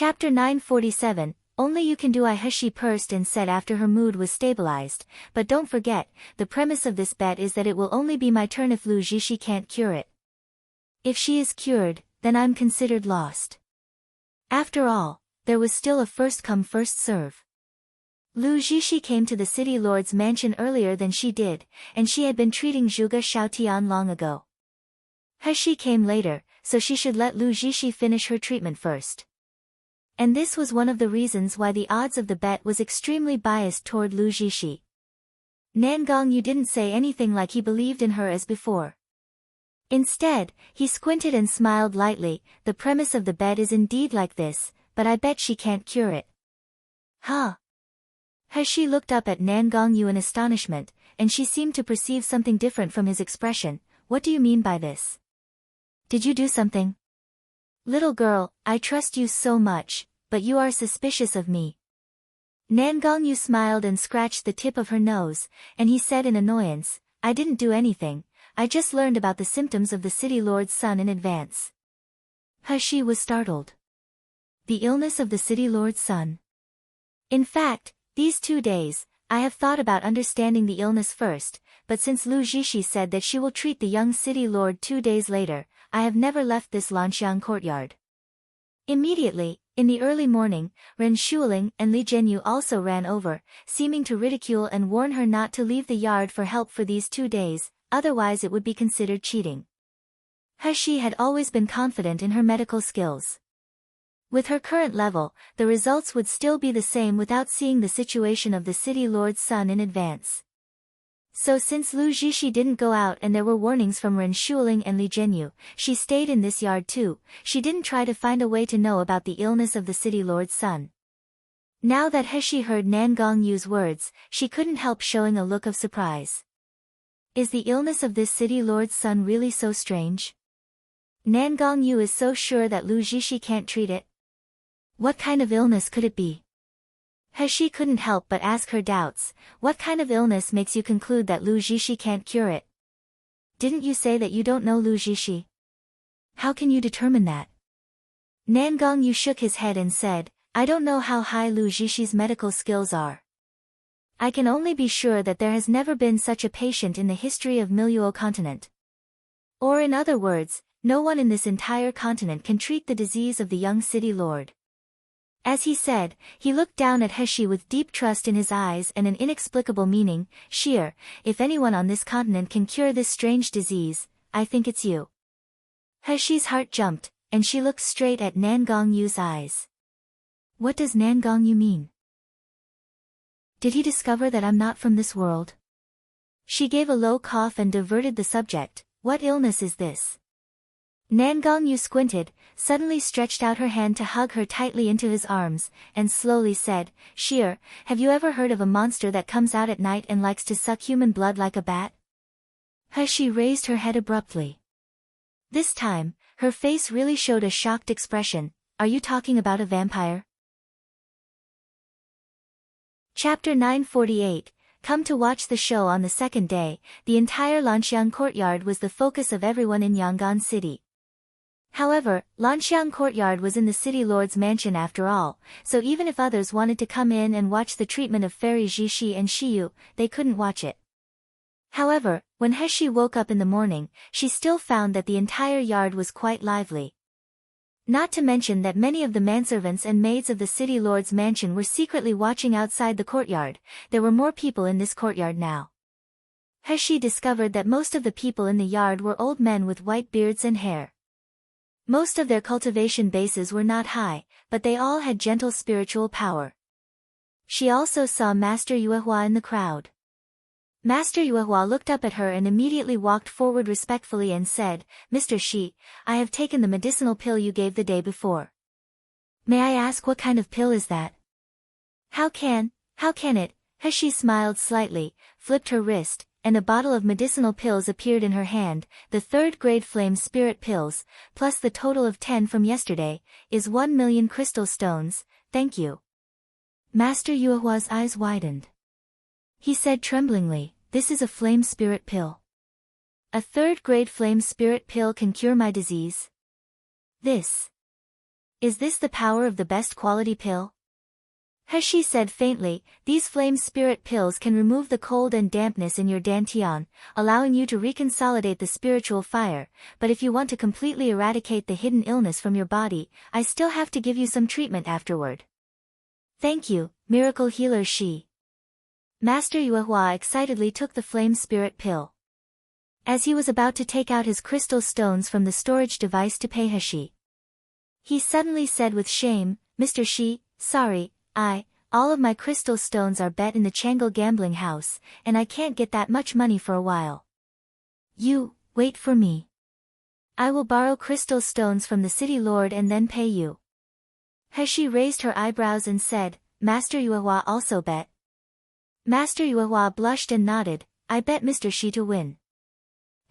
Chapter 947, Only You Can Do I. He pursed and said after her mood was stabilized, but don't forget, the premise of this bet is that it will only be my turn if Lu Jishi can't cure it. If she is cured, then I'm considered lost. After all, there was still a first come first serve. Lu Jishi came to the city lord's mansion earlier than she did, and she had been treating Zhuge Xiaotian long ago. He came later, so she should let Lu Jishi finish her treatment first. And this was one of the reasons why the odds of the bet was extremely biased toward Lu Jishi. Nan Gongyu didn't say anything like he believed in her as before. Instead, he squinted and smiled lightly. The premise of the bet is indeed like this, but I bet she can't cure it. Huh? He looked up at Nan Gongyu in astonishment, and she seemed to perceive something different from his expression. What do you mean by this? Did you do something? Little girl, I trust you so much, but you are suspicious of me. Nan Gongyu smiled and scratched the tip of her nose, and he said in annoyance, I didn't do anything, I just learned about the symptoms of the city lord's son in advance. He was startled. The illness of the city lord's son. In fact, these 2 days, I have thought about understanding the illness first, but since Lu Jishi said that she will treat the young city lord 2 days later, I have never left this Lanxiang courtyard. Immediately, in the early morning, Ren Shuling and Li Zhenyu also ran over, seeming to ridicule and warn her not to leave the yard for help for these 2 days, otherwise it would be considered cheating. He had always been confident in her medical skills. With her current level, the results would still be the same without seeing the situation of the city lord's son in advance. So since Lu Jishi didn't go out and there were warnings from Ren Shuling and Li Zhenyu, she stayed in this yard too. She didn't try to find a way to know about the illness of the city lord's son. Now that He heard Nan Gongyu's words, she couldn't help showing a look of surprise. Is the illness of this city lord's son really so strange? Nan Gongyu is so sure that Lu Jishi can't treat it? What kind of illness could it be? He couldn't help but ask her doubts. What kind of illness makes you conclude that Lu Jishi can't cure it? Didn't you say that you don't know Lu Jishi? How can you determine that? Nan Gongyu shook his head and said, I don't know how high Lu Jishi's medical skills are. I can only be sure that there has never been such a patient in the history of Yuehua continent. Or in other words, no one in this entire continent can treat the disease of the young city lord. As he said, he looked down at He with deep trust in his eyes and an inexplicable meaning. Sheer, if anyone on this continent can cure this strange disease, I think it's you. He's heart jumped, and she looked straight at Nan Gongyu's eyes. What does Nan Gongyu mean? Did he discover that I'm not from this world? She gave a low cough and diverted the subject. What illness is this? Nan Gongyu squinted, suddenly stretched out her hand to hug her tightly into his arms, and slowly said, Sheer, have you ever heard of a monster that comes out at night and likes to suck human blood like a bat? She raised her head abruptly. This time, her face really showed a shocked expression. Are you talking about a vampire? Chapter 948, Come to watch the show on the second day. The entire Lanxiang courtyard was the focus of everyone in Yangon City. However, Lanxiang courtyard was in the city lord's mansion after all, so even if others wanted to come in and watch the treatment of Fairy Jishi and Shiyu, they couldn't watch it. However, when He woke up in the morning, she still found that the entire yard was quite lively. Not to mention that many of the manservants and maids of the city lord's mansion were secretly watching outside the courtyard. There were more people in this courtyard now. He discovered that most of the people in the yard were old men with white beards and hair. Most of their cultivation bases were not high, but they all had gentle spiritual power. She also saw Master Yuehua in the crowd. Master Yuehua looked up at her and immediately walked forward respectfully and said, Mr. Shi, I have taken the medicinal pill you gave the day before. May I ask what kind of pill is that? How can it? He smiled slightly, flipped her wrist, and a bottle of medicinal pills appeared in her hand. The third-grade flame spirit pills, plus the total of 10 from yesterday, is 1 million crystal stones, thank you. Master Yuehua's eyes widened. He said tremblingly, this is a flame spirit pill. A third-grade flame spirit pill can cure my disease? This Is this the power of the best quality pill? He said faintly, these flame spirit pills can remove the cold and dampness in your dantian, allowing you to reconsolidate the spiritual fire, but if you want to completely eradicate the hidden illness from your body, I still have to give you some treatment afterward. Thank you, miracle healer Shi. Master Yuehua excitedly took the flame spirit pill. As he was about to take out his crystal stones from the storage device to pay He suddenly said with shame, Mr. Shi, sorry, all of my crystal stones are bet in the Changel gambling house, and I can't get that much money for a while. You, wait for me. I will borrow crystal stones from the city lord and then pay you. He raised her eyebrows and said, Master Yuehua also bet. Master Yuehua blushed and nodded, I bet Mr. Shi to win.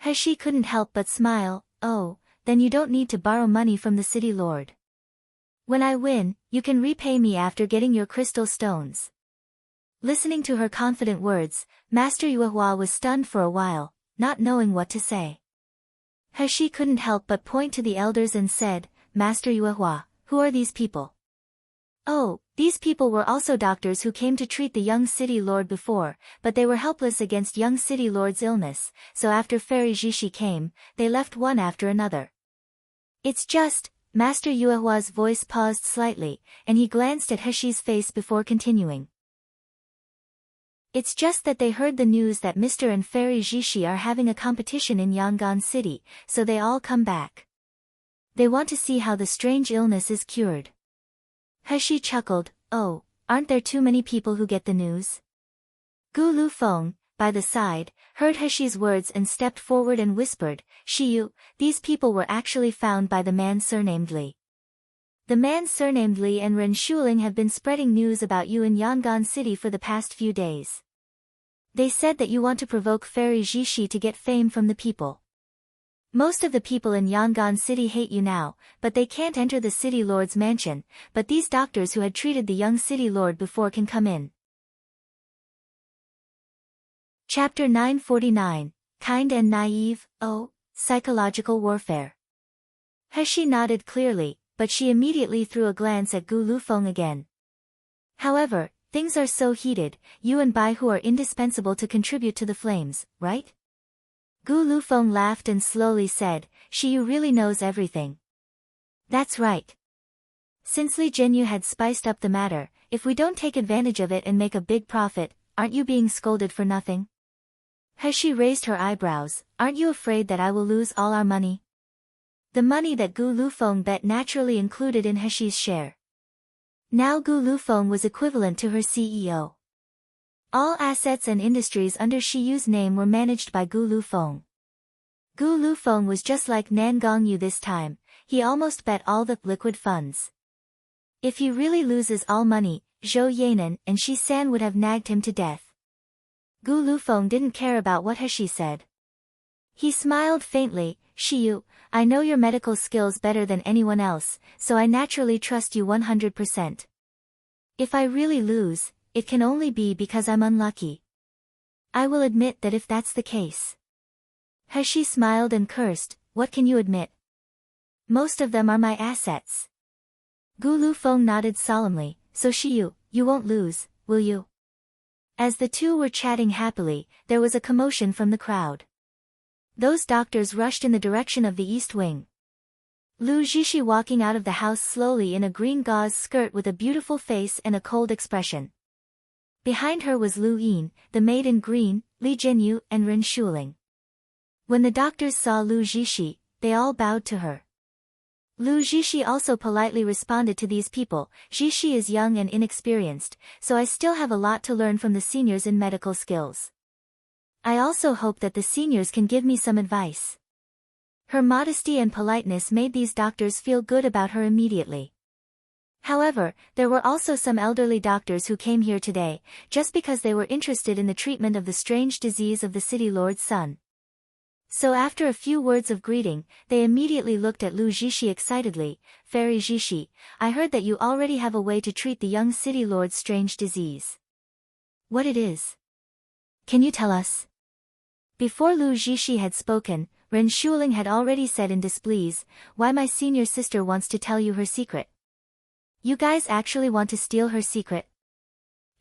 He couldn't help but smile, oh, then you don't need to borrow money from the city lord. When I win, you can repay me after getting your crystal stones. Listening to her confident words, Master Yuehua was stunned for a while, not knowing what to say. He couldn't help but point to the elders and said, Master Yuehua, who are these people? Oh, these people were also doctors who came to treat the young city lord before, but they were helpless against young city lord's illness, so after Fairy Jishi came, they left one after another. It's just, Master Yuehua's voice paused slightly, and he glanced at Heshi's face before continuing. It's just that they heard the news that Mr. and Fairy Jishi are having a competition in Yangon City, so they all come back. They want to see how the strange illness is cured. Heshi chuckled, oh, aren't there too many people who get the news? Gu Lufeng, by the side, heard Heshi's words and stepped forward and whispered, Shiyu, these people were actually found by the man surnamed Li. The man surnamed Li and Ren Shuling have been spreading news about you in Yangon City for the past few days. They said that you want to provoke Fairy Jishi to get fame from the people. Most of the people in Yangon City hate you now, but they can't enter the city lord's mansion, but these doctors who had treated the young city lord before can come in. Chapter 949, Kind and Naive, Oh, Psychological Warfare. Heshi nodded clearly, but she immediately threw a glance at Gu Lufeng again. However, things are so heated, you and Bai Hu are indispensable to contribute to the flames, right? Gu Lufeng laughed and slowly said, Shiyu really knows everything. That's right. Since Li Jinyu had spiced up the matter, if we don't take advantage of it and make a big profit, aren't you being scolded for nothing? Heshi raised her eyebrows, aren't you afraid that I will lose all our money? The money that Gu Lufeng bet naturally included in Heshi's share. Now Gu Lufeng was equivalent to her CEO. All assets and industries under Shiyu's name were managed by Gu Lufeng. Gu Lufeng was just like Nan Gongyu this time, he almost bet all the liquid funds. If he really loses all money, Zhou Yanan and Shi San would have nagged him to death. Gu Lufeng didn't care about what Heshi said. He smiled faintly, Shiyu, I know your medical skills better than anyone else, so I naturally trust you 100%. If I really lose, it can only be because I'm unlucky. I will admit that if that's the case. Heshi smiled and cursed, what can you admit? Most of them are my assets. Gu Lufeng nodded solemnly, so Shiyu, you won't lose, will you? As the two were chatting happily, there was a commotion from the crowd. Those doctors rushed in the direction of the east wing. Lu Jishi walking out of the house slowly in a green gauze skirt with a beautiful face and a cold expression. Behind her was Lu Yin, the maid in green, Li Jinyu and Ren Shuling. When the doctors saw Lu Jishi, they all bowed to her. Lu Jishi also politely responded to these people, Jishi is young and inexperienced, so I still have a lot to learn from the seniors in medical skills. I also hope that the seniors can give me some advice. Her modesty and politeness made these doctors feel good about her immediately. However, there were also some elderly doctors who came here today, just because they were interested in the treatment of the strange disease of the city lord's son. So after a few words of greeting, they immediately looked at Lu Jishi excitedly, Fairy Jishi, I heard that you already have a way to treat the young city lord's strange disease. What it is? Can you tell us? Before Lu Jishi had spoken, Ren Shuling had already said in displease, why my senior sister wants to tell you her secret. You guys actually want to steal her secret?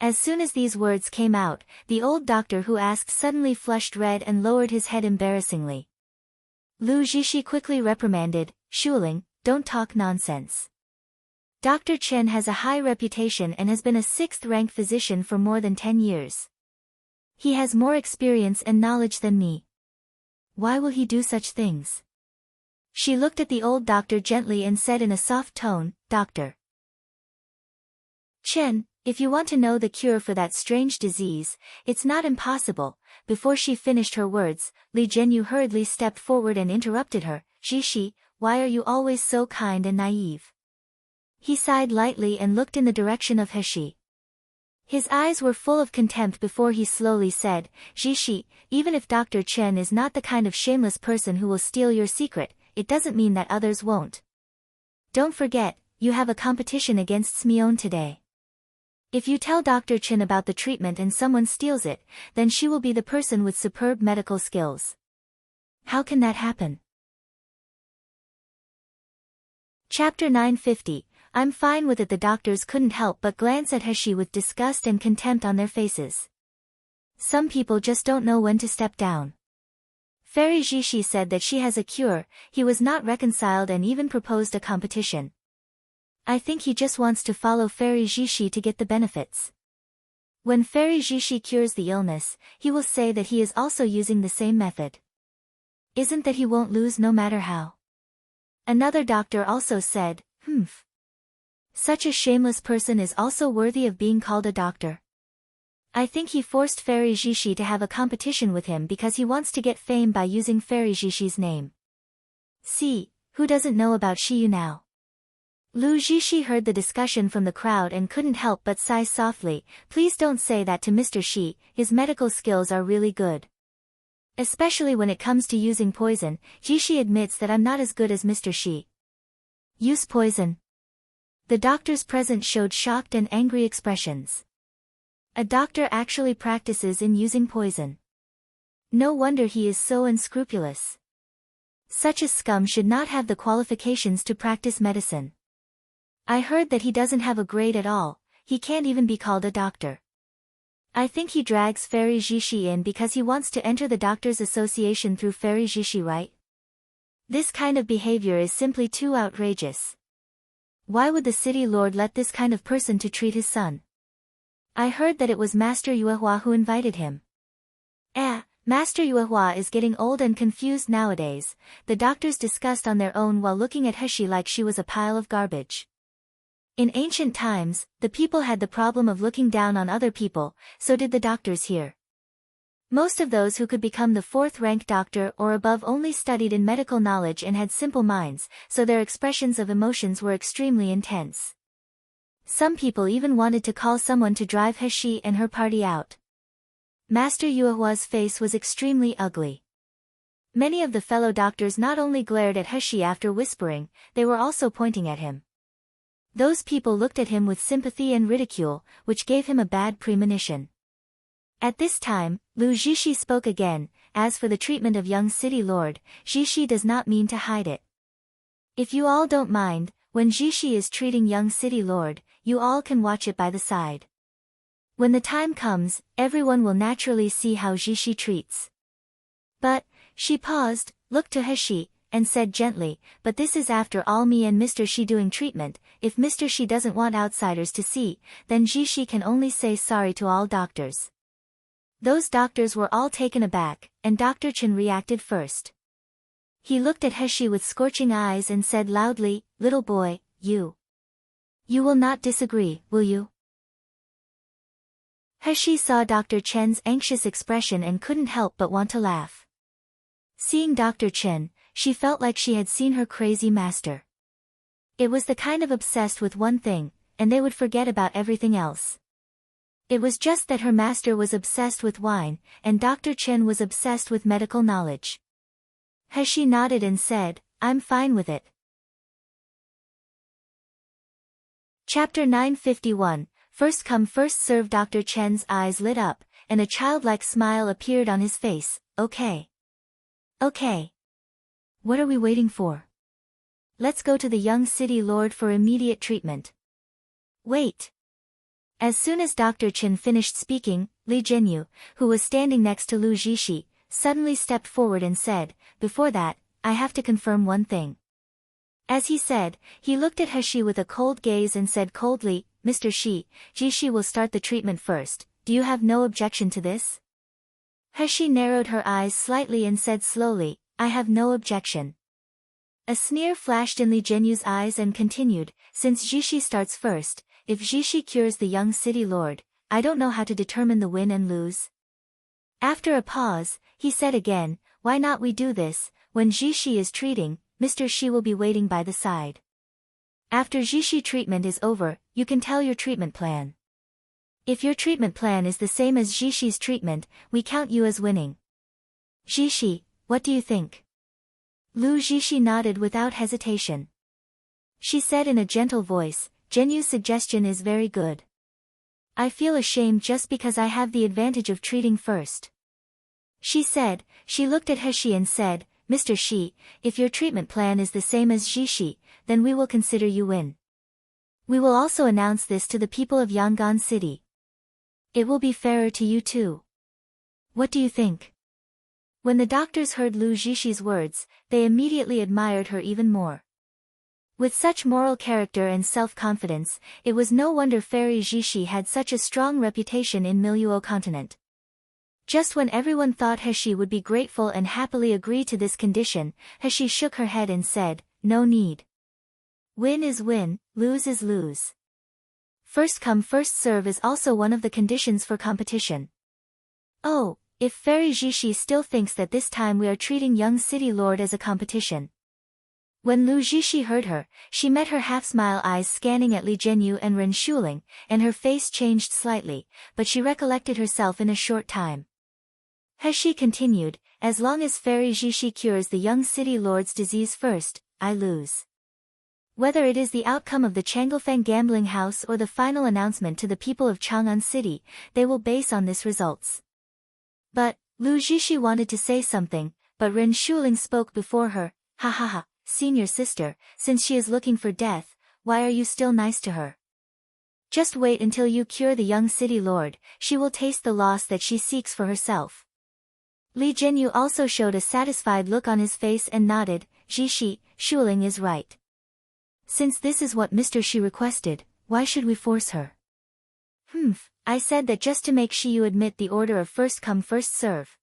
As soon as these words came out, the old doctor who asked suddenly flushed red and lowered his head embarrassingly. Lu Zixi quickly reprimanded, Shuling, don't talk nonsense. Dr. Chen has a high reputation and has been a 6th-rank physician for more than 10 years. He has more experience and knowledge than me. Why will he do such things? She looked at the old doctor gently and said in a soft tone, Dr. Chen, if you want to know the cure for that strange disease, it's not impossible. Before she finished her words, Li Zhenyu hurriedly stepped forward and interrupted her. Zixi, why are you always so kind and naive? He sighed lightly and looked in the direction of Heshi. His eyes were full of contempt before he slowly said, Zixi, even if Dr. Chen is not the kind of shameless person who will steal your secret, it doesn't mean that others won't. Don't forget, you have a competition against Smion today. If you tell Dr. Chen about the treatment and someone steals it, then she will be the person with superb medical skills. How can that happen? Chapter 950. I'm fine with it. The doctors couldn't help but glance at Heshi with disgust and contempt on their faces. Some people just don't know when to step down. Fairy Zixi said that she has a cure. He was not reconciled and even proposed a competition. I think he just wants to follow Fairy Zixi to get the benefits. When Fairy Zixi cures the illness, he will say that he is also using the same method. Isn't that he won't lose no matter how? Another doctor also said, Such a shameless person is also worthy of being called a doctor. I think he forced Fairy Zixi to have a competition with him because he wants to get fame by using Fairy Zixi's name. See, who doesn't know about Shiyu now? Lu Zixi heard the discussion from the crowd and couldn't help but sigh softly. Please don't say that to Mr. Shi, his medical skills are really good. Especially when it comes to using poison, Zixi admits that I'm not as good as Mr. Shi. Use poison. The doctors present showed shocked and angry expressions. A doctor actually practices in using poison. No wonder he is so unscrupulous. Such a scum should not have the qualifications to practice medicine. I heard that he doesn't have a grade at all, he can't even be called a doctor. I think he drags Fairy Zixi in because he wants to enter the Doctors Association through Fairy Zixi, right? This kind of behavior is simply too outrageous. Why would the city lord let this kind of person to treat his son? I heard that it was Master Yuehua who invited him. Master Yuehua is getting old and confused nowadays, the doctors discussed on their own while looking at Heshi like she was a pile of garbage. In ancient times, the people had the problem of looking down on other people, so did the doctors here. Most of those who could become the 4th-rank doctor or above only studied in medical knowledge and had simple minds, so their expressions of emotions were extremely intense. Some people even wanted to call someone to drive Heshi and her party out. Master Yuehua's face was extremely ugly. Many of the fellow doctors not only glared at Heshi after whispering, they were also pointing at him. Those people looked at him with sympathy and ridicule, which gave him a bad premonition. At this time, Lu Zixi spoke again. As for the treatment of young city lord, Zixi does not mean to hide it. If you all don't mind, when Zixi is treating young city lord, you all can watch it by the side. When the time comes, everyone will naturally see how Zixi treats. But, she paused, looked to Heshi, and said gently, but this is after all me and Mr. Shi doing treatment. If Mr. Shi doesn't want outsiders to see, then Zixi can only say sorry to all doctors. Those doctors were all taken aback, and Dr. Chen reacted first. He looked at Heshi with scorching eyes and said loudly, little boy, you will not disagree, will you? Heshi saw Dr. Chen's anxious expression and couldn't help but want to laugh. Seeing Dr. Chen, she felt like she had seen her crazy master. It was the kind of obsessed with one thing, and they would forget about everything else. It was just that her master was obsessed with wine, and Dr. Chen was obsessed with medical knowledge. Heshi nodded and said, I'm fine with it. Chapter 951, First Come First Serve. Dr. Chen's eyes lit up, and a childlike smile appeared on his face. Okay. What are we waiting for? Let's go to the young city lord for immediate treatment. Wait. As soon as Dr. Chen finished speaking, Li Zhenyu, who was standing next to Lu Zixi, suddenly stepped forward and said, "Before that, I have to confirm one thing." As he said, he looked at He with a cold gaze and said coldly, "Mr. Zixi will start the treatment first. Do you have no objection to this?" He narrowed her eyes slightly and said slowly, "I have no objection." A sneer flashed in Li Zhenyu's eyes and continued, "Since Zixi starts first, if Zixi cures the young city lord, I don't know how to determine the win and lose." After a pause, he said again, "Why not we do this, when Zixi is treating, Mr. Shi will be waiting by the side. After Zixi treatment is over, you can tell your treatment plan. If your treatment plan is the same as Zixi treatment, we count you as winning. Zixi, what do you think?" Lu Zixi nodded without hesitation. She said in a gentle voice, "Zhenyu's suggestion is very good. I feel ashamed just because I have the advantage of treating first." She said, she looked at He and said, "Mr. Shi, if your treatment plan is the same as Zixi, then we will consider you win. We will also announce this to the people of Yangon City. It will be fairer to you too. What do you think?" When the doctors heard Lu Zixi's words, they immediately admired her even more. With such moral character and self-confidence, it was no wonder Fairy Zixi had such a strong reputation in Miluo continent. Just when everyone thought He would be grateful and happily agree to this condition, He shook her head and said, "No need. Win is win, lose is lose. First come first serve is also one of the conditions for competition. Oh, if Fairy Zixi still thinks that this time we are treating young city lord as a competition." When Lu Zixi heard her, she met her half-smile eyes scanning at Li Zhenyu and Ren Shuling, and her face changed slightly, but she recollected herself in a short time. He continued, "As long as Fairy Zixi cures the young city lord's disease first, I lose. Whether it is the outcome of the Changelfang gambling house or the final announcement to the people of Chang'an City, they will base on this results." But, Lu Zixi wanted to say something, but Ren Shuling spoke before her, "Ha ha ha, senior sister, since she is looking for death, why are you still nice to her? Just wait until you cure the young city lord, she will taste the loss that she seeks for herself." Li Zhenyu also showed a satisfied look on his face and nodded, "Zixi, Shuling is right. Since this is what Mr. Shi requested, why should we force her?" I said that just to make Shiyu admit the order of first come first serve.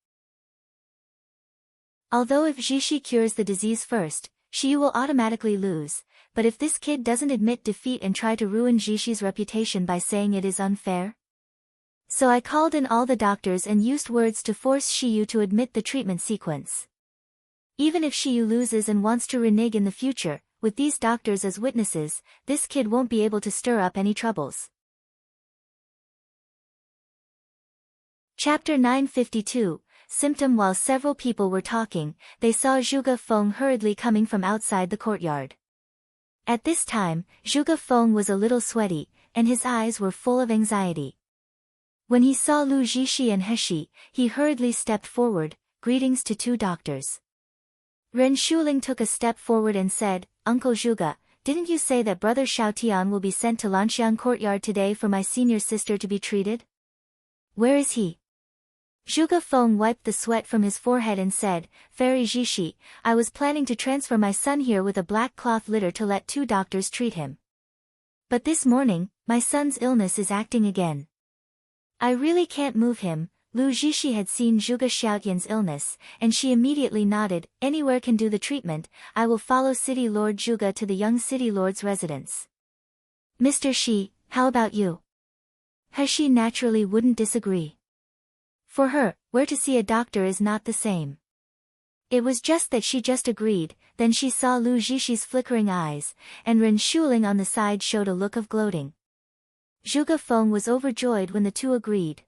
Although if Zixi cures the disease first, Shiyu will automatically lose, but if this kid doesn't admit defeat and try to ruin Zixi's reputation by saying it is unfair? So I called in all the doctors and used words to force Shiyu to admit the treatment sequence. Even if Shiyu loses and wants to renege in the future, with these doctors as witnesses, this kid won't be able to stir up any troubles. Chapter 952, Symptom. While several people were talking, they saw Zhuge Feng hurriedly coming from outside the courtyard. At this time, Zhuge Feng was a little sweaty, and his eyes were full of anxiety. When he saw Lu Zixi and He, he hurriedly stepped forward, "Greetings to two doctors." Ren Shuling took a step forward and said, "Uncle Zhuge, didn't you say that Brother Xiaotian will be sent to Lanxiang courtyard today for my senior sister to be treated? Where is he?" Zhuge Feng wiped the sweat from his forehead and said, "Fairy Zixi, I was planning to transfer my son here with a black cloth litter to let two doctors treat him. But this morning, my son's illness is acting again. I really can't move him." Lu Zixi had seen Zhuge Xiaotian's illness, and she immediately nodded, "Anywhere can do the treatment, I will follow City Lord Zhuge to the young City Lord's residence." "Mr. Shi, how about you?" He naturally wouldn't disagree. For her, where to see a doctor is not the same. It was just that she just agreed, then she saw Lu Zixi's flickering eyes, and Ren Shuling on the side showed a look of gloating. Zhuge Feng was overjoyed when the two agreed.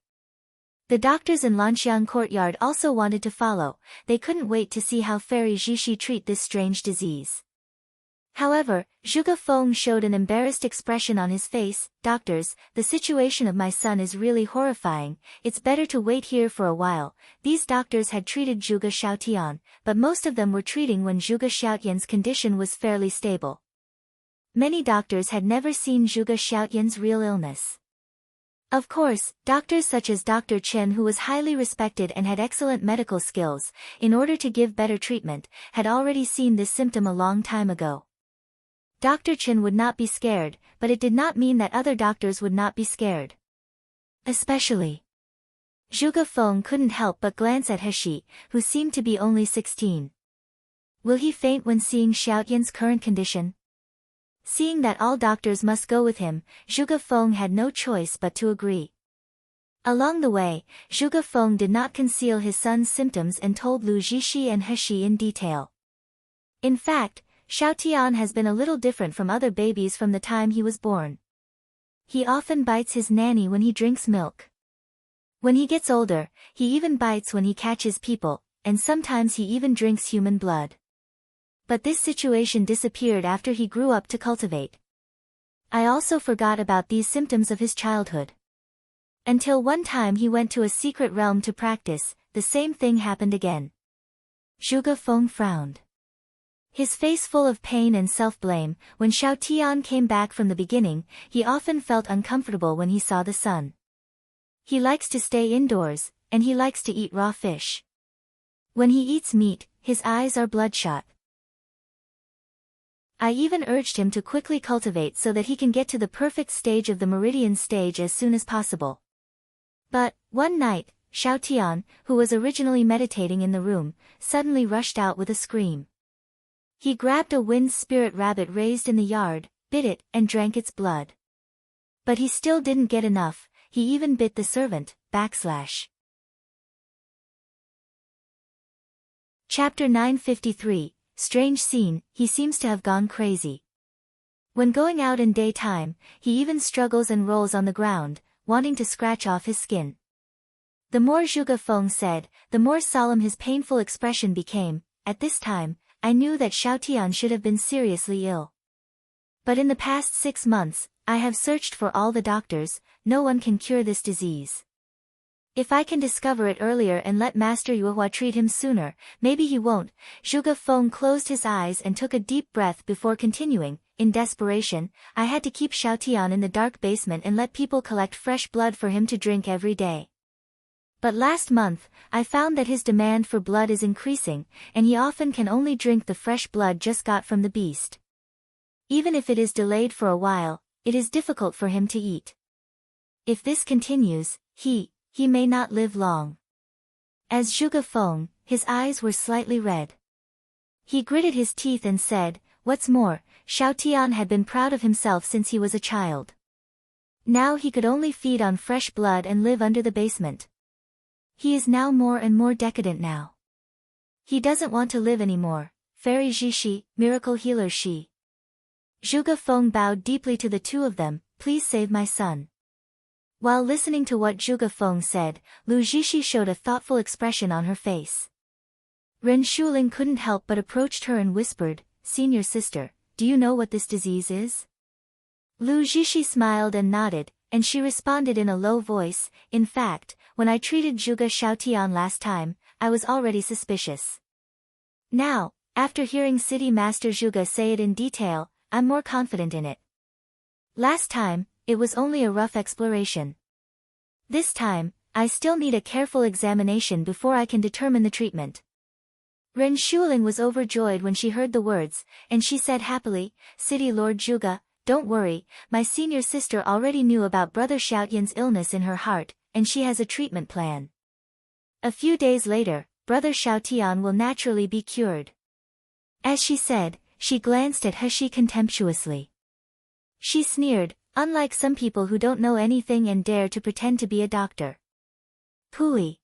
The doctors in Lanxiang courtyard also wanted to follow, they couldn't wait to see how Fairy Zixi treat this strange disease. However, Zhuge Feng showed an embarrassed expression on his face. "Doctors, the situation of my son is really horrifying, it's better to wait here for a while." These doctors had treated Zhuge Xiaotian, but most of them were treating when Zhuge Xiaotian's condition was fairly stable. Many doctors had never seen Zhuge Xiaotian's real illness. Of course, doctors such as Dr. Chen, who was highly respected and had excellent medical skills, in order to give better treatment, had already seen this symptom a long time ago. Dr. Chen would not be scared, but it did not mean that other doctors would not be scared. Especially. Zhuge Feng couldn't help but glance at Heshi, who seemed to be only 16. Will he faint when seeing Xiaotian's current condition? Seeing that all doctors must go with him, Zhuge Feng had no choice but to agree. Along the way, Zhuge Feng did not conceal his son's symptoms and told Lu Zixi and Heshi in detail. In fact, Xiaotian has been a little different from other babies from the time he was born. He often bites his nanny when he drinks milk. When he gets older, he even bites when he catches people, and sometimes he even drinks human blood. But this situation disappeared after he grew up to cultivate. I also forgot about these symptoms of his childhood. Until one time he went to a secret realm to practice, the same thing happened again. Zhuge Feng frowned. His face full of pain and self-blame. When Xiaotian came back from the beginning, he often felt uncomfortable when he saw the sun. He likes to stay indoors, and he likes to eat raw fish. When he eats meat, his eyes are bloodshot. I even urged him to quickly cultivate so that he can get to the perfect stage of the meridian stage as soon as possible. But, one night, Xiaotian, who was originally meditating in the room, suddenly rushed out with a scream. He grabbed a wind spirit rabbit raised in the yard, bit it, and drank its blood. But he still didn't get enough, he even bit the servant, /. Chapter 953. Strange scene, he seems to have gone crazy. When going out in daytime, he even struggles and rolls on the ground, wanting to scratch off his skin. The more Zhuge Feng said, the more solemn his painful expression became. At this time, I knew that Xiaotian should have been seriously ill. But in the past 6 months, I have searched for all the doctors, no one can cure this disease. If I can discover it earlier and let Master Yuehua treat him sooner, maybe he won't. Zhuge Feng closed his eyes and took a deep breath before continuing. In desperation, I had to keep Xiaotian in the dark basement and let people collect fresh blood for him to drink every day. But last month, I found that his demand for blood is increasing, and he often can only drink the fresh blood just got from the beast. Even if it is delayed for a while, it is difficult for him to eat. If this continues, he may not live long. As Zhuge Feng, his eyes were slightly red. He gritted his teeth and said, what's more, Xiaotian had been proud of himself since he was a child. Now he could only feed on fresh blood and live under the basement. He is now more and more decadent now. He doesn't want to live anymore. Fairy Zixi, miracle healer Shi. Zhuge Feng bowed deeply to the two of them, please save my son. While listening to what Zhuge Feng said, Lu Zixi showed a thoughtful expression on her face. Ren Shuling couldn't help but approached her and whispered, Senior sister, do you know what this disease is? Lu Zixi smiled and nodded, and she responded in a low voice, in fact, when I treated Zhuge Xiaotian last time, I was already suspicious. Now, after hearing City Master Zhuge say it in detail, I'm more confident in it. Last time, it was only a rough exploration. This time, I still need a careful examination before I can determine the treatment. Ren Shuling was overjoyed when she heard the words, and she said happily, City Lord Zhuge, don't worry, my senior sister already knew about Brother Xiaotian's illness in her heart, and she has a treatment plan. A few days later, Brother Xiaotian will naturally be cured. As she said, she glanced at Heshi contemptuously. She sneered, unlike some people who don't know anything and dare to pretend to be a doctor. Pooey.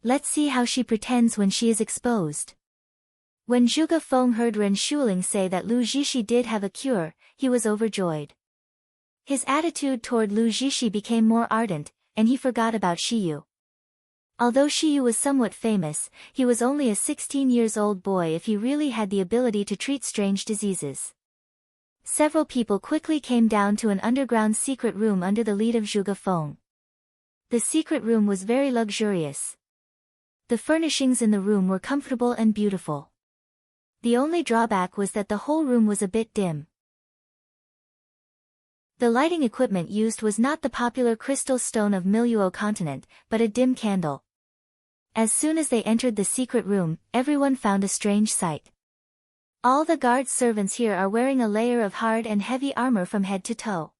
Let's see how she pretends when she is exposed. When Zhuge Feng heard Ren Shuling say that Lu Zixi did have a cure, he was overjoyed. His attitude toward Lu Zixi became more ardent, and he forgot about Shiyu. Although Shiyu was somewhat famous, he was only a 16-years-old boy if he really had the ability to treat strange diseases. Several people quickly came down to an underground secret room under the lead of Zhuge Feng. The secret room was very luxurious. The furnishings in the room were comfortable and beautiful. The only drawback was that the whole room was a bit dim. The lighting equipment used was not the popular crystal stone of Miluo continent, but a dim candle. As soon as they entered the secret room, everyone found a strange sight. All the guard servants here are wearing a layer of hard and heavy armor from head to toe.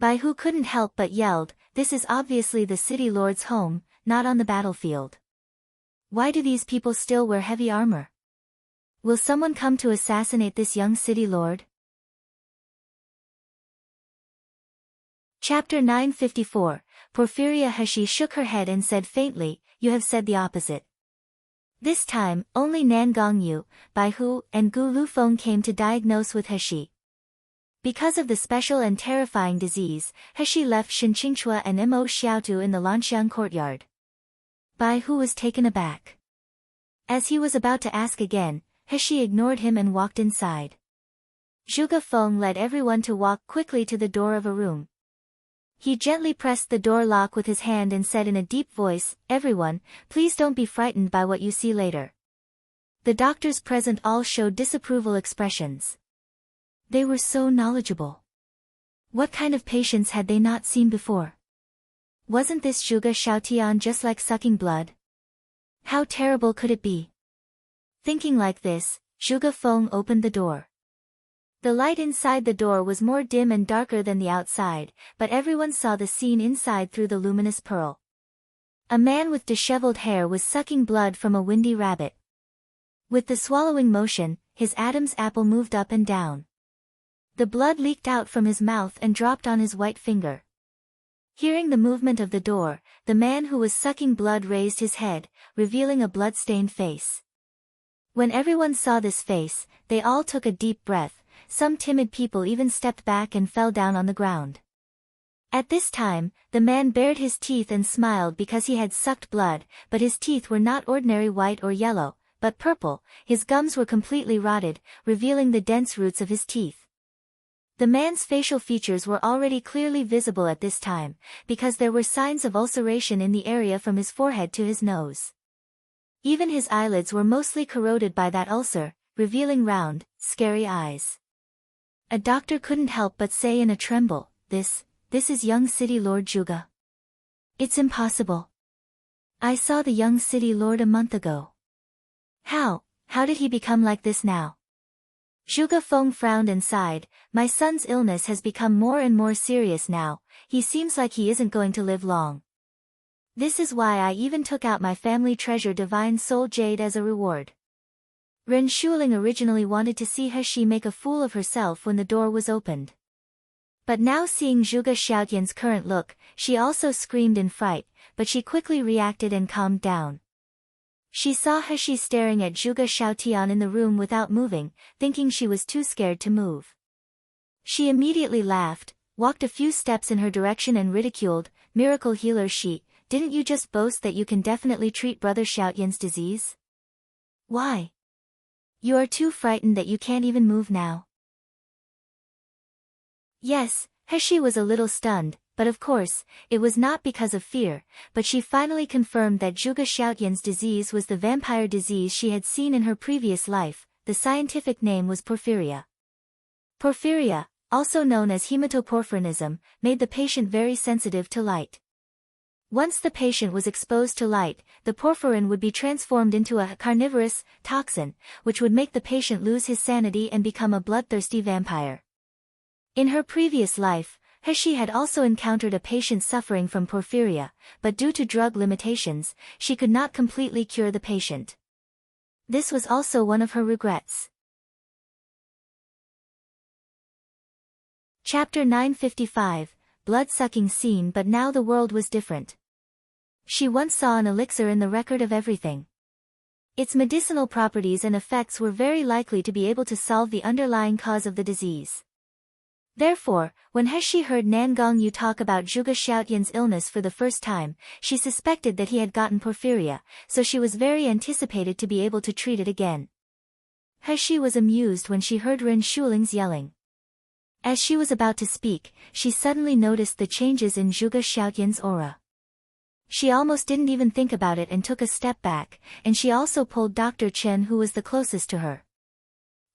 Baihu couldn't help but yelled, "This is obviously the city lord's home, not on the battlefield. Why do these people still wear heavy armor? Will someone come to assassinate this young city lord?" Chapter 954, Porphyria. He shook her head and said faintly, "You have said the opposite." This time, only Nan Gongyu, Baihu, and Gu Lufeng came to diagnose with He. Because of the special and terrifying disease, He left Shinqingchua and Mo Xiaotu in the Lanxiang courtyard. Baihu was taken aback. As he was about to ask again, He ignored him and walked inside. Zhuge Feng led everyone to walk quickly to the door of a room. He gently pressed the door lock with his hand and said in a deep voice, "Everyone, please don't be frightened by what you see later." The doctors present all showed disapproval expressions. They were so knowledgeable. What kind of patients had they not seen before? Wasn't this Zhuge Xiaotian just like sucking blood? How terrible could it be? Thinking like this, Zhuge Feng opened the door. The light inside the door was more dim and darker than the outside, but everyone saw the scene inside through the luminous pearl. A man with disheveled hair was sucking blood from a windy rabbit. With the swallowing motion, his Adam's apple moved up and down. The blood leaked out from his mouth and dropped on his white finger. Hearing the movement of the door, the man who was sucking blood raised his head, revealing a blood-stained face. When everyone saw this face, they all took a deep breath. Some timid people even stepped back and fell down on the ground. At this time, the man bared his teeth and smiled because he had sucked blood, but his teeth were not ordinary white or yellow, but purple. His gums were completely rotted, revealing the dense roots of his teeth. The man's facial features were already clearly visible at this time, because there were signs of ulceration in the area from his forehead to his nose. Even his eyelids were mostly corroded by that ulcer, revealing round, scary eyes. A doctor couldn't help but say in a tremble, This is young city lord Zhuge. It's impossible. I saw the young city lord a month ago. How did he become like this now?" Zhuge Feng frowned and sighed, "My son's illness has become more and more serious now. He seems like he isn't going to live long. This is why I even took out my family treasure Divine Soul Jade as a reward." Ren Shuling originally wanted to see He make a fool of herself when the door was opened. But now seeing Zhuge Xiaotian's current look, she also screamed in fright, but she quickly reacted and calmed down. She saw He staring at Zhuge Xiaotian in the room without moving, thinking she was too scared to move. She immediately laughed, walked a few steps in her direction and ridiculed, "Miracle healer Shi, didn't you just boast that you can definitely treat Brother Xiaotian's disease? Why? You are too frightened that you can't even move now." Yes, He was a little stunned, but of course, it was not because of fear, but she finally confirmed that Zhuge Xiaotian's disease was the vampire disease she had seen in her previous life. The scientific name was Porphyria. Porphyria, also known as hematoporphyrinism, made the patient very sensitive to light. Once the patient was exposed to light, the porphyrin would be transformed into a carnivorous toxin, which would make the patient lose his sanity and become a bloodthirsty vampire. In her previous life, He had also encountered a patient suffering from porphyria, but due to drug limitations, she could not completely cure the patient. This was also one of her regrets. Chapter 955, Blood-sucking scene. But now the world was different. She once saw an elixir in the record of everything. Its medicinal properties and effects were very likely to be able to solve the underlying cause of the disease. Therefore, when He heard Nan Gongyu talk about Zhuge Xiaotian's illness for the first time, she suspected that he had gotten porphyria, so she was very anticipated to be able to treat it again. He was amused when she heard Ren Shuling's yelling. As she was about to speak, she suddenly noticed the changes in Zhuge Xiaotian's aura. She almost didn't even think about it and took a step back, and she also pulled Dr. Chen, who was the closest to her.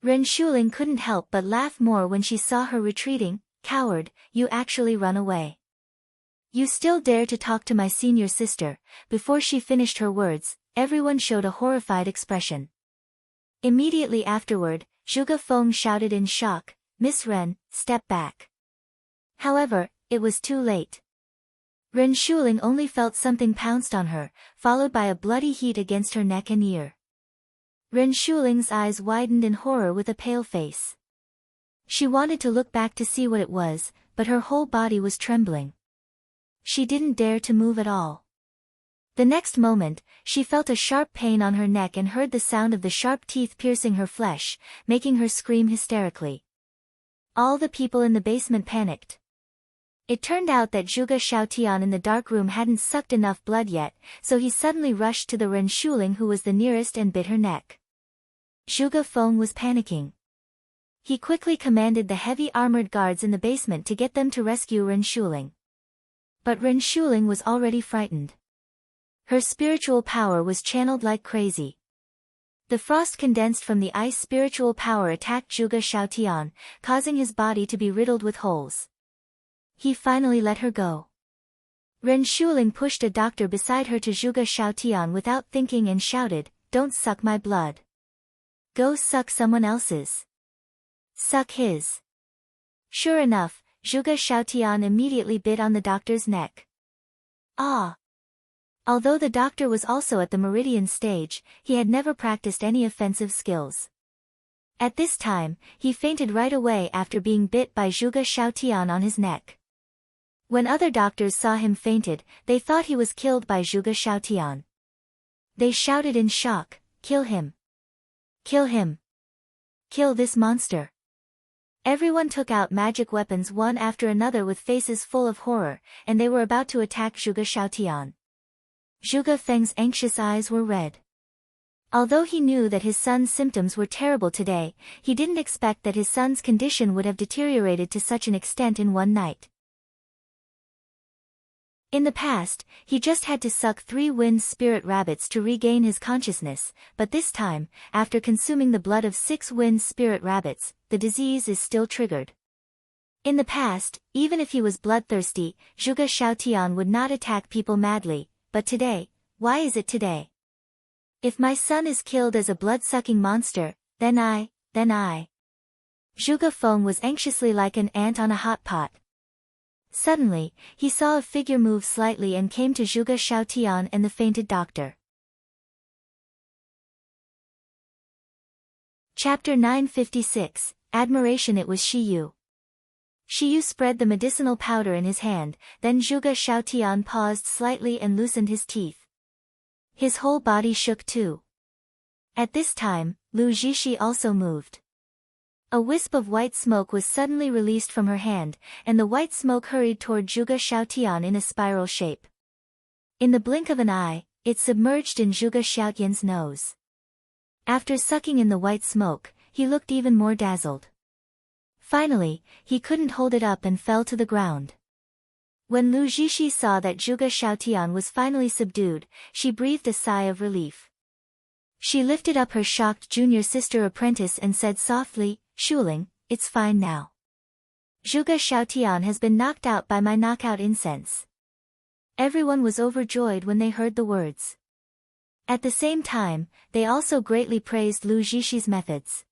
Ren Shuling couldn't help but laugh more when she saw her retreating, Coward, you actually run away. You still dare to talk to my senior sister." Before she finished her words, everyone showed a horrified expression. Immediately afterward, Zhuge Feng shouted in shock, "Miss Ren, step back." However, it was too late. Ren Shuling only felt something pounced on her, followed by a bloody heat against her neck and ear. Ren Shuling's eyes widened in horror with a pale face. She wanted to look back to see what it was, but her whole body was trembling. She didn't dare to move at all. The next moment, she felt a sharp pain on her neck and heard the sound of the sharp teeth piercing her flesh, making her scream hysterically. All the people in the basement panicked. It turned out that Zhuge Xiaotian in the dark room hadn't sucked enough blood yet, so he suddenly rushed to the Ren Shuling who was the nearest and bit her neck. Zhuge Feng was panicking. He quickly commanded the heavy armored guards in the basement to get them to rescue Ren Shuling. But Ren Shuling was already frightened. Her spiritual power was channeled like crazy. The frost condensed from the ice spiritual power attacked Zhuge Xiaotian, causing his body to be riddled with holes. He finally let her go. Ren Shuling pushed a doctor beside her to Zhuge Xiaotian without thinking and shouted, "Don't suck my blood. Go suck someone else's. Suck his." Sure enough, Zhuge Xiaotian immediately bit on the doctor's neck. Ah! Although the doctor was also at the meridian stage, he had never practiced any offensive skills. At this time, he fainted right away after being bit by Zhuge Xiaotian on his neck. When other doctors saw him fainted, they thought he was killed by Zhuge Xiaotian. They shouted in shock, "Kill him! Kill him! Kill this monster!" Everyone took out magic weapons one after another with faces full of horror, and they were about to attack Zhuge Xiaotian. Zhuge Feng's anxious eyes were red. Although he knew that his son's symptoms were terrible today, he didn't expect that his son's condition would have deteriorated to such an extent in one night. In the past, he just had to suck 3 wind spirit rabbits to regain his consciousness, but this time, after consuming the blood of 6 wind spirit rabbits, the disease is still triggered. In the past, even if he was bloodthirsty, Zhuge Xiaotian would not attack people madly, but today, why is it today? If my son is killed as a blood-sucking monster, then I. Zhuge Feng was anxiously like an ant on a hot pot. Suddenly, he saw a figure move slightly and came to Zhuge Xiaotian and the fainted doctor. Chapter 956, Admiration. It was Shiyu. Shiyu spread the medicinal powder in his hand, then Zhuge Xiaotian paused slightly and loosened his teeth. His whole body shook too. At this time, Lu Zixi also moved. A wisp of white smoke was suddenly released from her hand, and the white smoke hurried toward Zhuge Xiaotian in a spiral shape. In the blink of an eye, it submerged in Zhuge Xiaotian's nose. After sucking in the white smoke, he looked even more dazzled. Finally, he couldn't hold it up and fell to the ground. When Lu Zixi saw that Zhuge Xiaotian was finally subdued, she breathed a sigh of relief. She lifted up her shocked junior sister apprentice and said softly, "Shuling, it's fine now. Zhuge Xiaotian has been knocked out by my knockout incense." Everyone was overjoyed when they heard the words. At the same time, they also greatly praised Lu Zixi's methods.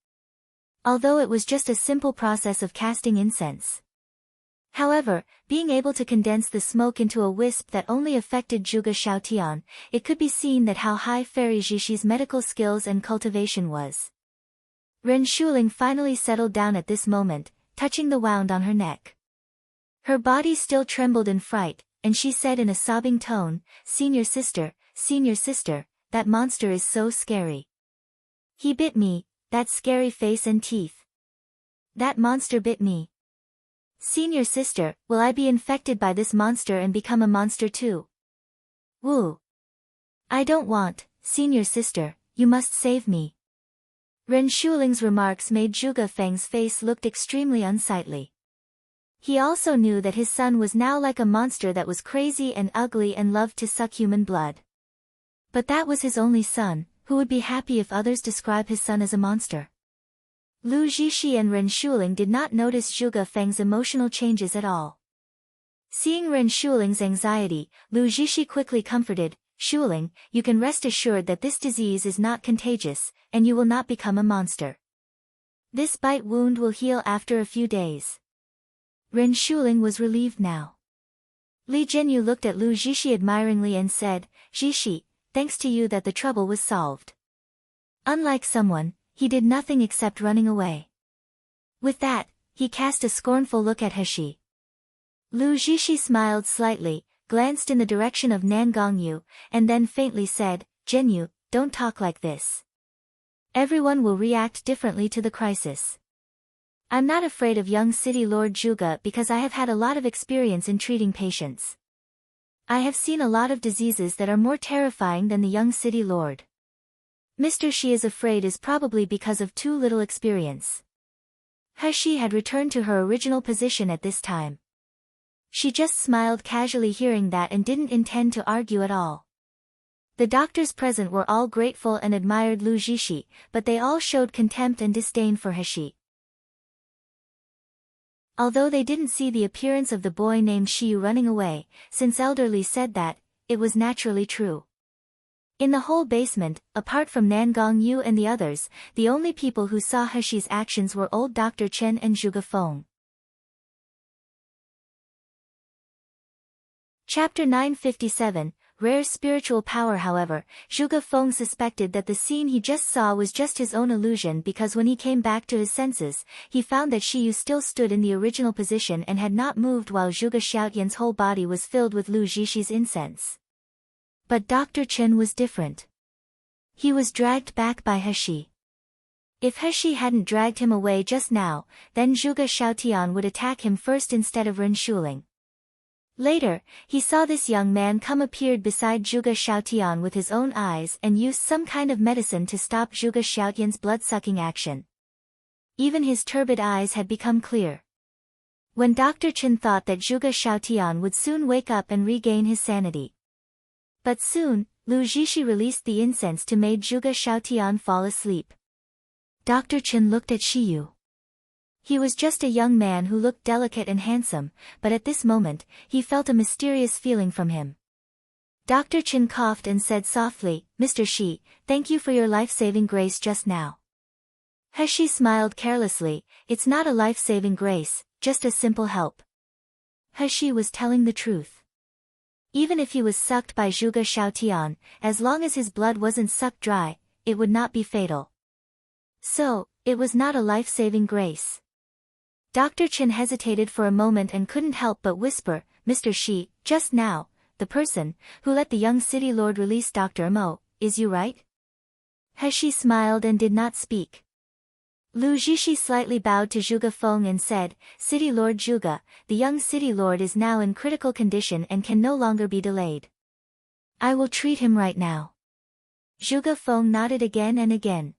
Although it was just a simple process of casting incense. However, being able to condense the smoke into a wisp that only affected Zhuge Xiaotian, it could be seen that how high Fairy Zixi's medical skills and cultivation was. Ren Shuling finally settled down at this moment, touching the wound on her neck. Her body still trembled in fright, and she said in a sobbing tone, Senior sister, that monster is so scary. He bit me, that scary face and teeth. That monster bit me. Senior sister, will I be infected by this monster and become a monster too? Woo! I don't want, senior sister, you must save me. Ren Shuling's remarks made Zhuge Feng's face look extremely unsightly. He also knew that his son was now like a monster that was crazy and ugly and loved to suck human blood. But that was his only son, who would be happy if others describe his son as a monster. Lu Zixi and Ren Shuling did not notice Zhuge Feng's emotional changes at all. Seeing Ren Shuling's anxiety, Lu Zixi quickly comforted, "Shuling, you can rest assured that this disease is not contagious, and you will not become a monster. This bite wound will heal after a few days." Ren Shuling was relieved now. Li Zhenyu looked at Lu Zixi admiringly and said, "Zixi, thanks to you that the trouble was solved." Unlike someone, he did nothing except running away. With that, he cast a scornful look at Heshi. Lu Zixi smiled slightly, glanced in the direction of Nan Gongyu, and then faintly said, "Zhenyu, don't talk like this. Everyone will react differently to the crisis. I'm not afraid of young city lord Zhuge because I have had a lot of experience in treating patients. I have seen a lot of diseases that are more terrifying than the young city lord. Mr. Shi is afraid is probably because of too little experience." Heshi had returned to her original position at this time. She just smiled casually hearing that and didn't intend to argue at all. The doctors present were all grateful and admired Lu Zixi, but they all showed contempt and disdain for Heshi. Although they didn't see the appearance of the boy named Shiyu running away, since Elderly said that, it was naturally true. In the whole basement, apart from Nan Gongyu and the others, the only people who saw Heshi's actions were old Dr. Chen and Zhuge Feng. Chapter 957, Rare Spiritual Power. However, Zhuge Feng suspected that the scene he just saw was just his own illusion because when he came back to his senses, he found that Shiyu still stood in the original position and had not moved while Zhuge Xiaotian's whole body was filled with Lu Zhixi's incense. But Dr. Chen was different. He was dragged back by Heshi. If Heshi hadn't dragged him away just now, then Zhuge Xiaotian would attack him first instead of Ren Shuling. Later, he saw this young man come appeared beside Zhuge Xiaotian with his own eyes and used some kind of medicine to stop Zhuge Xiaotian's blood-sucking action. Even his turbid eyes had become clear. When Dr. Chen thought that Zhuge Xiaotian would soon wake up and regain his sanity. But soon, Lu Zixi released the incense to make Zhuge Xiaotian fall asleep. Dr. Chen looked at Shiyu. He was just a young man who looked delicate and handsome, but at this moment, he felt a mysterious feeling from him. Dr. Chen coughed and said softly, "Mr. Shi, thank you for your life-saving grace just now." Heshi smiled carelessly, "It's not a life-saving grace, just a simple help." Heshi was telling the truth. Even if he was sucked by Zhuge Xiaotian, as long as his blood wasn't sucked dry, it would not be fatal. So, it was not a life-saving grace. Dr. Chen hesitated for a moment and couldn't help but whisper, "Mr. Shi, just now, the person, who let the young city lord release Dr. Mo, is you right?" Heshi smiled and did not speak. Lu Zixi slightly bowed to Zhuge Feng and said, "City Lord Zhuge, the young city lord is now in critical condition and can no longer be delayed. I will treat him right now." Zhuge Feng nodded again and again.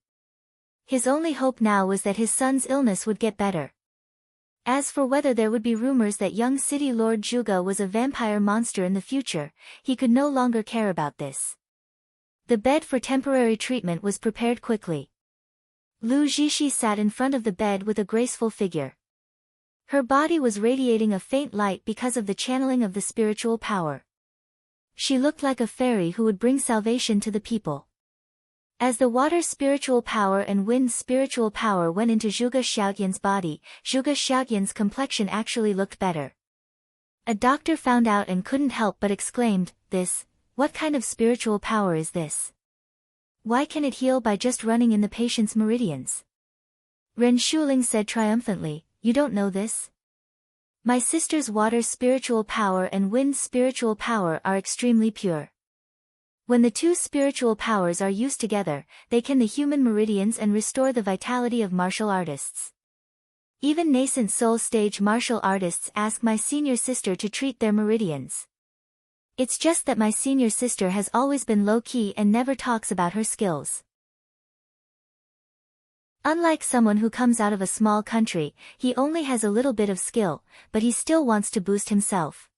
His only hope now was that his son's illness would get better. As for whether there would be rumors that young city lord Zhuge was a vampire monster in the future, he could no longer care about this. The bed for temporary treatment was prepared quickly. Lu Zixi sat in front of the bed with a graceful figure. Her body was radiating a faint light because of the channeling of the spiritual power. She looked like a fairy who would bring salvation to the people. As the water's spiritual power and wind's spiritual power went into Zhuge Xiaotian's body, Zhuge Xiaotian's complexion actually looked better. A doctor found out and couldn't help but exclaimed, What kind of spiritual power is this? Why can it heal by just running in the patient's meridians?" Ren Shuling said triumphantly, "You don't know this? My sister's water's spiritual power and wind's spiritual power are extremely pure. When the two spiritual powers are used together, they can the human meridians and restore the vitality of martial artists. Even nascent soul stage martial artists ask my senior sister to treat their meridians. It's just that my senior sister has always been low-key and never talks about her skills. Unlike someone who comes out of a small country, he only has a little bit of skill, but he still wants to boost himself.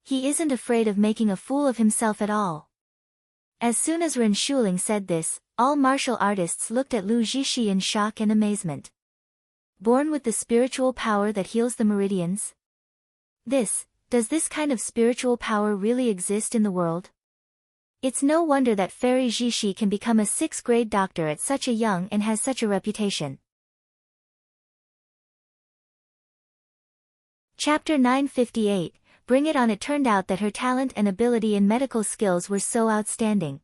He isn't afraid of making a fool of himself at all." As soon as Ren Shuling said this, all martial artists looked at Lu Zixi in shock and amazement. Born with the spiritual power that heals the meridians? Does this kind of spiritual power really exist in the world? It's no wonder that Fairy Jishi can become a 6th grade doctor at such a young and has such a reputation. Chapter 958, Bring It On. It turned out that her talent and ability in medical skills were so outstanding.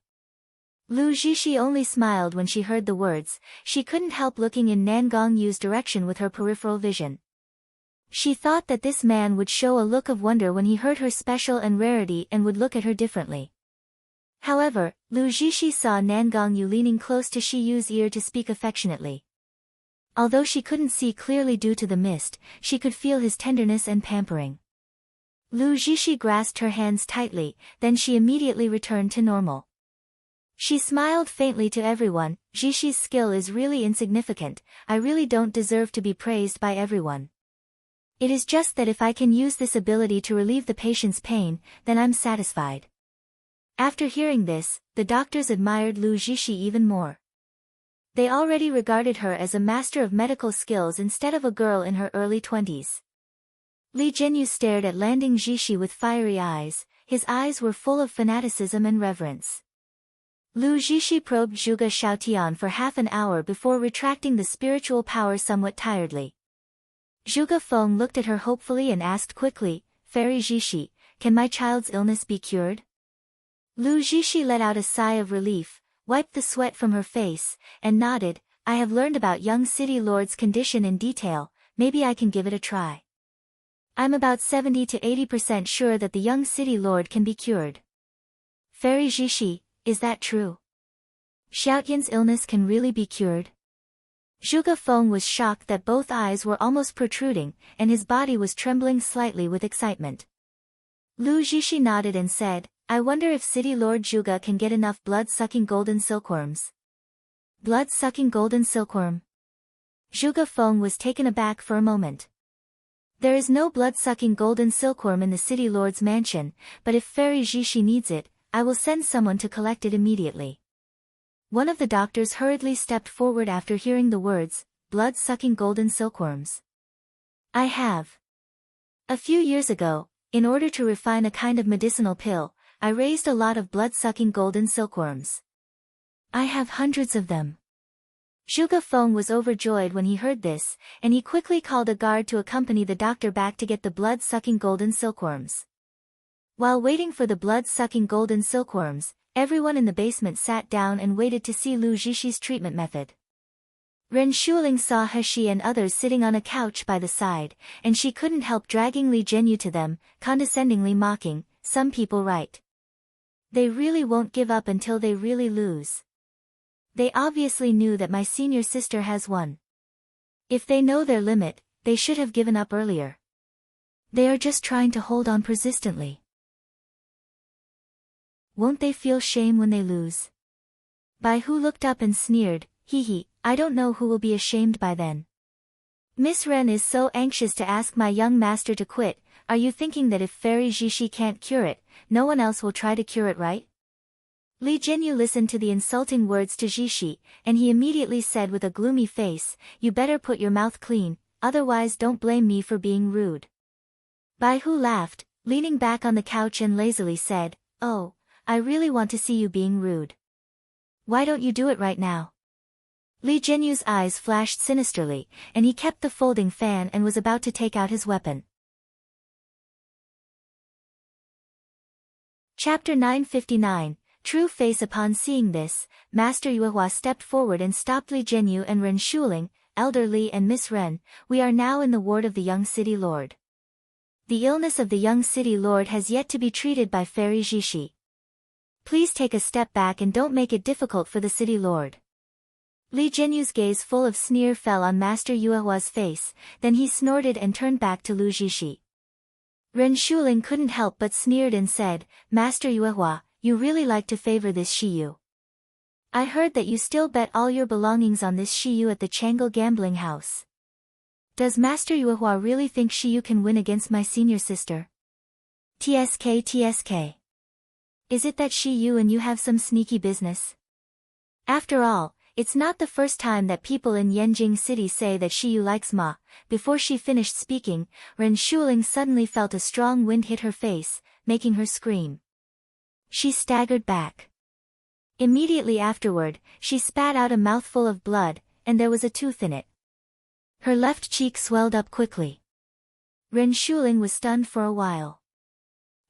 Lu Jishi only smiled when she heard the words. She couldn't help looking in Nan Gongyu's direction with her peripheral vision. She thought that this man would show a look of wonder when he heard her special and rarity and would look at her differently. However, Lu Jishi saw Nan Gongyu leaning close to Shi Yu's ear to speak affectionately. Although she couldn't see clearly due to the mist, she could feel his tenderness and pampering. Lu Jishi grasped her hands tightly, then she immediately returned to normal. She smiled faintly to everyone. Jishi's skill is really insignificant. I really don't deserve to be praised by everyone. It is just that if I can use this ability to relieve the patient's pain, then I'm satisfied. After hearing this, the doctors admired Lu Jishi even more. They already regarded her as a master of medical skills instead of a girl in her early 20s. Li Jianyu stared at Landing Jishi with fiery eyes. His eyes were full of fanaticism and reverence. Lu Jishi probed Zhuge Xiaotian for half an hour before retracting the spiritual power somewhat tiredly. Zhuge Feng looked at her hopefully and asked quickly, Fairy Jishi, can my child's illness be cured? Lu Jishi let out a sigh of relief, wiped the sweat from her face, and nodded. I have learned about young city lord's condition in detail, maybe I can give it a try. I'm about 70 to 80% sure that the young city lord can be cured. Fairy Jishi, is that true? Xiaotian's illness can really be cured? Zhuge Feng was shocked that both eyes were almost protruding, and his body was trembling slightly with excitement. Lu Jishi nodded and said, I wonder if City Lord Zhuge can get enough blood-sucking golden silkworms. Blood-sucking golden silkworm? Zhuge Feng was taken aback for a moment. There is no blood-sucking golden silkworm in the City Lord's mansion, but if Fairy Jishi needs it, I will send someone to collect it immediately. One of the doctors hurriedly stepped forward after hearing the words, blood-sucking golden silkworms. I have. A few years ago, in order to refine a kind of medicinal pill, I raised a lot of blood-sucking golden silkworms. I have hundreds of them. Zhuge Feng was overjoyed when he heard this, and he quickly called a guard to accompany the doctor back to get the blood-sucking golden silkworms. While waiting for the blood-sucking golden silkworms, everyone in the basement sat down and waited to see Lu Jishi's treatment method. Ren Shuling saw He and others sitting on a couch by the side, and she couldn't help dragging Li Jianyu to them, condescendingly mocking, some people right. They really won't give up until they really lose. They obviously knew that my senior sister has won. If they know their limit, they should have given up earlier. They are just trying to hold on persistently. Won't they feel shame when they lose? Bai Hu looked up and sneered, hee, I don't know who will be ashamed by then. Miss Ren is so anxious to ask my young master to quit. Are you thinking that if Fairy Jishi can't cure it, no one else will try to cure it, right? Li Jianyu listened to the insulting words to Jishi, and he immediately said with a gloomy face, you better put your mouth clean, otherwise don't blame me for being rude. Bai Hu laughed, leaning back on the couch and lazily said, oh, I really want to see you being rude. Why don't you do it right now? Li Jianyu's eyes flashed sinisterly, and he kept the folding fan and was about to take out his weapon. Chapter 959, True Face. Upon seeing this, Master Yuehua stepped forward and stopped Li Jianyu and Ren Shuling, Elder Li and Miss Ren. We are now in the ward of the young city lord. The illness of the young city lord has yet to be treated by Fairy Jishi. Please take a step back and don't make it difficult for the city lord. Li Jianyu's gaze full of sneer fell on Master Yuehua's face, then he snorted and turned back to Lu Jishi. Ren Shuling couldn't help but sneered and said, Master Yuehua, you really like to favor this Shiyu. I heard that you still bet all your belongings on this Shiyu at the Chang'e gambling house. Does Master Yuehua really think Shiyu can win against my senior sister? TSK. Is it that Shiyu and you have some sneaky business? After all, It's not the first time that people in Yanjing City say that Shiyu likes Ma. Before she finished speaking, Ren Shuling suddenly felt a strong wind hit her face, making her scream. She staggered back. Immediately afterward, she spat out a mouthful of blood, and there was a tooth in it. Her left cheek swelled up quickly. Ren Shuling was stunned for a while.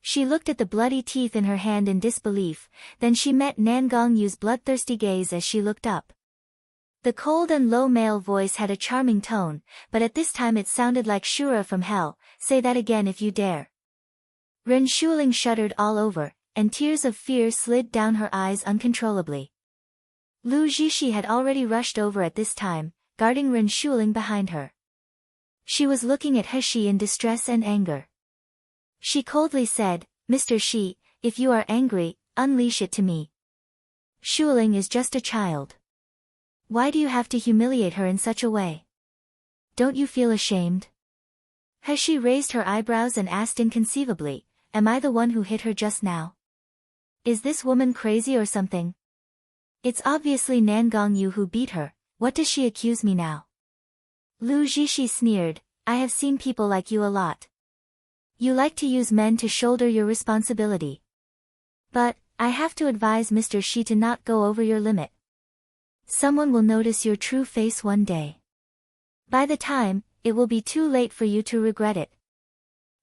She looked at the bloody teeth in her hand in disbelief, then she met Nan Gongyu's bloodthirsty gaze as she looked up. The cold and low male voice had a charming tone, but at this time it sounded like Shura from hell. Say that again if you dare. Ren Shuling shuddered all over, and tears of fear slid down her eyes uncontrollably. Lu Jishi had already rushed over at this time, guarding Ren Shuling behind her. She was looking at Heshi in distress and anger. She coldly said, Mr. Shi, if you are angry, unleash it to me. Shuling is just a child. Why do you have to humiliate her in such a way? Don't you feel ashamed? Heshi raised her eyebrows and asked inconceivably, am I the one who hit her just now? Is this woman crazy or something? It's obviously Nan Gongyu who beat her. What does she accuse me now? Lu Jishi sneered, I have seen people like you a lot. You like to use men to shoulder your responsibility. But, I have to advise Mr. Shi to not go over your limit. Someone will notice your true face one day. By the time, it will be too late for you to regret it.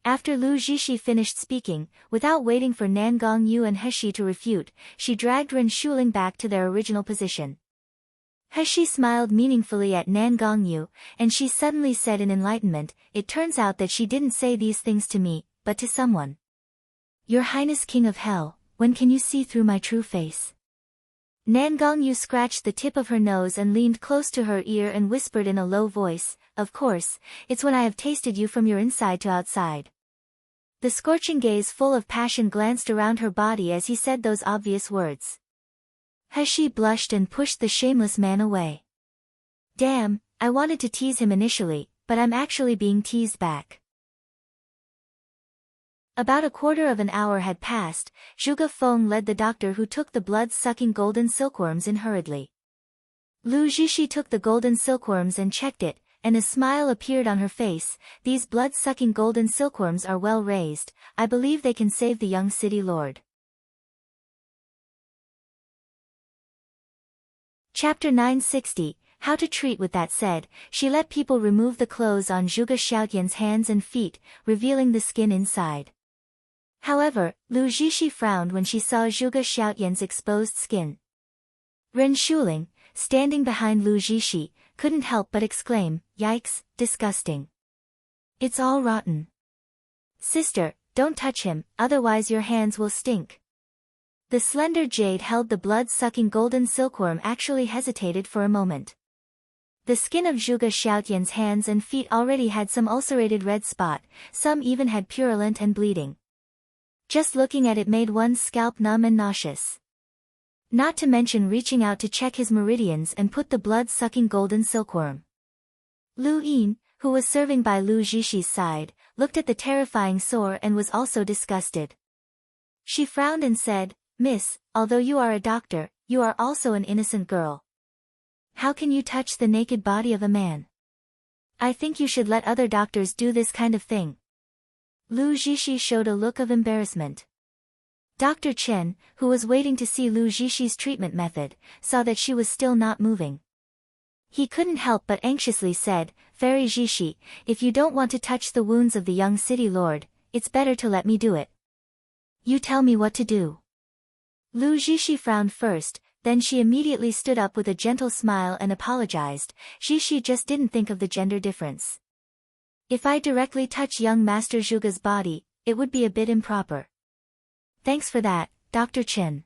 After Lu Jishi finished speaking, without waiting for Nan Gongyu and Heshi to refute, she dragged Ren Shuling back to their original position. Heshi smiled meaningfully at Nan Gongyu, and she suddenly said in Enlightenment, it turns out that she didn't say these things to me, but to someone. Your Highness King of Hell, when can you see through my true face? Nan Gongyu scratched the tip of her nose and leaned close to her ear and whispered in a low voice, of course, it's when I have tasted you from your inside to outside. The scorching gaze full of passion glanced around her body as he said those obvious words. Heshi blushed and pushed the shameless man away. Damn, I wanted to tease him initially, but I'm actually being teased back. About a quarter of an hour had passed. Zhuge Feng led the doctor who took the blood-sucking golden silkworms in hurriedly. Lu Jishi took the golden silkworms and checked it, and a smile appeared on her face. These blood-sucking golden silkworms are well raised. I believe they can save the young city lord. Chapter 960, How to Treat. With that said, she let people remove the clothes on Zhuge Xiaotian's hands and feet, revealing the skin inside. However, Lu Jishi frowned when she saw Zhuge Xiaotian's exposed skin. Ren Shuling, standing behind Lu Jishi, couldn't help but exclaim, yikes, disgusting. It's all rotten. Sister, don't touch him, otherwise your hands will stink. The slender jade held the blood-sucking golden silkworm actually hesitated for a moment. The skin of Zhuge Xiaotian's hands and feet already had some ulcerated red spot, some even had purulent and bleeding. Just looking at it made one's scalp numb and nauseous. Not to mention reaching out to check his meridians and put the blood-sucking golden silkworm. Lu Yin, who was serving by Lu Jishi's side, looked at the terrifying sore and was also disgusted. She frowned and said, Miss, although you are a doctor, you are also an innocent girl. How can you touch the naked body of a man? I think you should let other doctors do this kind of thing. Lu Jishi showed a look of embarrassment. Dr. Chen, who was waiting to see Lu Jishi's treatment method, saw that she was still not moving. He couldn't help but anxiously said, Fairy Jishi, if you don't want to touch the wounds of the young city lord, it's better to let me do it. You tell me what to do. Lu Jishi frowned first, then she immediately stood up with a gentle smile and apologized. Jishi just didn't think of the gender difference. If I directly touch young Master Zhuge's body, it would be a bit improper. Thanks for that, Dr. Chen.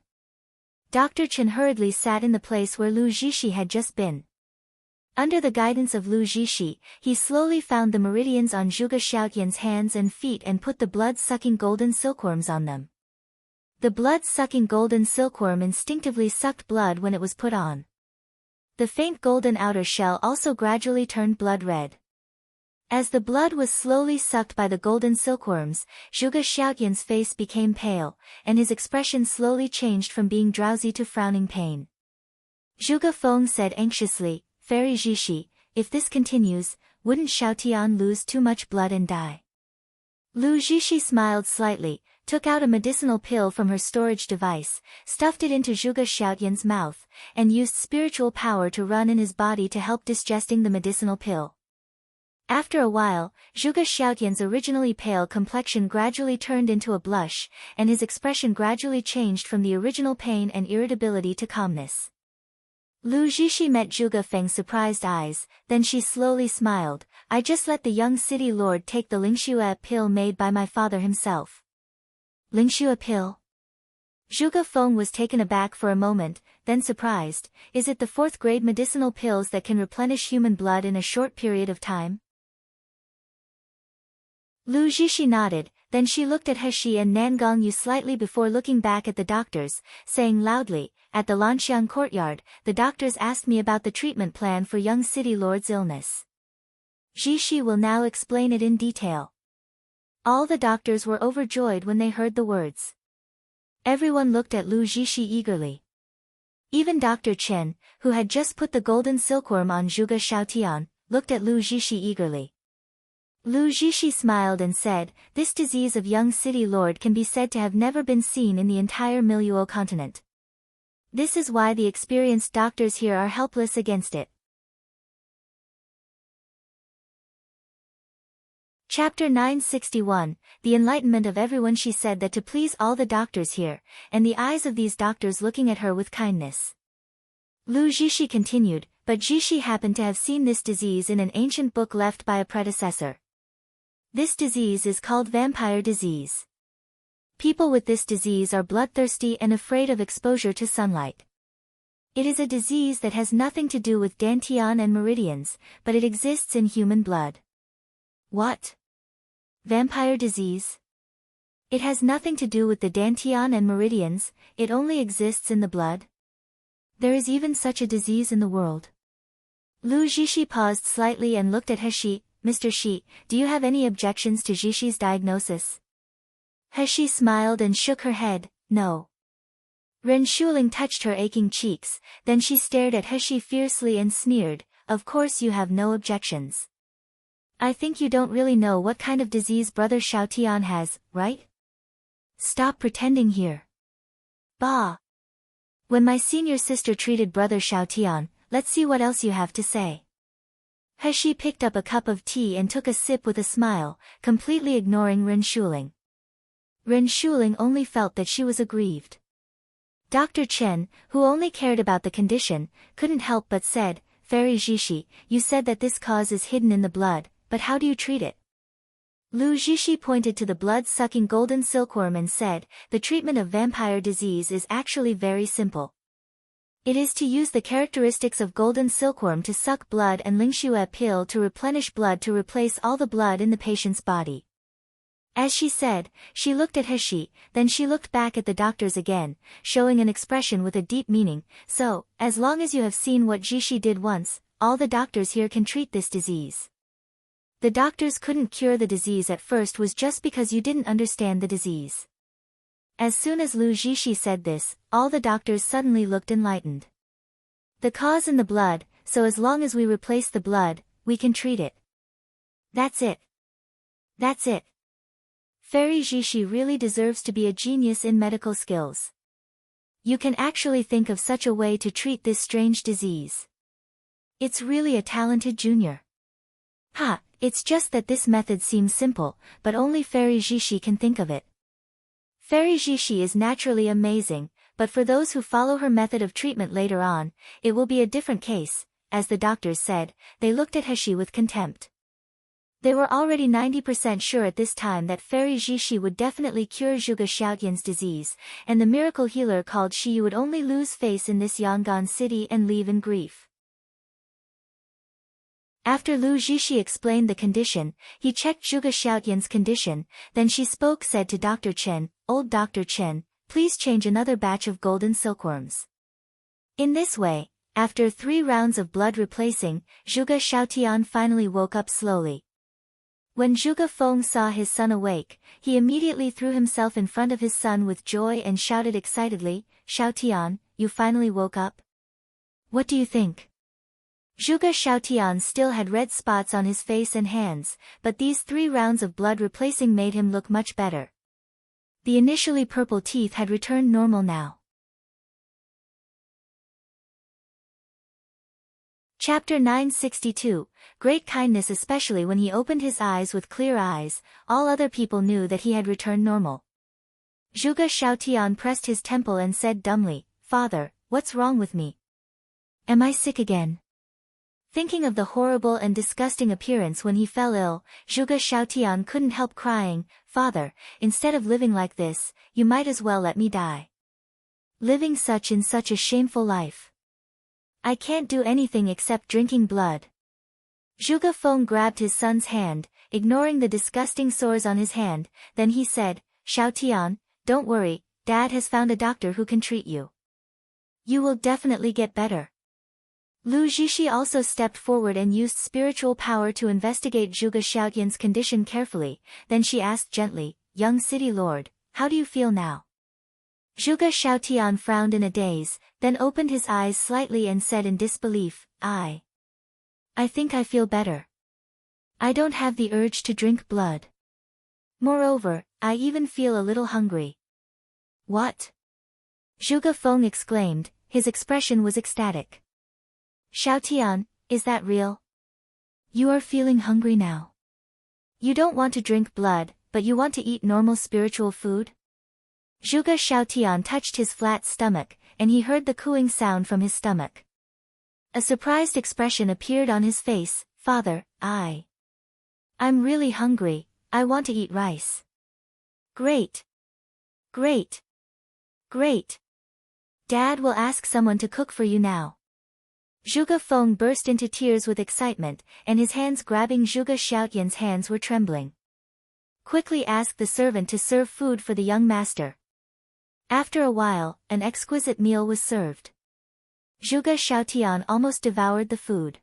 Dr. Chen hurriedly sat in the place where Lu Jishi had just been. Under the guidance of Lu Jishi, he slowly found the meridians on Zhuge Xiaotian's hands and feet and put the blood-sucking golden silkworms on them. The blood-sucking golden silkworm instinctively sucked blood when it was put on. The faint golden outer shell also gradually turned blood red. As the blood was slowly sucked by the golden silkworms, Zhuge Xiaotian's face became pale, and his expression slowly changed from being drowsy to frowning pain. Zhuge Feng said anxiously, Fairy Zhishi, if this continues, wouldn't Xiaotian lose too much blood and die? Lu Zhishi smiled slightly, took out a medicinal pill from her storage device, stuffed it into Zhuge Xiaotian's mouth, and used spiritual power to run in his body to help digesting the medicinal pill. After a while, Zhuge Xiaotian's originally pale complexion gradually turned into a blush, and his expression gradually changed from the original pain and irritability to calmness. Lu Zhishi met Zhuge Feng's surprised eyes, then she slowly smiled, I just let the young city lord take the Lingxue pill made by my father himself. Lingxue pill? Zhuge Feng was taken aback for a moment, then surprised, is it the 4th grade medicinal pills that can replenish human blood in a short period of time? Lu Zhishi nodded, then she looked at Heshi and Nangang Yu slightly before looking back at the doctors, saying loudly, at the Lanxiang courtyard, the doctors asked me about the treatment plan for young city lord's illness. Zhishi will now explain it in detail. All the doctors were overjoyed when they heard the words. Everyone looked at Lu Zhishi eagerly. Even Dr. Chen, who had just put the golden silkworm on Zhuge Xiaotian, looked at Lu Zhishi eagerly. Lu Zhishi smiled and said, this disease of young city lord can be said to have never been seen in the entire Miluo continent. This is why the experienced doctors here are helpless against it. Chapter 961, The Enlightenment of Everyone. She said that to please all the doctors here, and the eyes of these doctors looking at her with kindness. Lu Zhishi continued, but Zhishi happened to have seen this disease in an ancient book left by a predecessor. This disease is called vampire disease. People with this disease are bloodthirsty and afraid of exposure to sunlight. It is a disease that has nothing to do with dantian and meridians, but it exists in human blood. What? Vampire disease? It has nothing to do with the dantian and meridians, it only exists in the blood? There is even such a disease in the world. Lu Zhishi paused slightly and looked at Heshi. Mr. Shi, do you have any objections to Zhishi's diagnosis? Heshi smiled and shook her head, no. Ren Shuling touched her aching cheeks, then she stared at Heshi fiercely and sneered, of course you have no objections. I think you don't really know what kind of disease brother Xiaotian has, right? Stop pretending here. Bah! When my senior sister treated brother Xiaotian, let's see what else you have to say. Heshi picked up a cup of tea and took a sip with a smile, completely ignoring Ren Shuling. Ren Shuling only felt that she was aggrieved. Dr. Chen, who only cared about the condition, couldn't help but said, Fairy Zhishi, you said that this cause is hidden in the blood, but how do you treat it? Lu Zhishi pointed to the blood-sucking golden silkworm and said, the treatment of vampire disease is actually very simple. It is to use the characteristics of golden silkworm to suck blood and Lingxue pill to replenish blood to replace all the blood in the patient's body. As she said, she looked at Heshi, then she looked back at the doctors again, showing an expression with a deep meaning, so, as long as you have seen what Zhishi did once, all the doctors here can treat this disease. The doctors couldn't cure the disease at first was just because you didn't understand the disease. As soon as Lu Zhishi said this, all the doctors suddenly looked enlightened. The cause in the blood, so as long as we replace the blood, we can treat it. That's it. That's it. Fairy Zhishi really deserves to be a genius in medical skills. You can actually think of such a way to treat this strange disease. It's really a talented junior. Ha, it's just that this method seems simple, but only Fairy Zhishi can think of it. Fairy Zhishi is naturally amazing, but for those who follow her method of treatment later on, it will be a different case, as the doctors said. They looked at Heshi with contempt. They were already 90% sure at this time that Fairy Zhishi would definitely cure Zhuge Xiaotian's disease, and the miracle healer called Shi would only lose face in this Yangon city and leave in grief. After Lu Zhishi explained the condition, he checked Zhuge Xiaotian's condition, then she said to Dr. Chen, Old Dr. Chen, please change another batch of golden silkworms. In this way, after 3 rounds of blood replacing, Zhuge Xiaotian finally woke up slowly. When Zhuge Feng saw his son awake, he immediately threw himself in front of his son with joy and shouted excitedly, Xiaotian, you finally woke up? What do you think? Zhuge Xiaotian still had red spots on his face and hands, but these 3 rounds of blood replacing made him look much better. The initially purple teeth had returned normal now. Chapter 962, Great Kindness. Especially when he opened his eyes with clear eyes, all other people knew that he had returned normal. Zhuge Xiaotian pressed his temple and said dumbly, "Father, what's wrong with me? Am I sick again?" Thinking of the horrible and disgusting appearance when he fell ill, Zhuge Xiaotian couldn't help crying, "Father, instead of living like this, you might as well let me die. Living such a shameful life. I can't do anything except drinking blood." Zhuge Feng grabbed his son's hand, ignoring the disgusting sores on his hand, then he said, "Xiaotian, don't worry, Dad has found a doctor who can treat you. You will definitely get better." Lu Zixi also stepped forward and used spiritual power to investigate Zhuge Xiaotian's condition carefully, then she asked gently, "Young city lord, how do you feel now?" Zhuge Xiaotian frowned in a daze, then opened his eyes slightly and said in disbelief, I think I feel better. I don't have the urge to drink blood. Moreover, I even feel a little hungry." "What?" Zhuge Feng exclaimed, his expression was ecstatic. "Xiaotian, is that real? You are feeling hungry now? You don't want to drink blood, but you want to eat normal spiritual food?" Zhuge Xiaotian touched his flat stomach, and he heard the cooing sound from his stomach. A surprised expression appeared on his face. "Father, I'm really hungry, I want to eat rice." "Great! Great! Great! Dad will ask someone to cook for you now." Zhuge Feng burst into tears with excitement, and his hands grabbing Zhuge Xiaotian's hands were trembling. Quickly asked the servant to serve food for the young master. After a while, an exquisite meal was served. Zhuge Xiaotian almost devoured the food.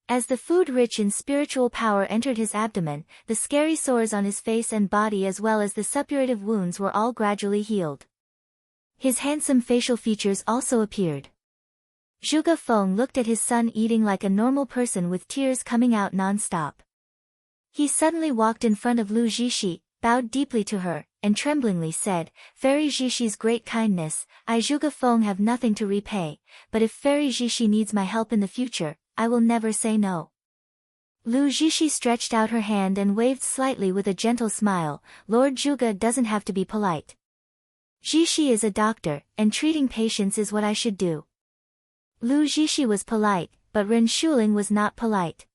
As the food rich in spiritual power entered his abdomen, the scary sores on his face and body as well as the suppurative wounds were all gradually healed. His handsome facial features also appeared. Zhuge Feng looked at his son eating like a normal person with tears coming out non-stop. He suddenly walked in front of Lu Zixi, bowed deeply to her, and tremblingly said, "Fairy Zhixi's great kindness, I Zhuge Feng have nothing to repay, but if Fairy Zhixi needs my help in the future, I will never say no." Lu Zixi stretched out her hand and waved slightly with a gentle smile. "Lord Zhuge doesn't have to be polite. Zixi is a doctor, and treating patients is what I should do." Lu Zixi was polite, but Ren Shuling was not polite.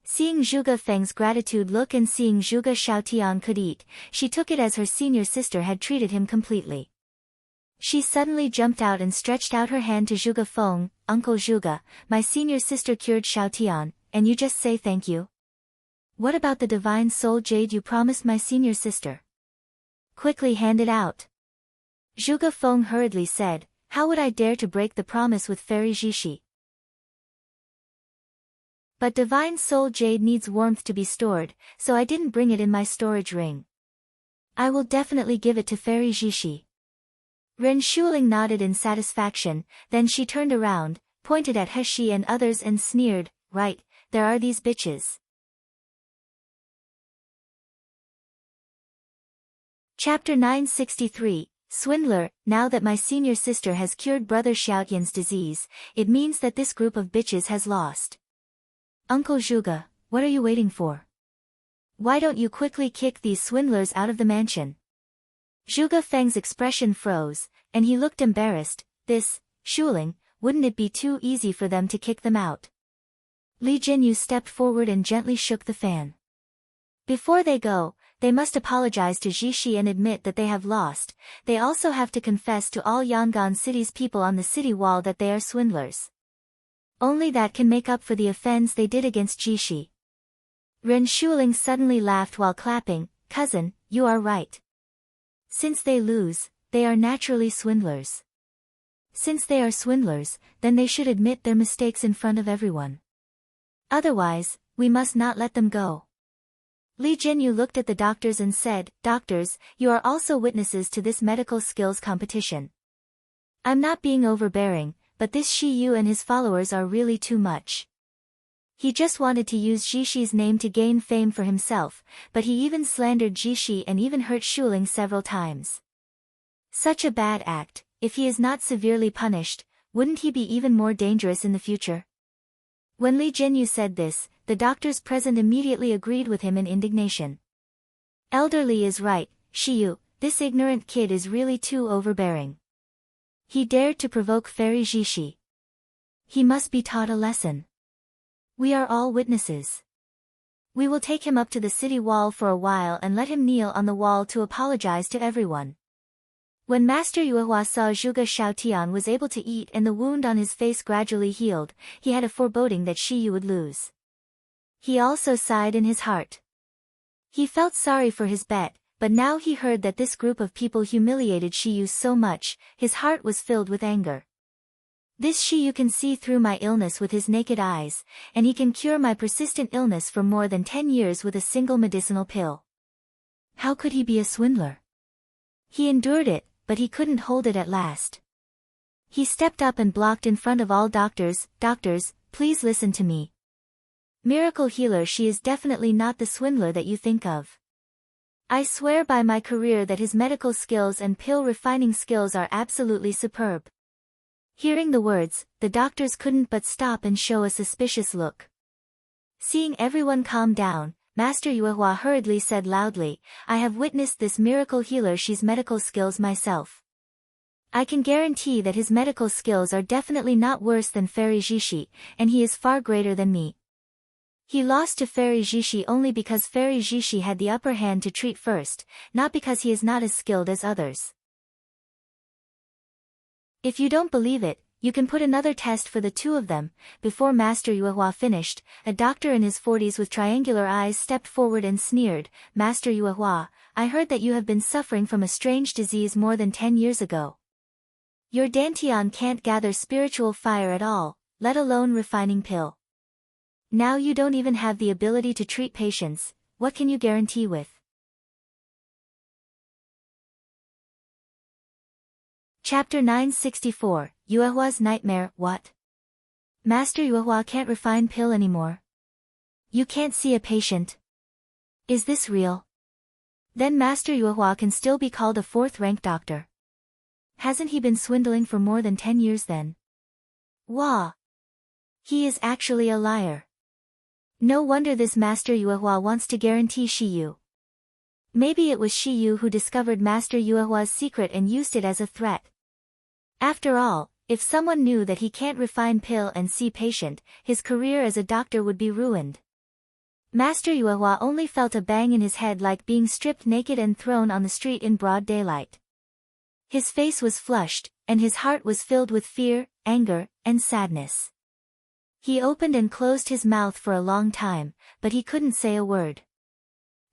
Seeing Zhuge Feng's gratitude look and seeing Zhuge Xiaotian could eat, she took it as her senior sister had treated him completely. She suddenly jumped out and stretched out her hand to Zhuge Feng. "Uncle Zhuge, my senior sister cured Xiaotian, and you just say thank you? What about the divine soul jade you promised my senior sister? Quickly hand it out." Zhuge Feng hurriedly said, "How would I dare to break the promise with Fairy Zhixi? But divine soul jade needs warmth to be stored, so I didn't bring it in my storage ring. I will definitely give it to Fairy Zhixi." Ren Shuling nodded in satisfaction, then she turned around, pointed at Heshi and others and sneered, "Right, there are these bitches." Chapter 963, Swindler. Now that my senior sister has cured brother Xiaotian's disease, it means that this group of bitches has lost. Uncle Zhuge, what are you waiting for? Why don't you quickly kick these swindlers out of the mansion? Zhuge Feng's expression froze, and he looked embarrassed. "This, Shuling, wouldn't it be too easy for them to kick them out?" Li Jinyu stepped forward and gently shook the fan. "Before they go, they must apologize to Zixi and admit that they have lost. They also have to confess to all Yangon City's people on the city wall that they are swindlers. Only that can make up for the offense they did against Zixi." Ren Shuling suddenly laughed while clapping. "Cousin, you are right. Since they lose, they are naturally swindlers. Since they are swindlers, then they should admit their mistakes in front of everyone. Otherwise, we must not let them go." Li Jinyu looked at the doctors and said, "Doctors, you are also witnesses to this medical skills competition. I'm not being overbearing, but this Yu and his followers are really too much. He just wanted to use Jishi's name to gain fame for himself, but he even slandered Jishi and even hurt Shuling several times. Such a bad act, if he is not severely punished, wouldn't he be even more dangerous in the future? When Li Jianyu said this, the doctors present immediately agreed with him in indignation. Elder Li is right, Shiyu, this ignorant kid is really too overbearing. He dared to provoke Fairy Jishi. He must be taught a lesson. We are all witnesses. We will take him up to the city wall for a while and let him kneel on the wall to apologize to everyone. When Master Yuehua saw Zhuge Xiaotian was able to eat and the wound on his face gradually healed, he had a foreboding that Shiyu would lose. He also sighed in his heart. He felt sorry for his bet, but now he heard that this group of people humiliated Shiyu so much, his heart was filled with anger. This Shiyu can see through my illness with his naked eyes, and he can cure my persistent illness for more than 10 years with a single medicinal pill. How could he be a swindler? He endured it, but he couldn't hold it at last. He stepped up and blocked in front of all doctors. Doctors, please listen to me. Miracle healer, she is definitely not the swindler that you think of. I swear by my career that his medical skills and pill refining skills are absolutely superb. Hearing the words, the doctors couldn't but stop and show a suspicious look. Seeing everyone calm down, Master Yuehua hurriedly said loudly, I have witnessed this miracle healer she's medical skills myself. I can guarantee that his medical skills are definitely not worse than Fairy Jishi, and he is far greater than me. He lost to Fairy Jishi only because Fairy Jishi had the upper hand to treat first, not because he is not as skilled as others. If you don't believe it, you can put another test for the two of them. Before Master Yuehua finished, a doctor in his 40s with triangular eyes stepped forward and sneered, Master Yuehua, I heard that you have been suffering from a strange disease more than 10 years ago. Your Dantian can't gather spiritual fire at all, let alone refining pill. Now you don't even have the ability to treat patients, what can you guarantee with? Chapter 964, Yuehua's Nightmare. What? Master Yuehua can't refine pill anymore. You can't see a patient. Is this real? Then Master Yuehua can still be called a 4th-rank doctor. Hasn't he been swindling for more than 10 years then? Wah! He is actually a liar. No wonder this Master Yuehua wants to guarantee Shiyu. Maybe it was Shiyu who discovered Master Yuehua's secret and used it as a threat. After all, if someone knew that he can't refine pill and see patient, his career as a doctor would be ruined. Master Yuehua only felt a bang in his head like being stripped naked and thrown on the street in broad daylight. His face was flushed, and his heart was filled with fear, anger, and sadness. He opened and closed his mouth for a long time, but he couldn't say a word.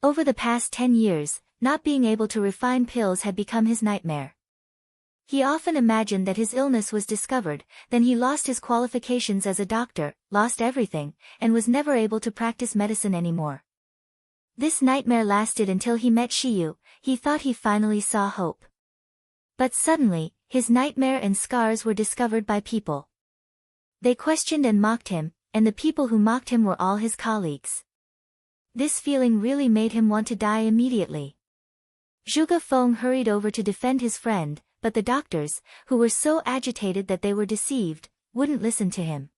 Over the past 10 years, not being able to refine pills had become his nightmare. He often imagined that his illness was discovered, then he lost his qualifications as a doctor, lost everything, and was never able to practice medicine anymore. This nightmare lasted until he met Shiyu. He thought he finally saw hope. But suddenly, his nightmare and scars were discovered by people. They questioned and mocked him, and the people who mocked him were all his colleagues. This feeling really made him want to die immediately. Zhuge Feng hurried over to defend his friend, but the doctors, who were so agitated that they were deceived, wouldn't listen to him.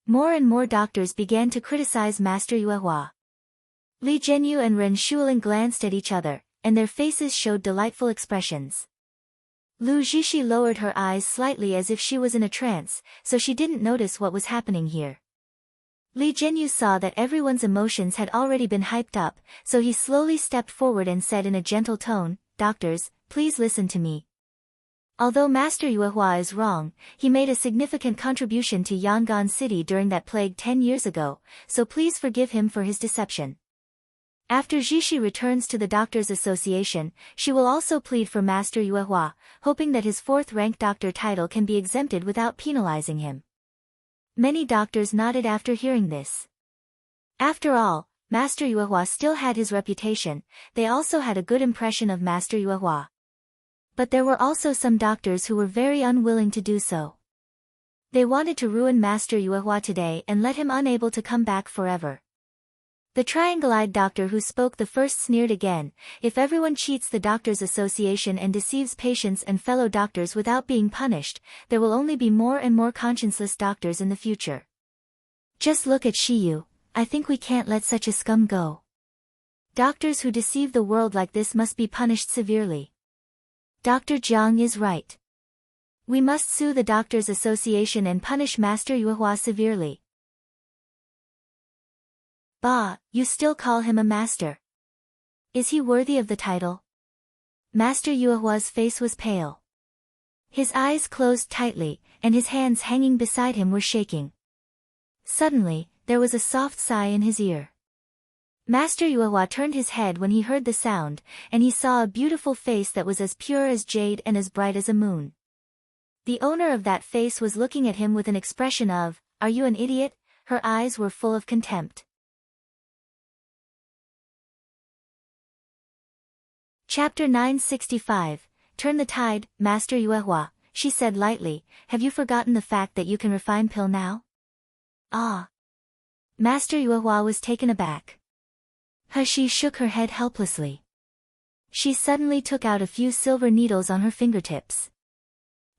More and more doctors began to criticize Master Yuehua. Li Jianyu and Ren Shuling glanced at each other, and their faces showed delightful expressions. Lu Jishi lowered her eyes slightly as if she was in a trance, so she didn't notice what was happening here. Li Jianyu saw that everyone's emotions had already been hyped up, so he slowly stepped forward and said in a gentle tone, Doctors, please listen to me. Although Master Yuehua is wrong, he made a significant contribution to Yangon City during that plague 10 years ago, so please forgive him for his deception. After Jishi returns to the Doctors' Association, she will also plead for Master Yuehua, hoping that his 4th-rank doctor title can be exempted without penalizing him. Many doctors nodded after hearing this. After all, Master Yuehua still had his reputation, they also had a good impression of Master Yuehua. But there were also some doctors who were very unwilling to do so. They wanted to ruin Master Yuehua today and let him unable to come back forever. The triangle-eyed doctor who spoke the first sneered again, if everyone cheats the doctors' association and deceives patients and fellow doctors without being punished, there will only be more and more conscienceless doctors in the future. Just look at Shiyu, I think we can't let such a scum go. Doctors who deceive the world like this must be punished severely. Dr. Jiang is right. We must sue the doctors' association and punish Master Yuehua severely. Bah, you still call him a master. Is he worthy of the title? Master Yuehua's face was pale. His eyes closed tightly, and his hands hanging beside him were shaking. Suddenly, there was a soft sigh in his ear. Master Yuehua turned his head when he heard the sound, and he saw a beautiful face that was as pure as jade and as bright as a moon. The owner of that face was looking at him with an expression of, "Are you an idiot?" Her eyes were full of contempt. Chapter 965, Turn the Tide, Master Yuehua, she said lightly, have you forgotten the fact that you can refine pill now? Ah. Master Yuehua was taken aback. She shook her head helplessly. She suddenly took out a few silver needles on her fingertips.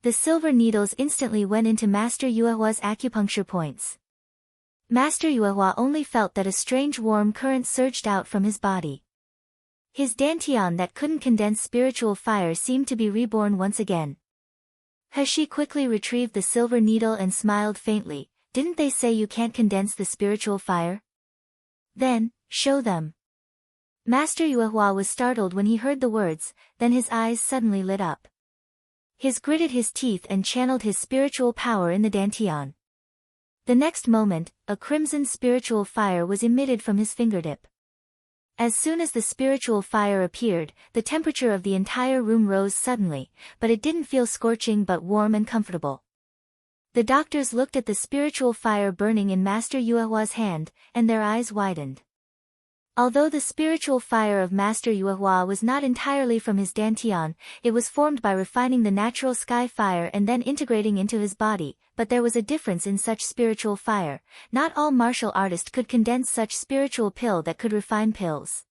The silver needles instantly went into Master Yuehua's acupuncture points. Master Yuehua only felt that a strange warm current surged out from his body. His dantian that couldn't condense spiritual fire seemed to be reborn once again. She quickly retrieved the silver needle and smiled faintly. Didn't they say you can't condense the spiritual fire? Then, show them. Master Yuehua was startled when he heard the words, then his eyes suddenly lit up. He gritted his teeth and channeled his spiritual power in the dantian. The next moment, a crimson spiritual fire was emitted from his fingertip. As soon as the spiritual fire appeared, the temperature of the entire room rose suddenly, but it didn't feel scorching but warm and comfortable. The doctors looked at the spiritual fire burning in Master Yuehua's hand, and their eyes widened. Although the spiritual fire of Master Yuehua was not entirely from his dantian, it was formed by refining the natural sky fire and then integrating into his body, but there was a difference in such spiritual fire. Not all martial artists could condense such spiritual pill that could refine pills.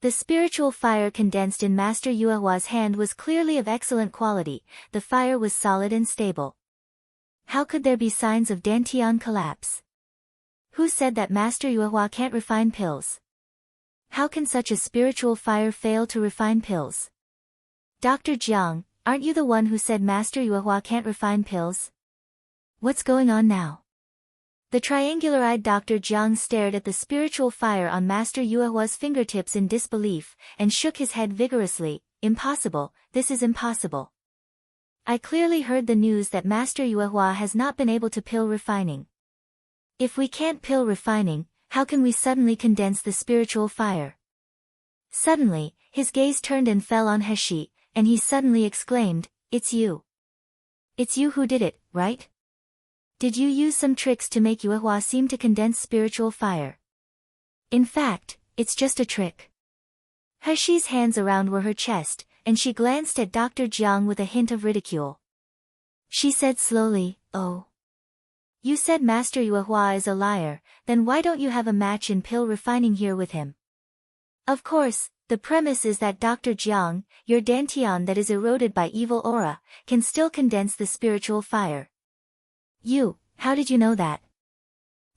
The spiritual fire condensed in Master Yuehua's hand was clearly of excellent quality, the fire was solid and stable. How could there be signs of dantian collapse? Who said that Master Yuehua can't refine pills? How can such a spiritual fire fail to refine pills? Dr. Jiang, aren't you the one who said Master Yuehua can't refine pills? What's going on now? The triangular-eyed Dr. Jiang stared at the spiritual fire on Master Yuehua's fingertips in disbelief, and shook his head vigorously. Impossible, this is impossible. I clearly heard the news that Master Yuehua has not been able to pill refining. If we can't pill refining, how can we suddenly condense the spiritual fire? Suddenly, his gaze turned and fell on Heshi, and he suddenly exclaimed, "It's you. It's you who did it, right? Did you use some tricks to make Yuehua seem to condense spiritual fire?" In fact, it's just a trick. Heshi's hands around were her chest, and she glanced at Dr. Jiang with a hint of ridicule. She said slowly, "Oh. You said Master Yuehua is a liar, then why don't you have a match in pill refining here with him? Of course, the premise is that Dr. Jiang, your dantian that is eroded by evil aura, can still condense the spiritual fire." How did you know that?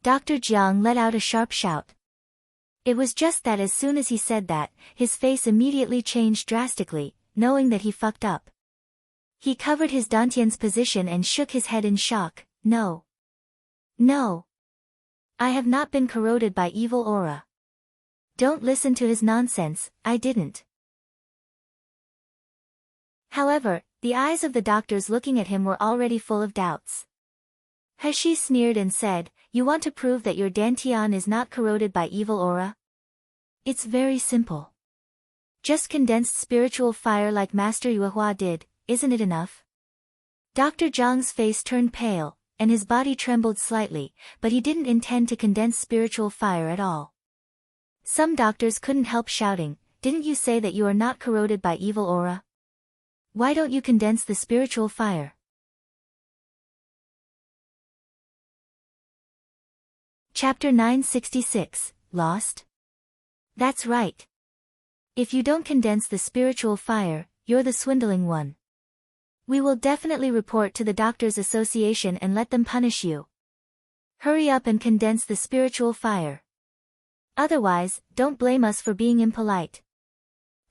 Dr. Jiang let out a sharp shout. It was just that as soon as he said that, his face immediately changed drastically, knowing that he fucked up. He covered his dantian's position and shook his head in shock. No. No. I have not been corroded by evil aura. Don't listen to his nonsense, I didn't. However, the eyes of the doctors looking at him were already full of doubts. Heshi sneered and said, "You want to prove that your dantian is not corroded by evil aura? It's very simple. Just condensed spiritual fire like Master Yuehua did, isn't it enough?" Dr. Zhang's face turned pale, and his body trembled slightly, but he didn't intend to condense spiritual fire at all. Some doctors couldn't help shouting, "Didn't you say that you are not corroded by evil aura? Why don't you condense the spiritual fire?" Chapter 966, Lost? That's right. If you don't condense the spiritual fire, you're the swindling one. We will definitely report to the Doctors Association and let them punish you. Hurry up and condense the spiritual fire. Otherwise, don't blame us for being impolite.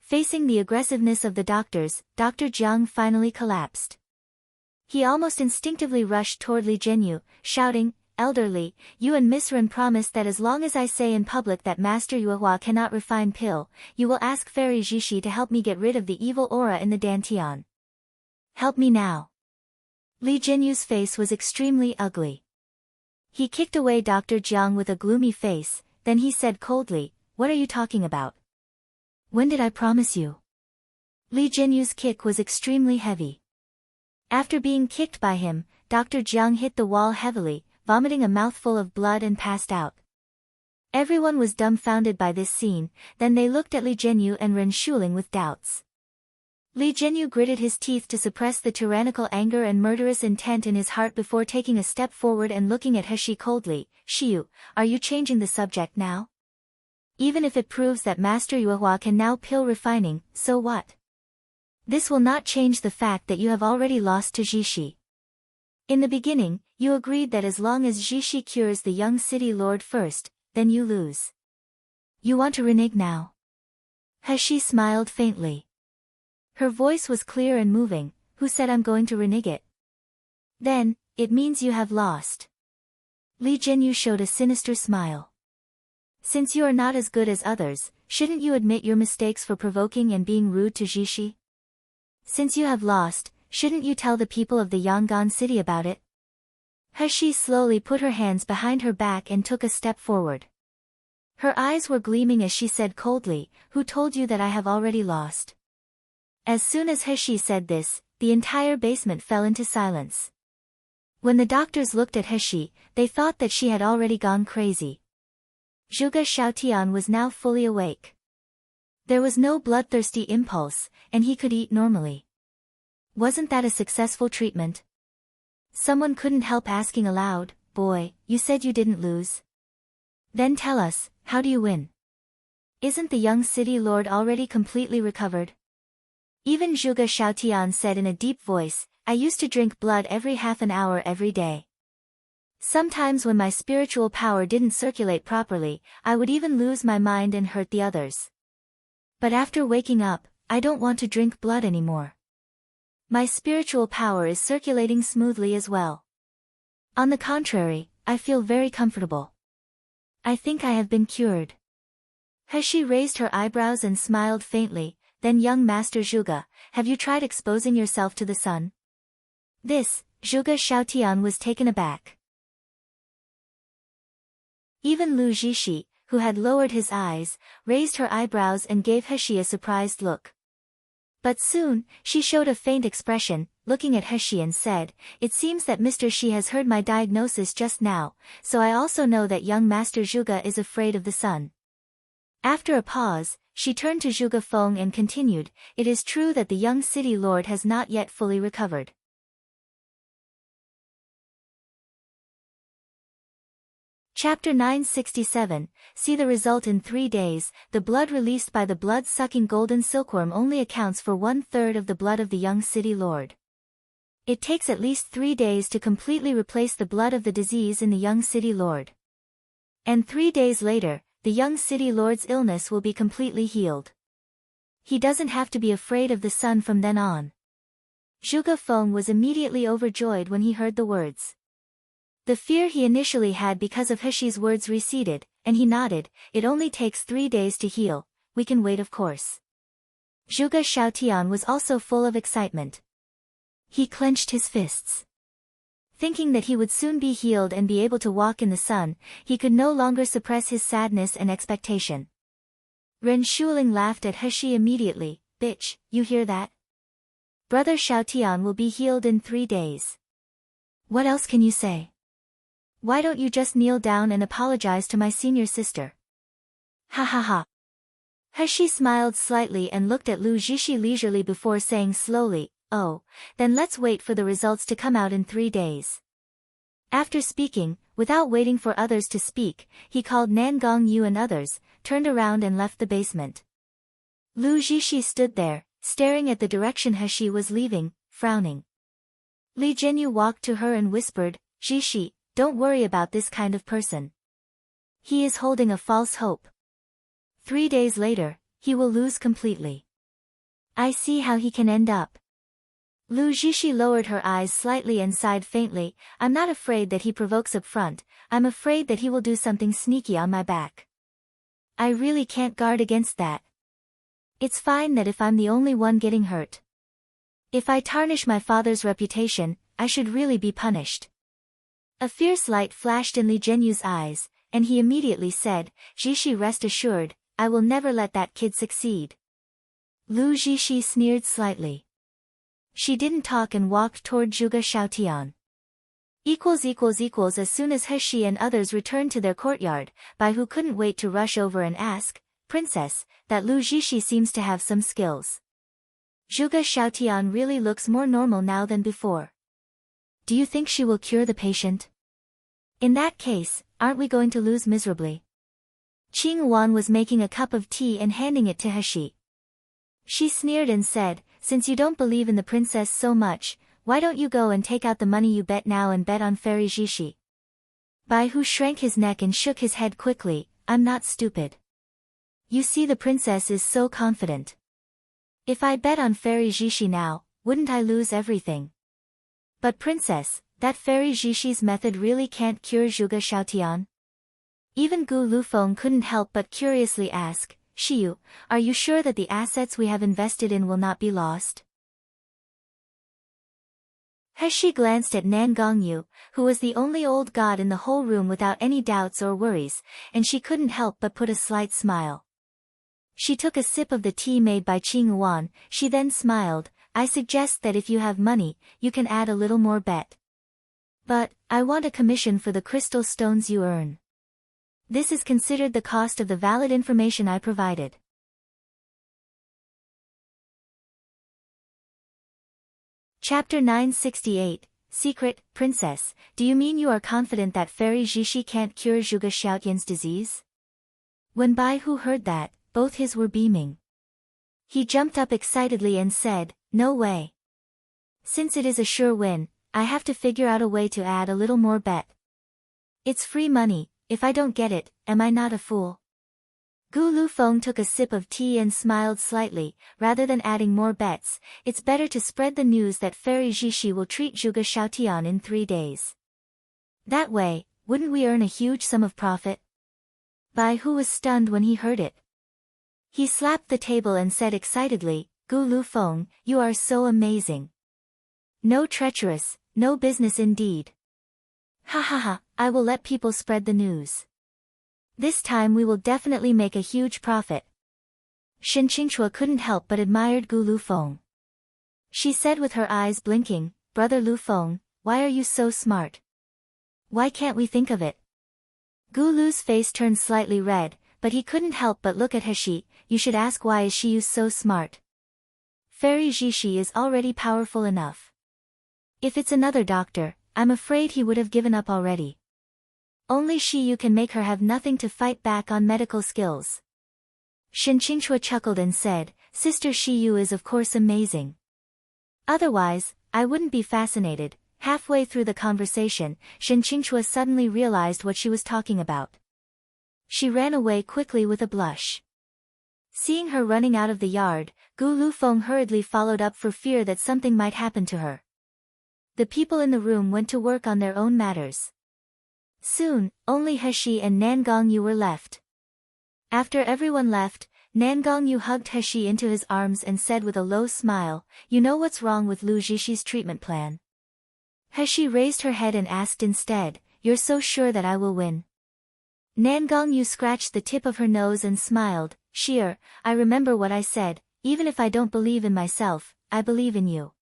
Facing the aggressiveness of the doctors, Dr. Jiang finally collapsed. He almost instinctively rushed toward Li Jinyu, shouting, "Elderly, you and Miss Ren promised that as long as I say in public that Master Yuehua cannot refine pill, you will ask Fairy Jishi to help me get rid of the evil aura in the Dantian. Help me now." Li Jinyu's face was extremely ugly. He kicked away Dr. Jiang with a gloomy face, then he said coldly, "What are you talking about? When did I promise you?" Li Jinyu's kick was extremely heavy. After being kicked by him, Dr. Jiang hit the wall heavily, vomiting a mouthful of blood and passed out. Everyone was dumbfounded by this scene, then they looked at Li Jinyu and Ren Shuling with doubts. Li Jinyu gritted his teeth to suppress the tyrannical anger and murderous intent in his heart before taking a step forward and looking at Heshi coldly. "Shiyu, are you changing the subject now? Even if it proves that Master Yuehua can now pill refining, so what? This will not change the fact that you have already lost to Jishi. In the beginning, you agreed that as long as Jishi cures the young city lord first, then you lose. You want to renege now?" Heshi smiled faintly. Her voice was clear and moving. "Who said I'm going to renege it?" "Then, it means you have lost." Li Jinyu showed a sinister smile. "Since you are not as good as others, shouldn't you admit your mistakes for provoking and being rude to Jishi? Since you have lost, shouldn't you tell the people of the Yangon city about it?" Heshi slowly put her hands behind her back and took a step forward. Her eyes were gleaming as she said coldly, "Who told you that I have already lost?" As soon as Heshi said this, the entire basement fell into silence. When the doctors looked at Heshi, they thought that she had already gone crazy. Zhuge Xiaotian was now fully awake. There was no bloodthirsty impulse, and he could eat normally. Wasn't that a successful treatment? Someone couldn't help asking aloud, "Boy, you said you didn't lose. Then tell us, how do you win? Isn't the young city lord already completely recovered?" Even Zhuge Xiaotian said in a deep voice, "I used to drink blood every half an hour every day. Sometimes when my spiritual power didn't circulate properly, I would even lose my mind and hurt the others. But after waking up, I don't want to drink blood anymore. My spiritual power is circulating smoothly as well. On the contrary, I feel very comfortable. I think I have been cured." Heshi raised her eyebrows and smiled faintly. "Then young Master Zhuge, have you tried exposing yourself to the sun?" This, Zhuge Xiaotian was taken aback. Even Lu Jishi, who had lowered his eyes, raised her eyebrows and gave Heshi a surprised look. But soon, she showed a faint expression, looking at Heshi and said, "It seems that Mr. Shi has heard my diagnosis just now, so I also know that young Master Zhuge is afraid of the sun." After a pause, she turned to Zhuge Feng and continued, "It is true that the young city lord has not yet fully recovered. Chapter 967, see the result in 3 days. The blood released by the blood-sucking golden silkworm only accounts for 1/3 of the blood of the young city lord. It takes at least 3 days to completely replace the blood of the disease in the young city lord. And 3 days later, the young city lord's illness will be completely healed. He doesn't have to be afraid of the sun from then on." Zhuge Feng was immediately overjoyed when he heard the words. The fear he initially had because of Heshi's words receded, and he nodded. "It only takes 3 days to heal, we can wait of course." Zhuge Xiaotian was also full of excitement. He clenched his fists. Thinking that he would soon be healed and be able to walk in the sun, he could no longer suppress his sadness and expectation. Ren Shuling laughed at Heshi immediately. "Bitch, you hear that? Brother Xiaotian will be healed in 3 days. What else can you say? Why don't you just kneel down and apologize to my senior sister?" "Ha ha ha." Heshi smiled slightly and looked at Lu Jishi leisurely before saying slowly, "Oh, then let's wait for the results to come out in 3 days. After speaking, without waiting for others to speak, he called Nan Gongyu and others, turned around and left the basement. Lu Zhishi stood there, staring at the direction Heshi was leaving, frowning. Li Zhenyu walked to her and whispered, "Zhishi, don't worry about this kind of person. He is holding a false hope. 3 days later, he will lose completely. I see how he can end up." Lu Zhishi lowered her eyes slightly and sighed faintly. "I'm not afraid that he provokes up front, I'm afraid that he will do something sneaky on my back. I really can't guard against that. It's fine that if I'm the only one getting hurt. If I tarnish my father's reputation, I should really be punished." A fierce light flashed in Li Zhenyu's eyes, and he immediately said, "Zhishi, rest assured, I will never let that kid succeed." Lu Zhishi sneered slightly. She didn't talk and walked toward Zhuge Xiaotian. As soon as Heshi and others returned to their courtyard, Bai Hu couldn't wait to rush over and ask, "Princess, that Lu Zhishi seems to have some skills. Zhuge Xiaotian really looks more normal now than before. Do you think she will cure the patient? In that case, aren't we going to lose miserably?" Qing Wan was making a cup of tea and handing it to Heshi. She sneered and said, "Since you don't believe in the princess so much, why don't you go and take out the money you bet now and bet on Fairy Zhishi?" Bai Hu shrank his neck and shook his head quickly. "I'm not stupid. You see, the princess is so confident. If I bet on Fairy Zhishi now, wouldn't I lose everything? But princess, that Fairy Zhishi's method really can't cure Zhuge Xiaotian?" Even Gu Lufeng couldn't help but curiously ask, "Shiyu, are you sure that the assets we have invested in will not be lost?" Heshi glanced at Nan Gongyu, who was the only old god in the whole room without any doubts or worries, and she couldn't help but put a slight smile. She took a sip of the tea made by Qing Wan. She then smiled, "I suggest that if you have money, you can add a little more bet. But, I want a commission for the crystal stones you earn. This is considered the cost of the valid information I provided." Chapter 968, Secret. "Princess, do you mean you are confident that Fairy Zhishi can't cure Zhuge Xiaotian's disease?" When Bai Hu heard that, both his were beaming. He jumped up excitedly and said, "No way. Since it is a sure win, I have to figure out a way to add a little more bet. It's free money. If I don't get it, am I not a fool?" Gu Lufeng took a sip of tea and smiled slightly. "Rather than adding more bets, it's better to spread the news that Fairy Zhishi will treat Zhuge Xiaotian in 3 days. That way, wouldn't we earn a huge sum of profit?" Bai Hu was stunned when he heard it. He slapped the table and said excitedly, "Gu Lufeng, you are so amazing. No treacherous, no business indeed. Ha ha ha, I will let people spread the news. This time we will definitely make a huge profit." Shen Qingchua couldn't help but admired Gu Lufeng. She said with her eyes blinking, "Brother Lufeng, why are you so smart? Why can't we think of it?" Gu Lu's face turned slightly red, but he couldn't help but look at Heshi. "You should ask why is she so smart? Fairy Zhishi is already powerful enough. If it's another doctor, I'm afraid he would have given up already. Only Shiyu can make her have nothing to fight back on medical skills." Shen Qingchua chuckled and said, "Sister Shiyu is of course amazing. Otherwise, I wouldn't be fascinated." Halfway through the conversation, Shen Qingchua suddenly realized what she was talking about. She ran away quickly with a blush. Seeing her running out of the yard, Gu Lufeng hurriedly followed up for fear that something might happen to her. The people in the room went to work on their own matters. Soon, only Heshi and Nan Gongyu were left. After everyone left, Nan Gongyu hugged Heshi into his arms and said with a low smile, "You know what's wrong with Lu Zhishi's treatment plan?" Heshi raised her head and asked instead, "You're so sure that I will win?" Nan Gongyu scratched the tip of her nose and smiled, "Sheer, I remember what I said, even if I don't believe in myself, I believe in you."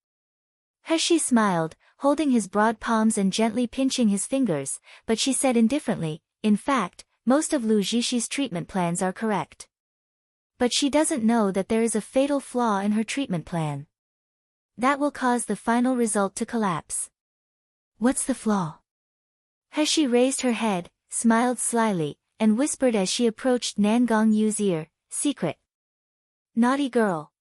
Heshi smiled, holding his broad palms and gently pinching his fingers, but she said indifferently, "In fact, most of Lu Zhishi's treatment plans are correct. But she doesn't know that there is a fatal flaw in her treatment plan. That will cause the final result to collapse." "What's the flaw?" He raised her head, smiled slyly, and whispered as she approached Nan Gongyu's ear, "Secret." "Naughty girl."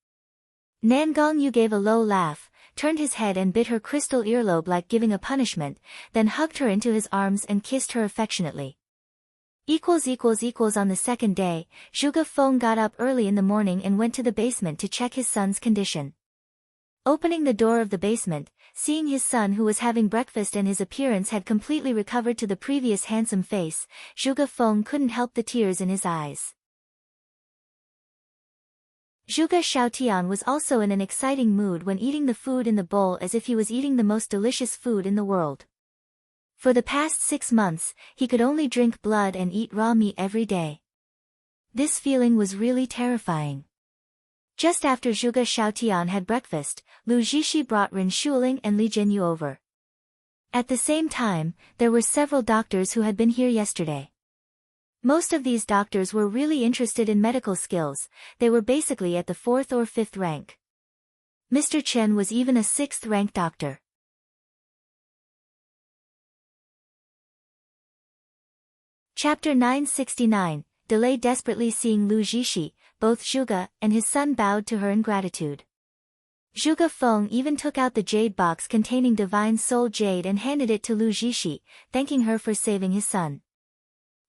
Nan Gongyu gave a low laugh, turned his head and bit her crystal earlobe like giving a punishment, then hugged her into his arms and kissed her affectionately. On the second day, Zhuge Feng got up early in the morning and went to the basement to check his son's condition. Opening the door of the basement, seeing his son who was having breakfast and his appearance had completely recovered to the previous handsome face, Zhuge Feng couldn't help the tears in his eyes. Zhuge Xiaotian was also in an exciting mood when eating the food in the bowl as if he was eating the most delicious food in the world. For the past 6 months, he could only drink blood and eat raw meat every day. This feeling was really terrifying. Just after Zhuge Xiaotian had breakfast, Lu Zixi brought Ren Shuling and Li Jianyu over. At the same time, there were several doctors who had been here yesterday. Most of these doctors were really interested in medical skills, they were basically at the 4th or 5th rank. Mr. Chen was even a 6th rank doctor. Chapter 969, Delay. Desperately seeing Lu Zixi, both Zhuge and his son bowed to her in gratitude. Zhuge Feng even took out the jade box containing divine soul jade and handed it to Lu Zixi, thanking her for saving his son.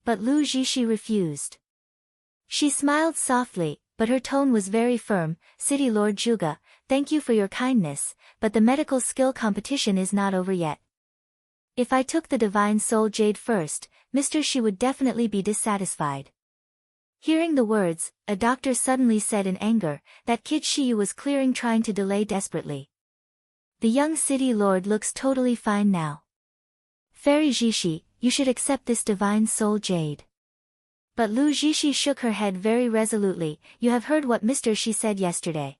But Lu Zixi refused. She smiled softly, but her tone was very firm. "City Lord Zhuge, thank you for your kindness, but the medical skill competition is not over yet. If I took the divine soul jade first, Mr. Shi would definitely be dissatisfied." Hearing the words, a doctor suddenly said in anger, "That kid Shiyu was clearing trying to delay desperately. The young city lord looks totally fine now. Fairy Zixi, you should accept this divine soul jade." But Lu Zixi shook her head very resolutely. "You have heard what Mr. Shi said yesterday.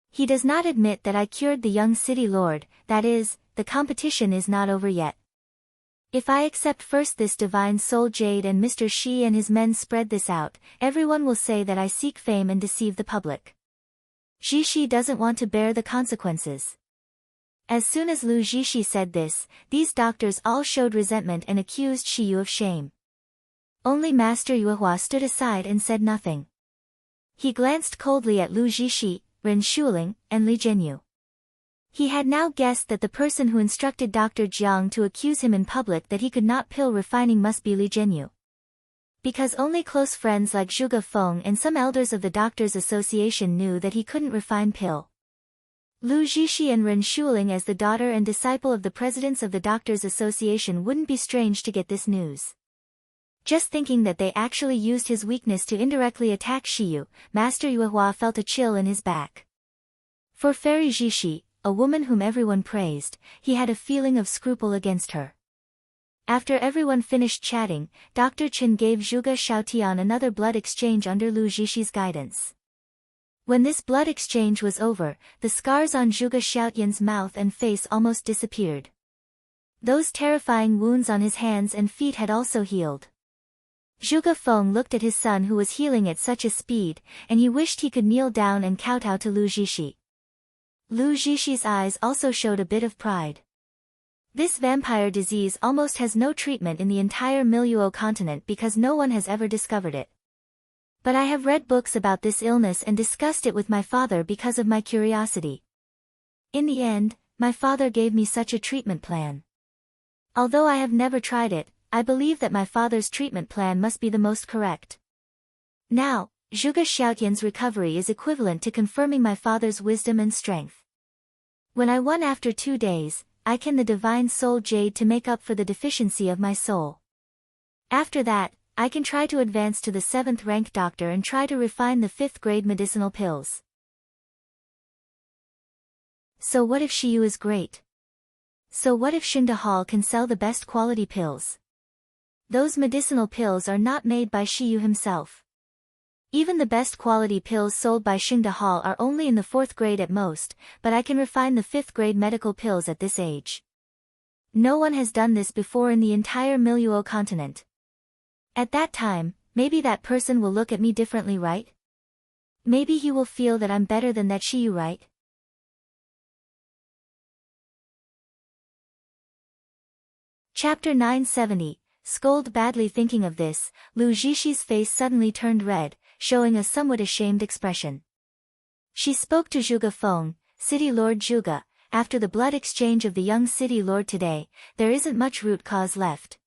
He does not admit that I cured the young city lord, that is, the competition is not over yet. If I accept first this divine soul jade and Mr. Shi and his men spread this out, everyone will say that I seek fame and deceive the public. Zixi doesn't want to bear the consequences." As soon as Lu Zixi said this, these doctors all showed resentment and accused Shiyu of shame. Only Master Yuehua stood aside and said nothing. He glanced coldly at Lu Zixi, Ren Shuling, and Li Jianyu. He had now guessed that the person who instructed Dr. Jiang to accuse him in public that he could not pill refining must be Li Jianyu. Because only close friends like Zhuge Feng and some elders of the Doctors' Association knew that he couldn't refine pill. Lu Zixi and Ren Shuling as the daughter and disciple of the presidents of the Doctors' Association wouldn't be strange to get this news. Just thinking that they actually used his weakness to indirectly attack Shiyu, Master Yuehua felt a chill in his back. For Fairy Zixi, a woman whom everyone praised, he had a feeling of scruple against her. After everyone finished chatting, Dr. Chen gave Zhuge Xiaotian another blood exchange under Lu Zixi guidance. When this blood exchange was over, the scars on Zhuge Xiaotian's mouth and face almost disappeared. Those terrifying wounds on his hands and feet had also healed. Zhuge Feng looked at his son who was healing at such a speed, and he wished he could kneel down and kowtow to Lu Zixi. Lu Zixi's eyes also showed a bit of pride. This vampire disease almost has no treatment in the entire Yuehua continent because no one has ever discovered it. But I have read books about this illness and discussed it with my father because of my curiosity. In the end, my father gave me such a treatment plan. Although I have never tried it, I believe that my father's treatment plan must be the most correct. Now, Zhuge Xiaotian's recovery is equivalent to confirming my father's wisdom and strength. When I won after 2 days, I can the divine soul jade to make up for the deficiency of my soul. After that, I can try to advance to the 7th rank doctor and try to refine the 5th grade medicinal pills. So what if Shiyu is great? So what if Xingde can sell the best quality pills? Those medicinal pills are not made by Shiyu himself. Even the best quality pills sold by Xingde are only in the 4th grade at most, but I can refine the 5th grade medical pills at this age. No one has done this before in the entire Yuehua continent. At that time, maybe that person will look at me differently, right? Maybe he will feel that I'm better than that Shiyu, right? Chapter 970, Scold. Badly thinking of this, Lu Zhishi's face suddenly turned red, showing a somewhat ashamed expression. She spoke to Zhuge Feng, City Lord Zhuge, after the blood exchange of the young City Lord today, there isn't much root cause left.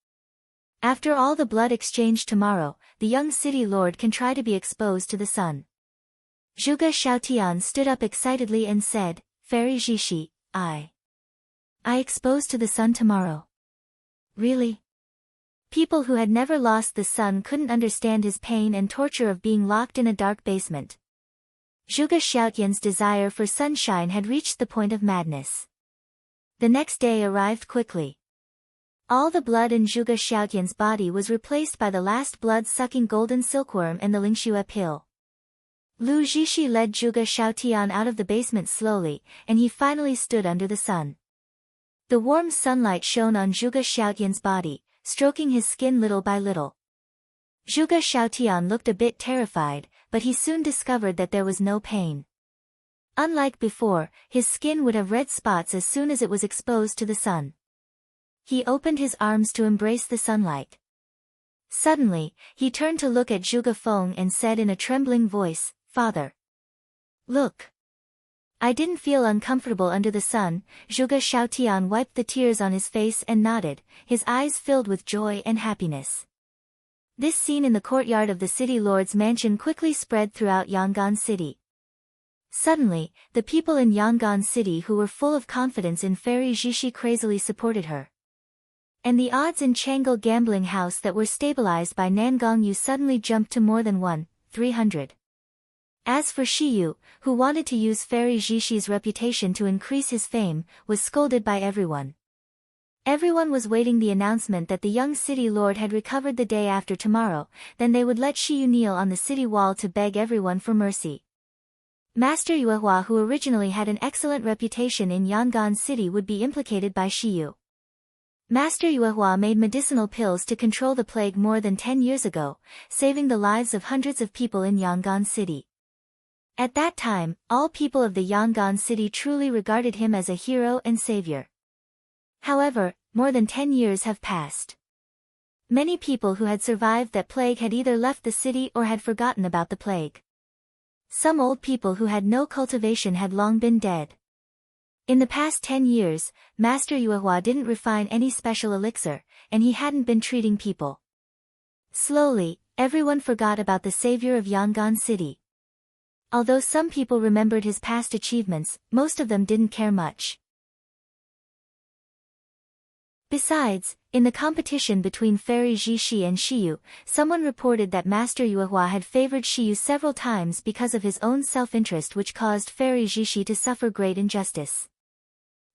After all the blood exchange tomorrow, the young City Lord can try to be exposed to the sun. Zhuge Xiaotian stood up excitedly and said, Fairy Zhishi, I exposed to the sun tomorrow. Really? People who had never lost the sun couldn't understand his pain and torture of being locked in a dark basement. Zhuge Xiaotian's desire for sunshine had reached the point of madness. The next day arrived quickly. All the blood in Zhuge Xiaotian's body was replaced by the last blood-sucking golden silkworm and the Lingxue pill. Lu Zhishi led Zhuge Xiaotian out of the basement slowly, and he finally stood under the sun. The warm sunlight shone on Zhuge Xiaotian's body, stroking his skin little by little. Zhuge Xiaotian looked a bit terrified, but he soon discovered that there was no pain. Unlike before, his skin would have red spots as soon as it was exposed to the sun. He opened his arms to embrace the sunlight. Suddenly, he turned to look at Zhuge Feng and said in a trembling voice, Father. Look. I didn't feel uncomfortable under the sun. Zhuge Xiaotian wiped the tears on his face and nodded, his eyes filled with joy and happiness. This scene in the courtyard of the city lord's mansion quickly spread throughout Yangon City. Suddenly, the people in Yangon City who were full of confidence in Fairy Zhishi crazily supported her. And the odds in Chang'e gambling house that were stabilized by Nangong Yu suddenly jumped to more than 300. As for Shiyu, who wanted to use Fairy Zhishi's reputation to increase his fame, was scolded by everyone. Everyone was waiting the announcement that the young city lord had recovered the day after tomorrow, then they would let Shiyu kneel on the city wall to beg everyone for mercy. Master Yuehua, who originally had an excellent reputation in Yangon City, would be implicated by Shiyu. Master Yuehua made medicinal pills to control the plague more than 10 years ago, saving the lives of hundreds of people in Yangon City. At that time, all people of the Yangon City truly regarded him as a hero and savior. However, more than 10 years have passed. Many people who had survived that plague had either left the city or had forgotten about the plague. Some old people who had no cultivation had long been dead. In the past 10 years, Master Yuehua didn't refine any special elixir, and he hadn't been treating people. Slowly, everyone forgot about the savior of Yangon City. Although some people remembered his past achievements, most of them didn't care much. Besides, in the competition between Fairy Zhishi and Shiyu, someone reported that Master Yuehua had favored Shiyu several times because of his own self-interest, which caused Fairy Zhishi to suffer great injustice.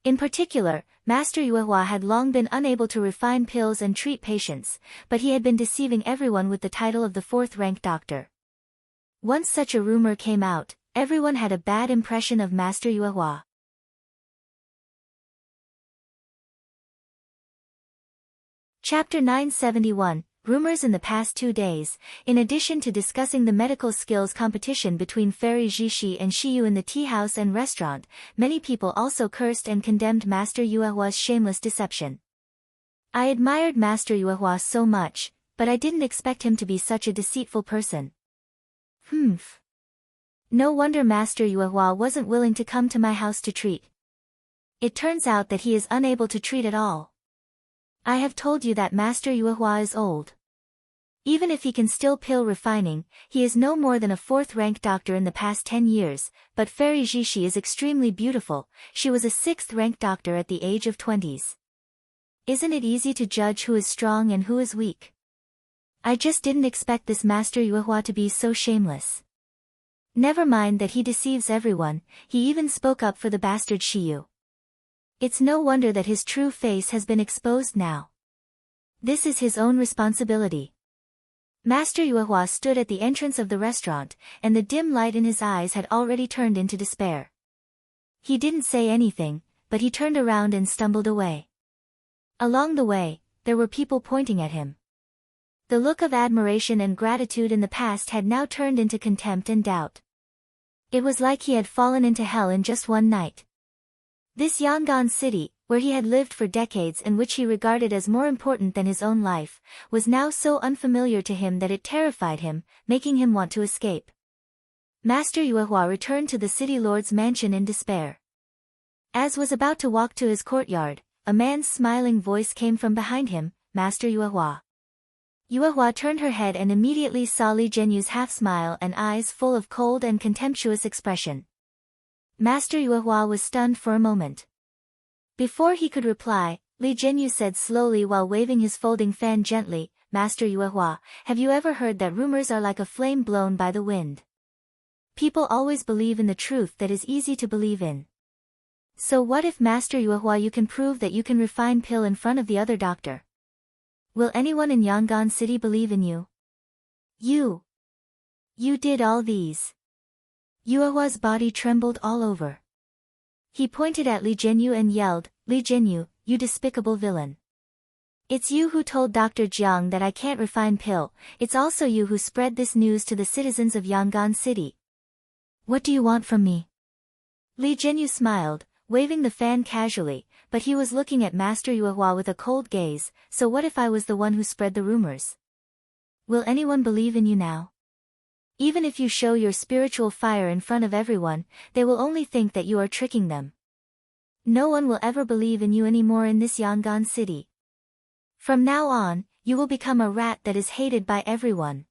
In particular, Master Yuehua had long been unable to refine pills and treat patients, but he had been deceiving everyone with the title of the 4th-rank doctor. Once such a rumor came out, everyone had a bad impression of Master Yuehua. Chapter 971, Rumors. In the past 2 days, in addition to discussing the medical skills competition between Fairy Zhishi and Shiyu in the tea house and restaurant, many people also cursed and condemned Master Yuehua's shameless deception. I admired Master Yuehua so much, but I didn't expect him to be such a deceitful person. No wonder Master Yuehua wasn't willing to come to my house to treat. It turns out that he is unable to treat at all. I have told you that Master Yuehua is old. Even if he can still pill refining, he is no more than a 4th-rank doctor in the past 10 years, but Fairy Zhishi is extremely beautiful. She was a 6th-rank doctor at the age of 20s. Isn't it easy to judge who is strong and who is weak? I just didn't expect this Master Yuehua to be so shameless. Never mind that he deceives everyone, he even spoke up for the bastard Shiyu. It's no wonder that his true face has been exposed now. This is his own responsibility. Master Yuehua stood at the entrance of the restaurant, and the dim light in his eyes had already turned into despair. He didn't say anything, but he turned around and stumbled away. Along the way, there were people pointing at him. The look of admiration and gratitude in the past had now turned into contempt and doubt. It was like he had fallen into hell in just one night. This Yangon City, where he had lived for decades and which he regarded as more important than his own life, was now so unfamiliar to him that it terrified him, making him want to escape. Master Yuehua returned to the city lord's mansion in despair. As was about to walk to his courtyard, a man's smiling voice came from behind him, "Master Yuehua." Yuehua turned her head and immediately saw Li Jianyu's half-smile and eyes full of cold and contemptuous expression. Master Yuehua was stunned for a moment. Before he could reply, Li Jianyu said slowly while waving his folding fan gently, "Master Yuehua, have you ever heard that rumors are like a flame blown by the wind? People always believe in the truth that is easy to believe in. So what if, Master Yuehua, you can prove that you can refine pill in front of the other doctor? Will anyone in Yangon City believe in you? You did all these." Yuehua's body trembled all over. He pointed at Li Jianyu and yelled, "Li Jianyu, you despicable villain. It's you who told Dr. Jiang that I can't refine pill, it's also you who spread this news to the citizens of Yangon City. What do you want from me?" Li Jianyu smiled, waving the fan casually, but he was looking at Master Yuehua with a cold gaze. "So what if I was the one who spread the rumors? Will anyone believe in you now? Even if you show your spiritual fire in front of everyone, they will only think that you are tricking them. No one will ever believe in you anymore in this Yangon City. From now on, you will become a rat that is hated by everyone.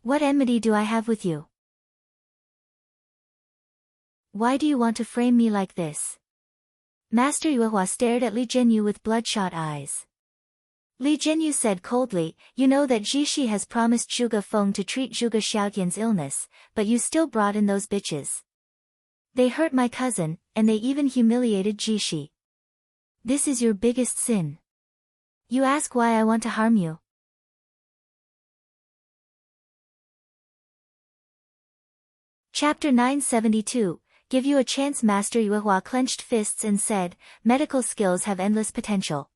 What enmity do I have with you? Why do you want to frame me like this?" Master Yuehua stared at Li Jianyu with bloodshot eyes. Li Jianyu said coldly, "You know that Jishi has promised Zhuge Feng to treat Zhuge Xiaotian's illness, but you still brought in those bitches. They hurt my cousin, and they even humiliated Jishi. This is your biggest sin. You ask why I want to harm you?" Chapter 972, Give you a chance. Master Yuehua clenched fists and said, "Medical skills have endless potential.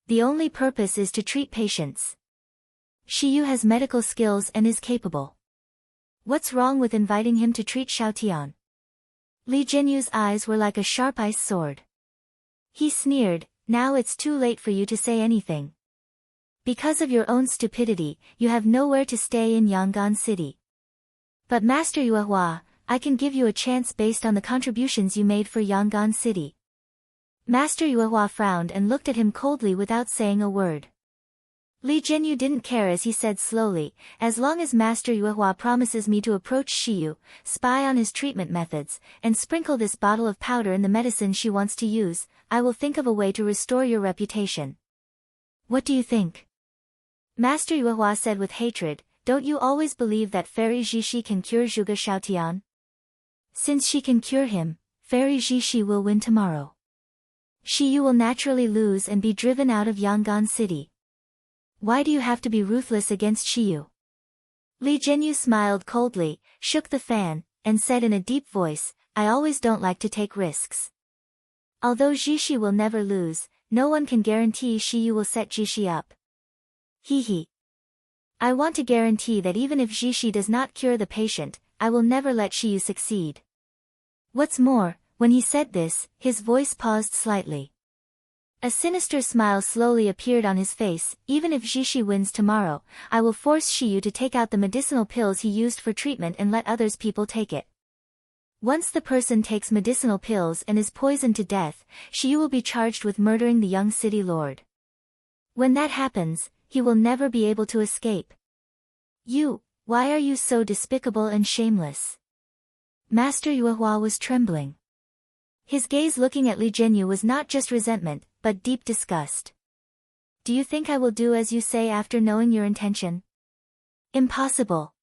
The only purpose is to treat patients. Shiyu has medical skills and is capable. What's wrong with inviting him to treat Xiaotian?" Li Jianyu's eyes were like a sharp ice sword. He sneered, "Now it's too late for you to say anything. Because of your own stupidity, you have nowhere to stay in Yangon City. But Master Yuehua, I can give you a chance based on the contributions you made for Yangon City." Master Yuehua frowned and looked at him coldly without saying a word. Li Jianyu didn't care as he said slowly, "As long as Master Yuehua promises me to approach Shiyu, spy on his treatment methods, and sprinkle this bottle of powder in the medicine she wants to use, I will think of a way to restore your reputation. What do you think?" Master Yuehua said with hatred, "Don't you always believe that Fairy Jishi can cure Zhuge Xiaotian? Since she can cure him, Fairy Jishi will win tomorrow. Shiyu will naturally lose and be driven out of Yangon City. Why do you have to be ruthless against Shiyu?" Li Jianyu smiled coldly, shook the fan, and said in a deep voice, "I always don't like to take risks. Although Jishi will never lose, no one can guarantee Shiyu will set Jishi up. He. I want to guarantee that even if Jishi does not cure the patient, I will never let Shiyu succeed." What's more, when he said this, his voice paused slightly. A sinister smile slowly appeared on his face. "Even if Jishi wins tomorrow, I will force Shiyu to take out the medicinal pills he used for treatment and let others people take it. Once the person takes medicinal pills and is poisoned to death, Shiyu will be charged with murdering the young city lord. When that happens, he will never be able to escape. Why are you so despicable and shameless?" Master Yuehua was trembling. His gaze looking at Li Jianyu was not just resentment, but deep disgust. "Do you think I will do as you say after knowing your intention? Impossible."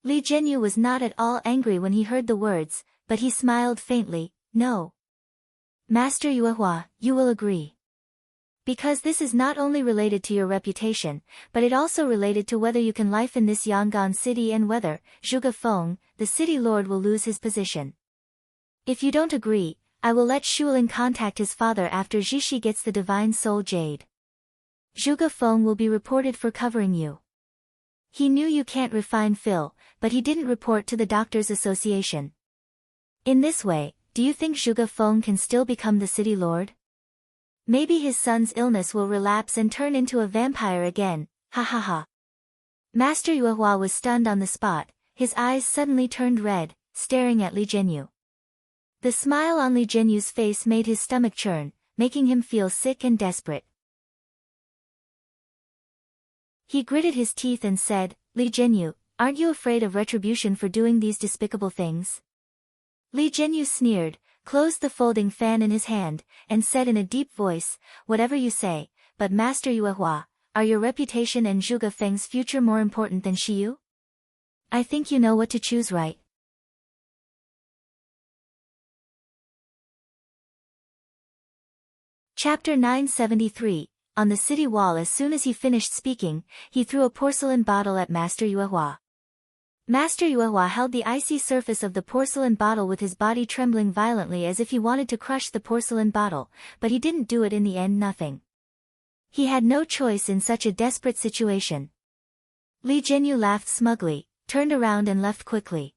Li Jianyu was not at all angry when he heard the words, but he smiled faintly, "No. Master Yuehua, you will agree. Because this is not only related to your reputation, but it also related to whether you can live in this Yangon City and whether, Zhuge Feng, the city lord, will lose his position. If you don't agree, I will let Shuling contact his father after Jishi gets the Divine Soul Jade. Zhuge Feng will be reported for covering you. He knew you can't refine Phil, but he didn't report to the Doctors Association. In this way, do you think Zhuge Feng can still become the city lord?" Maybe his son's illness will relapse and turn into a vampire again, ha ha ha. Master Yuehua was stunned on the spot, his eyes suddenly turned red, staring at Li Jianyu. The smile on Li Jianyu's face made his stomach churn, making him feel sick and desperate. He gritted his teeth and said, Li Jianyu, aren't you afraid of retribution for doing these despicable things? Li Jianyu sneered, closed the folding fan in his hand, and said in a deep voice, whatever you say, but Master Yuehua, are your reputation and Zhuge Feng's future more important than Shiyu? I think you know what to choose, right? Chapter 973, on the city wall. As soon as he finished speaking, he threw a porcelain bottle at Master Yuehua. Master Yuehua held the icy surface of the porcelain bottle with his body trembling violently as if he wanted to crush the porcelain bottle, but he didn't do it in the end. Nothing. He had no choice in such a desperate situation. Li Jianyu laughed smugly, turned around and left quickly.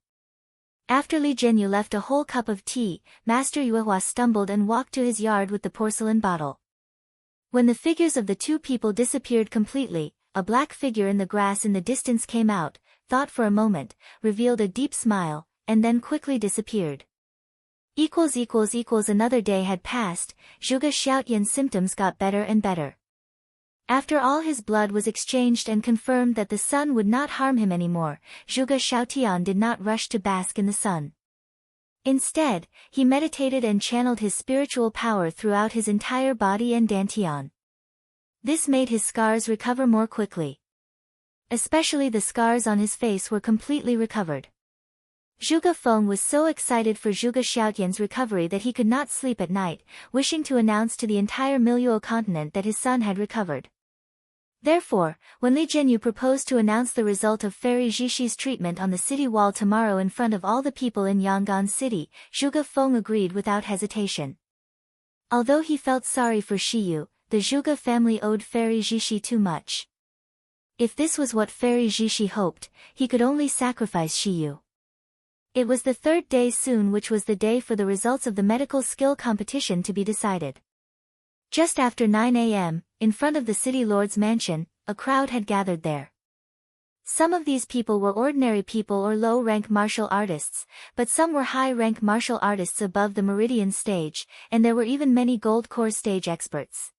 After Li Jianyu left a whole cup of tea, Master Yuehua stumbled and walked to his yard with the porcelain bottle. When the figures of the two people disappeared completely, a black figure in the grass in the distance came out, thought for a moment, revealed a deep smile, and then quickly disappeared. Another day had passed, Zhuge Xiaotian's symptoms got better and better. After all his blood was exchanged and confirmed that the sun would not harm him anymore, Zhuge Xiaotian did not rush to bask in the sun. Instead, he meditated and channeled his spiritual power throughout his entire body and dantian. This made his scars recover more quickly. Especially the scars on his face were completely recovered. Zhuge Feng was so excited for Zhuge Xiaotian's recovery that he could not sleep at night, wishing to announce to the entire Miluo continent that his son had recovered. Therefore, when Li Jianyu proposed to announce the result of Fairy Zhishi's treatment on the city wall tomorrow in front of all the people in Yangon City, Zhuge Feng agreed without hesitation. Although he felt sorry for Shiyu, the Zhuge family owed Fairy Zhishi too much. If this was what Fairy Zhishi hoped, he could only sacrifice Shiyu. It was the third day soon, which was the day for the results of the medical skill competition to be decided. Just after 9 a.m., in front of the city lord's mansion, a crowd had gathered there. Some of these people were ordinary people or low-rank martial artists, but some were high-rank martial artists above the meridian stage, and there were even many gold core stage experts.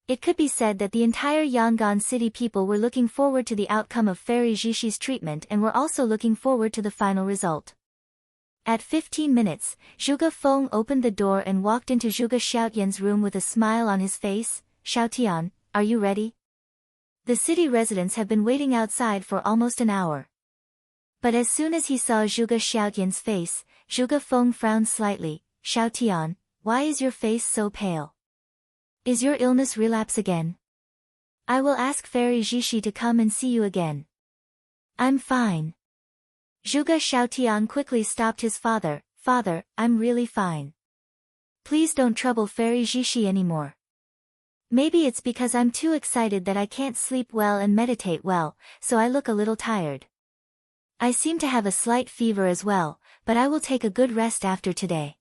It could be said that the entire Yangon City people were looking forward to the outcome of Fairy Zhishi's treatment and were also looking forward to the final result. At 15 minutes, Zhuge Feng opened the door and walked into Zhuge Xiaotian's room with a smile on his face. Xiaotian, are you ready? The city residents have been waiting outside for almost an hour. But as soon as he saw Zhuge Xiaotian's face, Zhuge Feng frowned slightly. Xiaotian, why is your face so pale? Is your illness relapse again? I will ask Fairy Zhishi to come and see you again. I'm fine. Zhuge Xiaotian quickly stopped his father. Father, I'm really fine. Please don't trouble Fairy Zhishi anymore. Maybe it's because I'm too excited that I can't sleep well and meditate well, so I look a little tired. I seem to have a slight fever as well, but I will take a good rest after today.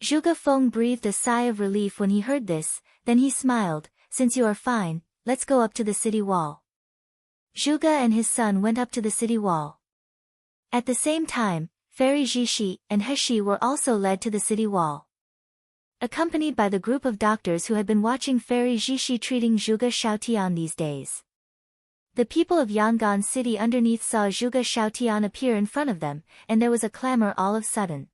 Zhuge Feng breathed a sigh of relief when he heard this, then he smiled. Since you are fine, let's go up to the city wall. Zhuge and his son went up to the city wall. At the same time, Fairy Zhishi and Heshi were also led to the city wall. Accompanied by the group of doctors who had been watching Fairy Zhishi treating Zhuge Xiaotian these days. The people of Yangon City underneath saw Zhuge Xiaotian appear in front of them, and there was a clamor all of a sudden.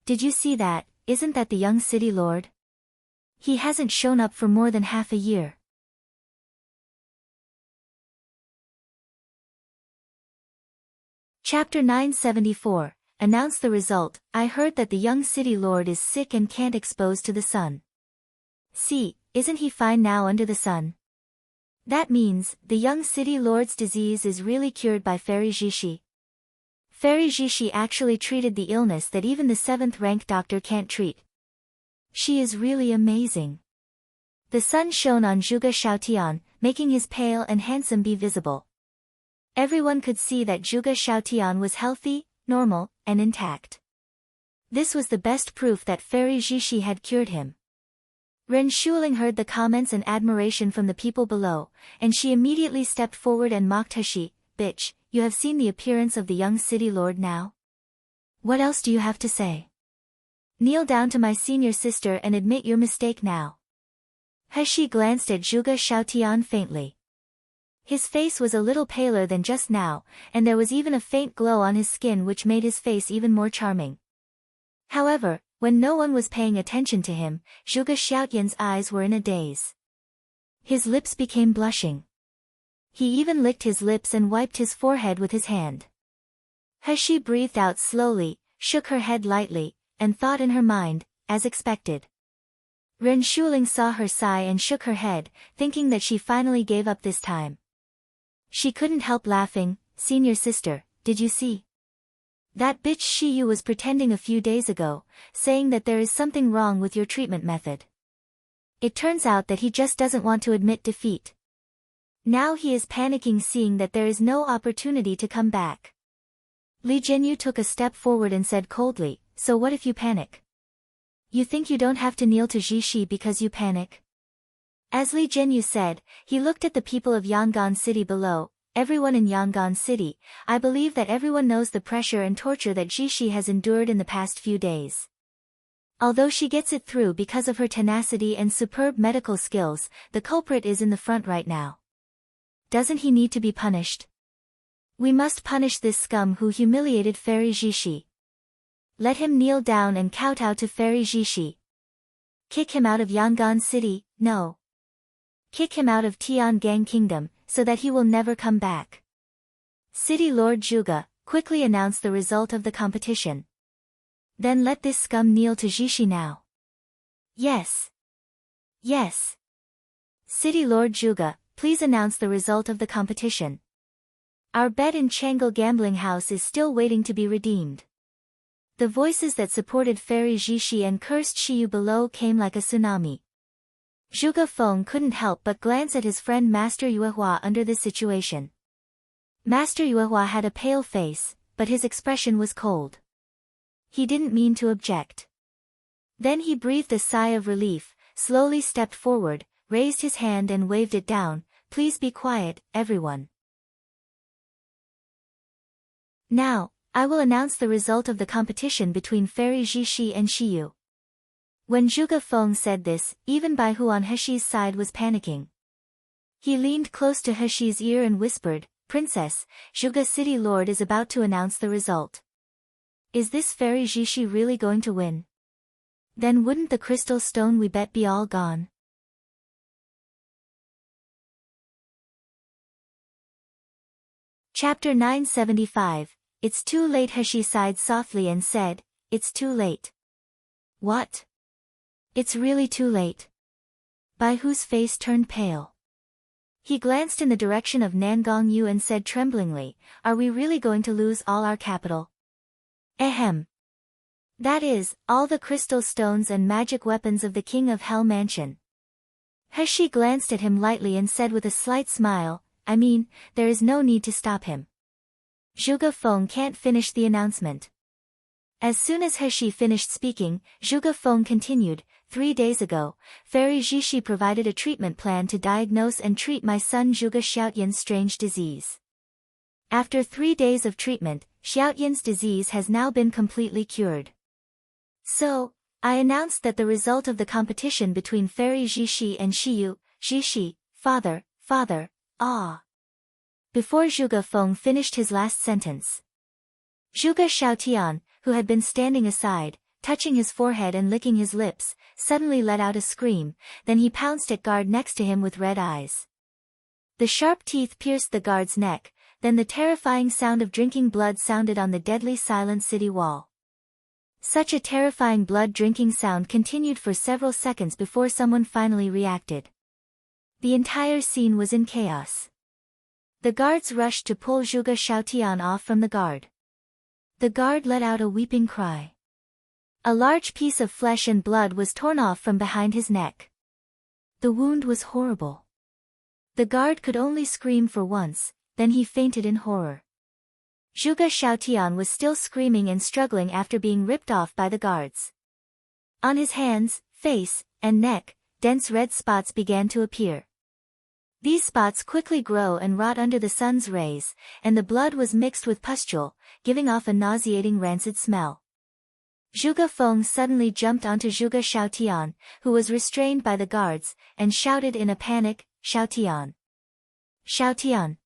Did you see that? Isn't that the young city lord? He hasn't shown up for more than half a year. Chapter 974, Announce the result. I heard that the young city lord is sick and can't expose to the sun. See, isn't he fine now under the sun? That means, the young city lord's disease is really cured by Fairy Zhishi. Fairy Zhishi actually treated the illness that even the 7th-rank doctor can't treat. She is really amazing. The sun shone on Zhuge Xiaotian, making his pale and handsome be visible. Everyone could see that Zhuge Xiaotian was healthy, normal, and intact. This was the best proof that Fairy Jishi had cured him. Ren Shuling heard the comments and admiration from the people below, and she immediately stepped forward and mocked Hashi. Bitch, you have seen the appearance of the young city lord now? What else do you have to say? Kneel down to my senior sister and admit your mistake now. Hashi glanced at Zhuge Xiaotian faintly. His face was a little paler than just now, and there was even a faint glow on his skin which made his face even more charming. However, when no one was paying attention to him, Zhuge Xiaotian's eyes were in a daze. His lips became blushing. He even licked his lips and wiped his forehead with his hand. Hashi breathed out slowly, shook her head lightly, and thought in her mind, as expected. Ren Shuling saw her sigh and shook her head, thinking that she finally gave up this time. She couldn't help laughing. Senior sister, did you see? That bitch Shiyu was pretending a few days ago, saying that there is something wrong with your treatment method. It turns out that he just doesn't want to admit defeat. Now he is panicking seeing that there is no opportunity to come back. Li Zhenyu took a step forward and said coldly, so what if you panic? You think you don't have to kneel to Jishi because you panic? As Li Zhenyu said, he looked at the people of Yangon City below. Everyone in Yangon City, I believe that everyone knows the pressure and torture that Jishi has endured in the past few days. Although she gets it through because of her tenacity and superb medical skills, the culprit is in the front right now. Doesn't he need to be punished? We must punish this scum who humiliated Fairy Jishi. Let him kneel down and kowtow to Fairy Jishi. Kick him out of Yangon City, no. Kick him out of Tiangang Kingdom, so that he will never come back. City Lord Zhuge, quickly announce the result of the competition. Then let this scum kneel to Jishi now. Yes. Yes. City Lord Zhuge, please announce the result of the competition. Our bet in Chang'e Gambling House is still waiting to be redeemed. The voices that supported Fairy Jishi and cursed Shiyu below came like a tsunami. Zhuge Feng couldn't help but glance at his friend Master Yuehua under this situation. Master Yuehua had a pale face, but his expression was cold. He didn't mean to object. Then he breathed a sigh of relief, slowly stepped forward, raised his hand and waved it down. Please be quiet, everyone. Now, I will announce the result of the competition between Fairy Jishi and Shiyu. When Zhuge Feng said this, even Bai Hu on Heshi's side was panicking. He leaned close to Heshi's ear and whispered, Princess, Zhuge City Lord is about to announce the result. Is this Fairy Jishi really going to win? Then wouldn't the crystal stone we bet be all gone? Chapter 975. It's too late. Heshi sighed softly and said, It's too late. What? It's really too late. Bai Hu's face turned pale. He glanced in the direction of Nangong Yu and said tremblingly, Are we really going to lose all our capital? Ahem. That is, all the crystal stones and magic weapons of the King of Hell Mansion. Heshi glanced at him lightly and said with a slight smile, I mean, there is no need to stop him. Zhuge Feng can't finish the announcement. As soon as Heshi finished speaking, Zhuge Feng continued, 3 days ago, Fairy Jishi provided a treatment plan to diagnose and treat my son Zhuge Xiaotian's strange disease. After 3 days of treatment, Xiaotian's disease has now been completely cured. So, I announced that the result of the competition between Fairy Jishi and Shiyu, Jishi, father, Before Zhuge Feng finished his last sentence, Zhuge Xiaotian, who had been standing aside, touching his forehead and licking his lips, suddenly let out a scream, then he pounced at guard next to him with red eyes. The sharp teeth pierced the guard's neck, then the terrifying sound of drinking blood sounded on the deadly silent city wall. Such a terrifying blood-drinking sound continued for several seconds before someone finally reacted. The entire scene was in chaos. The guards rushed to pull Zhuge Xiaotian off from the guard. The guard let out a weeping cry. A large piece of flesh and blood was torn off from behind his neck. The wound was horrible. The guard could only scream for once, then he fainted in horror. Zhuge Xiaotian was still screaming and struggling after being ripped off by the guards. On his hands, face, and neck, dense red spots began to appear. These spots quickly grow and rot under the sun's rays, and the blood was mixed with pustule, giving off a nauseating rancid smell. Zhuge Feng suddenly jumped onto Zhuge Xiaotian, who was restrained by the guards, and shouted in a panic, "Xiaotian! Xiaotian!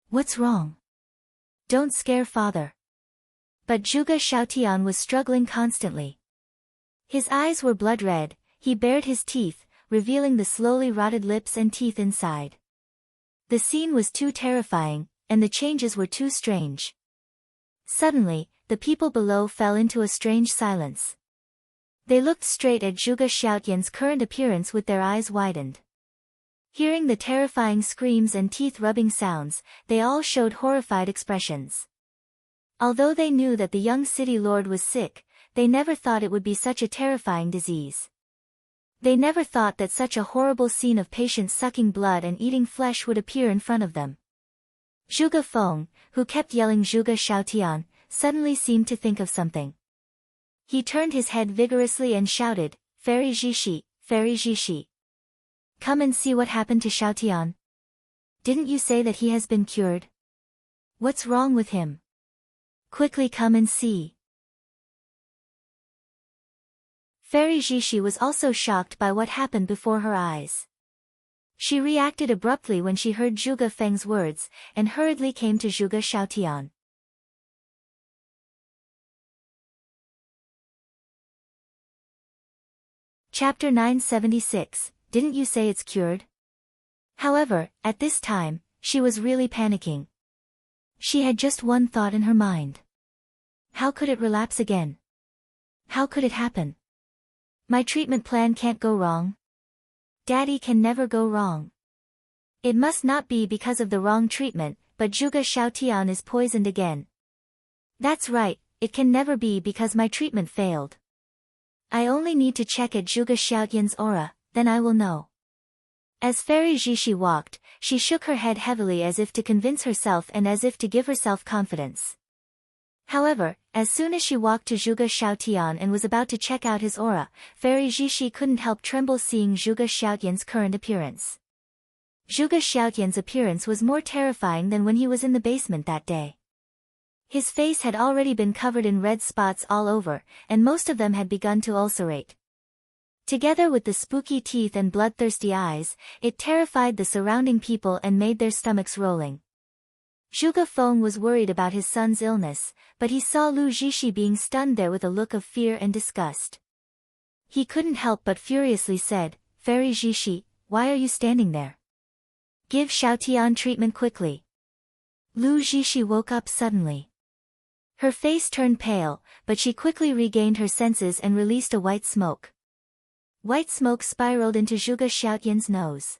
What's wrong? Don't scare father." But Zhuge Xiaotian was struggling constantly. His eyes were blood red, he bared his teeth, revealing the slowly rotted lips and teeth inside. The scene was too terrifying, and the changes were too strange. Suddenly, the people below fell into a strange silence. They looked straight at Zhuge Xiaotian's current appearance with their eyes widened. Hearing the terrifying screams and teeth-rubbing sounds, they all showed horrified expressions. Although they knew that the young city lord was sick, they never thought it would be such a terrifying disease. They never thought that such a horrible scene of patients sucking blood and eating flesh would appear in front of them. Zhuge Feng, who kept yelling Zhuge Xiaotian, suddenly seemed to think of something. He turned his head vigorously and shouted, "Fairy Jishi, Fairy Jishi. Come and see what happened to Xiaotian. Didn't you say that he has been cured? What's wrong with him? Quickly come and see." Fairy Jishi was also shocked by what happened before her eyes. She reacted abruptly when she heard Zhuge Feng's words, and hurriedly came to Zhuge Xiaotian. Chapter 976, Didn't you say it's cured? However, at this time, she was really panicking. She had just one thought in her mind. How could it relapse again? How could it happen? My treatment plan can't go wrong. Daddy can never go wrong. It must not be because of the wrong treatment, but Zhuge Xiaotian is poisoned again. That's right, it can never be because my treatment failed. I only need to check at Zhuge Xiaotian's aura, then I will know. As Fairy Jishi walked, she shook her head heavily as if to convince herself and as if to give herself confidence. However, as soon as she walked to Zhuge Xiaotian and was about to check out his aura, Fairy Jishi couldn't help tremble seeing Zhuge Xiaotian's current appearance. Zhuge Xiaotian's appearance was more terrifying than when he was in the basement that day. His face had already been covered in red spots all over, and most of them had begun to ulcerate. Together with the spooky teeth and bloodthirsty eyes, it terrified the surrounding people and made their stomachs rolling. Zhuge Feng was worried about his son's illness, but he saw Lu Jishi being stunned there with a look of fear and disgust. He couldn't help but furiously said, "Fairy Jishi, why are you standing there? Give Xiaotian treatment quickly." Lu Jishi woke up suddenly. Her face turned pale, but she quickly regained her senses and released a white smoke. White smoke spiraled into Zhuge Xiaotian's nose.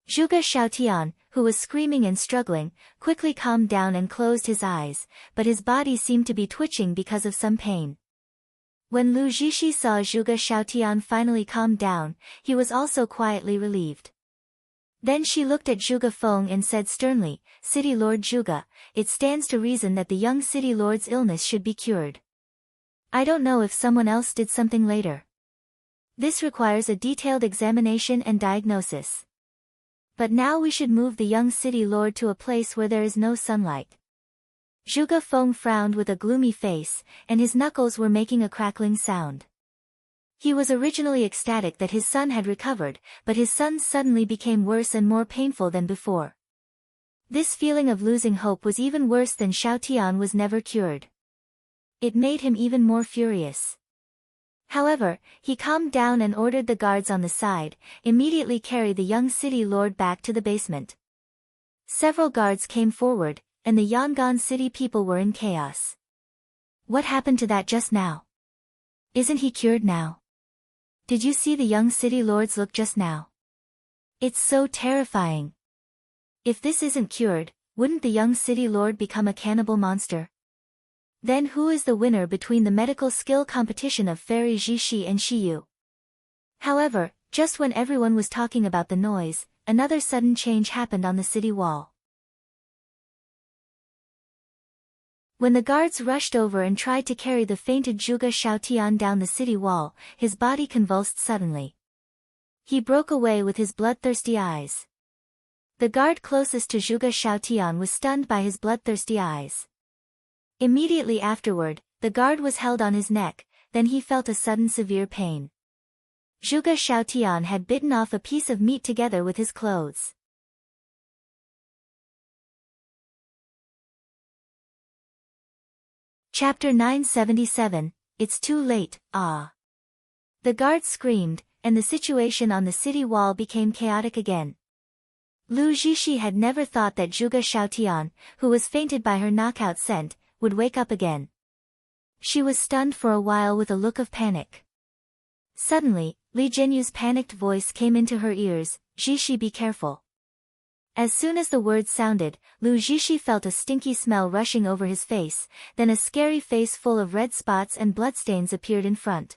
Zhuge Xiaotian, who was screaming and struggling, quickly calmed down and closed his eyes, but his body seemed to be twitching because of some pain. When Lu Jishi saw Zhuge Xiaotian finally calmed down, he was also quietly relieved. Then she looked at Zhuge Feng and said sternly, "City Lord Zhuge, it stands to reason that the young city lord's illness should be cured. I don't know if someone else did something later. This requires a detailed examination and diagnosis. But now we should move the young city lord to a place where there is no sunlight." Zhuge Feng frowned with a gloomy face, and his knuckles were making a crackling sound. He was originally ecstatic that his son had recovered, but his son suddenly became worse and more painful than before. This feeling of losing hope was even worse than Xiaotian was never cured. It made him even more furious. However, he calmed down and ordered the guards on the side, immediately carry the young city lord back to the basement. Several guards came forward, and the Yangon city people were in chaos. What happened to that just now? Isn't he cured now? Did you see the young city lord's look just now? It's so terrifying. If this isn't cured, wouldn't the young city lord become a cannibal monster? Then who is the winner between the medical skill competition of Fairy Jishi and Shiyu? However, just when everyone was talking about the noise, another sudden change happened on the city wall. When the guards rushed over and tried to carry the fainted Zhuge Xiaotian down the city wall, his body convulsed suddenly. He broke away with his bloodthirsty eyes. The guard closest to Zhuge Xiaotian was stunned by his bloodthirsty eyes. Immediately afterward, the guard was held on his neck, then he felt a sudden severe pain. Zhuge Xiaotian had bitten off a piece of meat together with his clothes. Chapter 977, It's Too Late, Ah! The guards screamed, and the situation on the city wall became chaotic again. Lu Zixi had never thought that Zhuge Xiaotian, who was fainted by her knockout scent, would wake up again. She was stunned for a while with a look of panic. Suddenly, Li Jianyu's panicked voice came into her ears, "Zixi, be careful." As soon as the words sounded, Lu Zixi felt a stinky smell rushing over his face, then a scary face full of red spots and bloodstains appeared in front.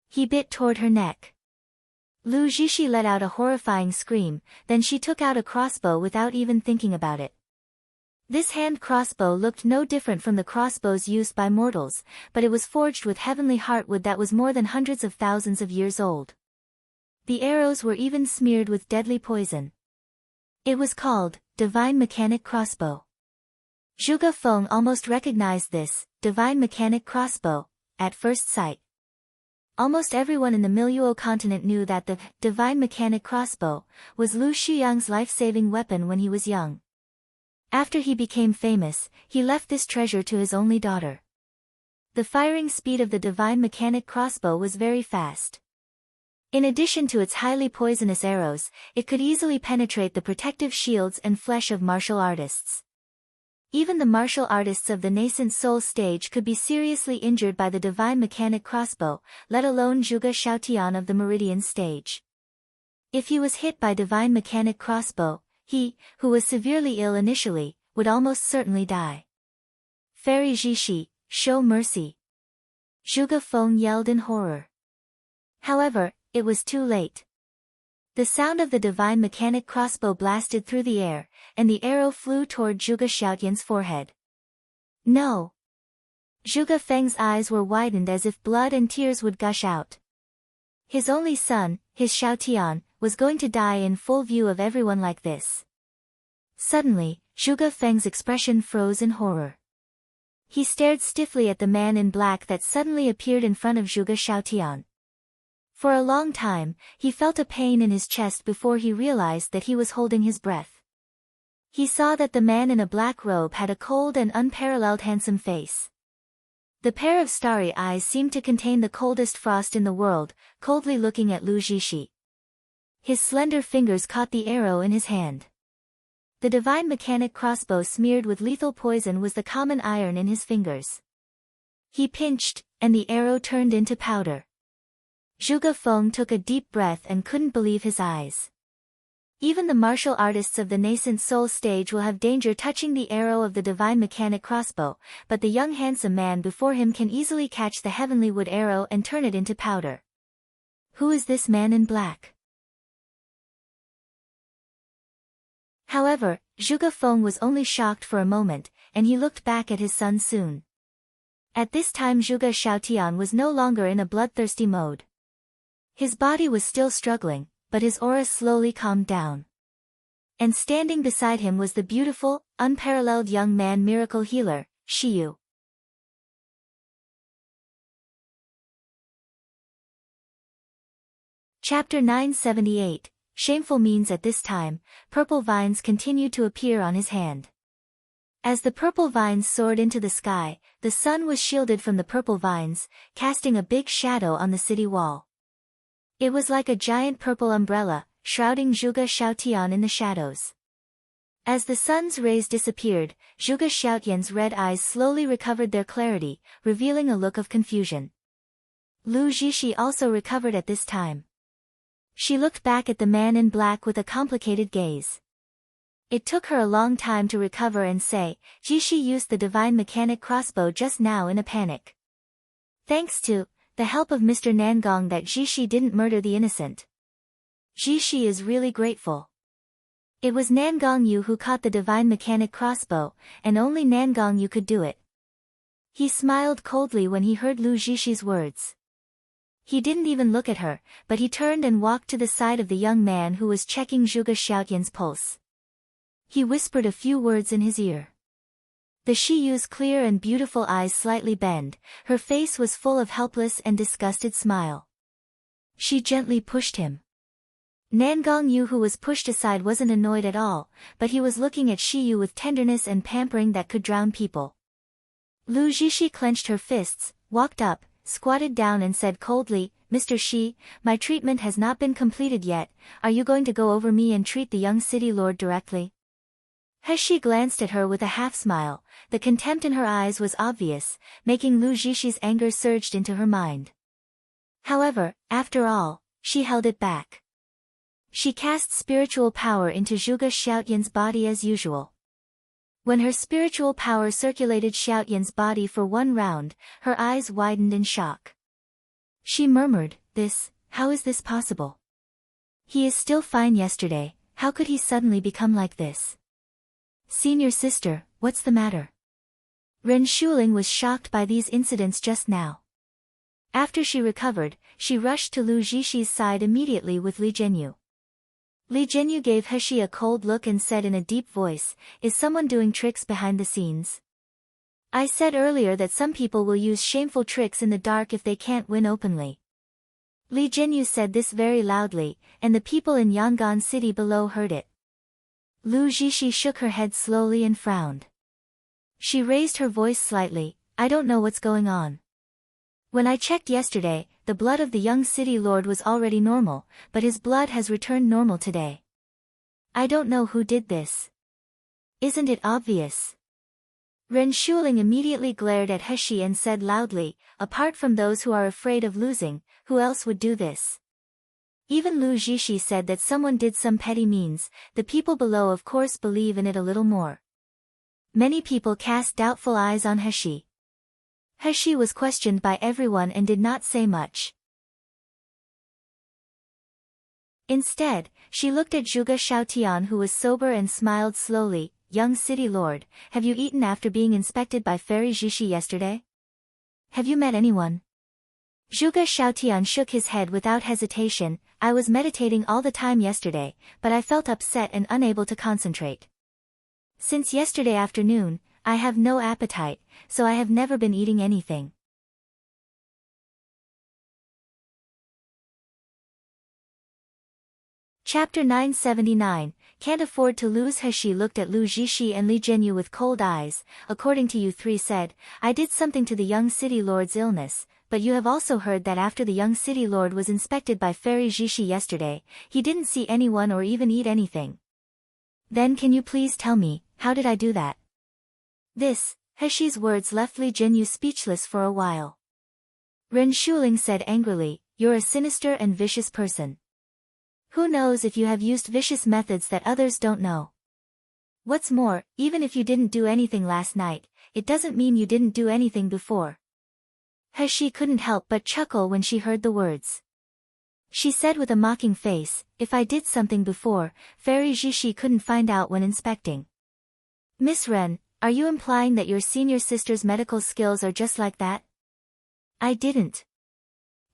He bit toward her neck. Lu Zixi let out a horrifying scream, then she took out a crossbow without even thinking about it. This hand crossbow looked no different from the crossbows used by mortals, but it was forged with heavenly heartwood that was more than hundreds of thousands of years old. The arrows were even smeared with deadly poison. It was called, Divine Mechanic Crossbow. Zhuge Feng almost recognized this, Divine Mechanic Crossbow, at first sight. Almost everyone in the Miluo continent knew that the Divine Mechanic Crossbow was Lu Xuyang's life-saving weapon when he was young. After he became famous, he left this treasure to his only daughter. The firing speed of the Divine Mechanic Crossbow was very fast. In addition to its highly poisonous arrows, it could easily penetrate the protective shields and flesh of martial artists. Even the martial artists of the nascent soul stage could be seriously injured by the Divine Mechanic Crossbow, let alone Zhuge Xiaotian of the Meridian stage. If he was hit by Divine Mechanic Crossbow, he, who was severely ill initially, would almost certainly die. "Fairy Zixi, show mercy!" Zhuge Feng yelled in horror. However, it was too late. The sound of the Divine Mechanic Crossbow blasted through the air, and the arrow flew toward Zhuge Xiaotian's forehead. No! Zhuge Feng's eyes were widened as if blood and tears would gush out. His only son, his Xiaotian, was going to die in full view of everyone like this. Suddenly, Zhuge Feng's expression froze in horror. He stared stiffly at the man in black that suddenly appeared in front of Zhuge Xiaotian. For a long time, he felt a pain in his chest before he realized that he was holding his breath. He saw that the man in a black robe had a cold and unparalleled handsome face. The pair of starry eyes seemed to contain the coldest frost in the world, coldly looking at Lu Zixi. His slender fingers caught the arrow in his hand. The Divine Mechanic Crossbow smeared with lethal poison was the common iron in his fingers. He pinched, and the arrow turned into powder. Zhuge Feng took a deep breath and couldn't believe his eyes. Even the martial artists of the nascent soul stage will have danger touching the arrow of the Divine Mechanic Crossbow, but the young handsome man before him can easily catch the heavenly wood arrow and turn it into powder. Who is this man in black? However, Zhuge Feng was only shocked for a moment, and he looked back at his son soon. At this time Zhuge Xiaotian was no longer in a bloodthirsty mode. His body was still struggling, but his aura slowly calmed down. And standing beside him was the beautiful, unparalleled young man miracle healer, Shiyu. Chapter 978, Shameful means at this time, purple vines continued to appear on his hand. As the purple vines soared into the sky, the sun was shielded from the purple vines, casting a big shadow on the city wall. It was like a giant purple umbrella, shrouding Zhuge Xiaotian in the shadows. As the sun's rays disappeared, Zhuge Xiaotian's red eyes slowly recovered their clarity, revealing a look of confusion. Lu Zixi also recovered at this time. She looked back at the man in black with a complicated gaze. It took her a long time to recover and say, Zixi used the Divine Mechanic Crossbow just now in a panic. Thanks to the help of Mr. Nangong that Zixi didn't murder the innocent. Zixi is really grateful. It was Nangong Yu who caught the Divine Mechanic Crossbow, and only Nangong Yu could do it, He smiled coldly when he heard Lu Zhishi's words. He didn't even look at her, but he turned and walked to the side of the young man who was checking Zhuge Xiaotian's pulse. He whispered a few words in his ear. The Shiyu's clear and beautiful eyes slightly bent, her face was full of helpless and disgusted smile. She gently pushed him. Nangong Yu, who was pushed aside, wasn't annoyed at all, but he was looking at Shiyu with tenderness and pampering that could drown people. Lu Zhishi clenched her fists, walked up, squatted down and said coldly, "Mr. Shi, my treatment has not been completed yet, are you going to go over me and treat the young city lord directly?" He glanced at her with a half-smile, the contempt in her eyes was obvious, making Lu Zhishi's anger surged into her mind. However, after all, she held it back. She cast spiritual power into Zhuge Xiaotian's body as usual. When her spiritual power circulated Xiaotian's body for one round, her eyes widened in shock. She murmured, how is this possible? He is still fine yesterday, how could he suddenly become like this? Senior sister, what's the matter? Ren Shuling was shocked by these incidents just now. After she recovered, she rushed to Lu Zhishi's side immediately with Li Zhenyu. Li Zhenyu gave He a cold look and said in a deep voice, "Is someone doing tricks behind the scenes? I said earlier that some people will use shameful tricks in the dark if they can't win openly." Li Zhenyu said this very loudly, and the people in Yangon City below heard it. Lu Zhishi shook her head slowly and frowned. She raised her voice slightly, "I don't know what's going on. When I checked yesterday, the blood of the young city lord was already normal, but his blood has returned normal today. I don't know who did this. Isn't it obvious?" Ren Shuling immediately glared at He and said loudly, "Apart from those who are afraid of losing, who else would do this?" Even Lu Zhishi said that someone did some petty means, the people below of course believe in it a little more. Many people cast doubtful eyes on He. He was questioned by everyone and did not say much. Instead, she looked at Zhuge Xiaotian, who was sober, and smiled slowly, "Young city lord, have you eaten after being inspected by Fairy Zhishi yesterday? Have you met anyone?" Zhuge Xiaotian shook his head without hesitation, "I was meditating all the time yesterday, but I felt upset and unable to concentrate. Since yesterday afternoon, I have no appetite, so I have never been eating anything." Chapter 979, Can't Afford to Lose. He looked at Lu Zhishi and Li Zhenyu with cold eyes. "According to you three said, I did something to the young city lord's illness, but you have also heard that after the young city lord was inspected by Fairy Zhishi yesterday, he didn't see anyone or even eat anything. Then can you please tell me, how did I do that?" He's words left Li Zhenyu speechless for a while. Ren Shuling said angrily, "You're a sinister and vicious person. Who knows if you have used vicious methods that others don't know? What's more, even if you didn't do anything last night, it doesn't mean you didn't do anything before." He couldn't help but chuckle when she heard the words. She said with a mocking face, "If I did something before, Fairy Zhishi couldn't find out when inspecting. Miss Ren, are you implying that your senior sister's medical skills are just like that?" "I didn't."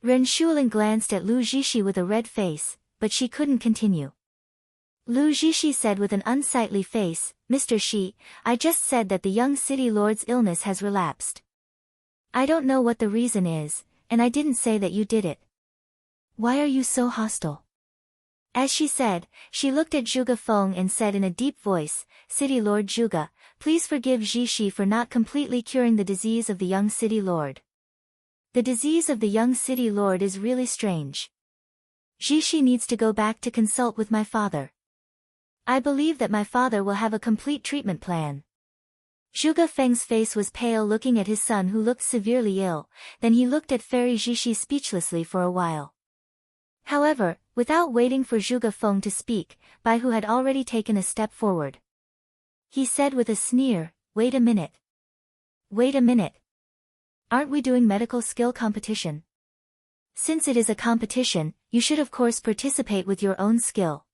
Ren Shuling glanced at Lu Zhishi with a red face, but she couldn't continue. Lu Zhishi said with an unsightly face, "Mr. Shi, I just said that the young city lord's illness has relapsed. I don't know what the reason is, and I didn't say that you did it. Why are you so hostile?" As she said, she looked at Zhuge Feng and said in a deep voice, "City Lord Zhuge, please forgive Zhishi for not completely curing the disease of the young city lord. The disease of the young city lord is really strange. Zhishi needs to go back to consult with my father. I believe that my father will have a complete treatment plan." Zhuge Feng's face was pale looking at his son who looked severely ill, then he looked at Fairy Zhishi speechlessly for a while. However, without waiting for Zhuge Feng to speak, Bai Hu had already taken a step forward. He said with a sneer, "Wait a minute. Wait a minute. Aren't we doing medical skill competition? Since it is a competition, you should of course participate with your own skill.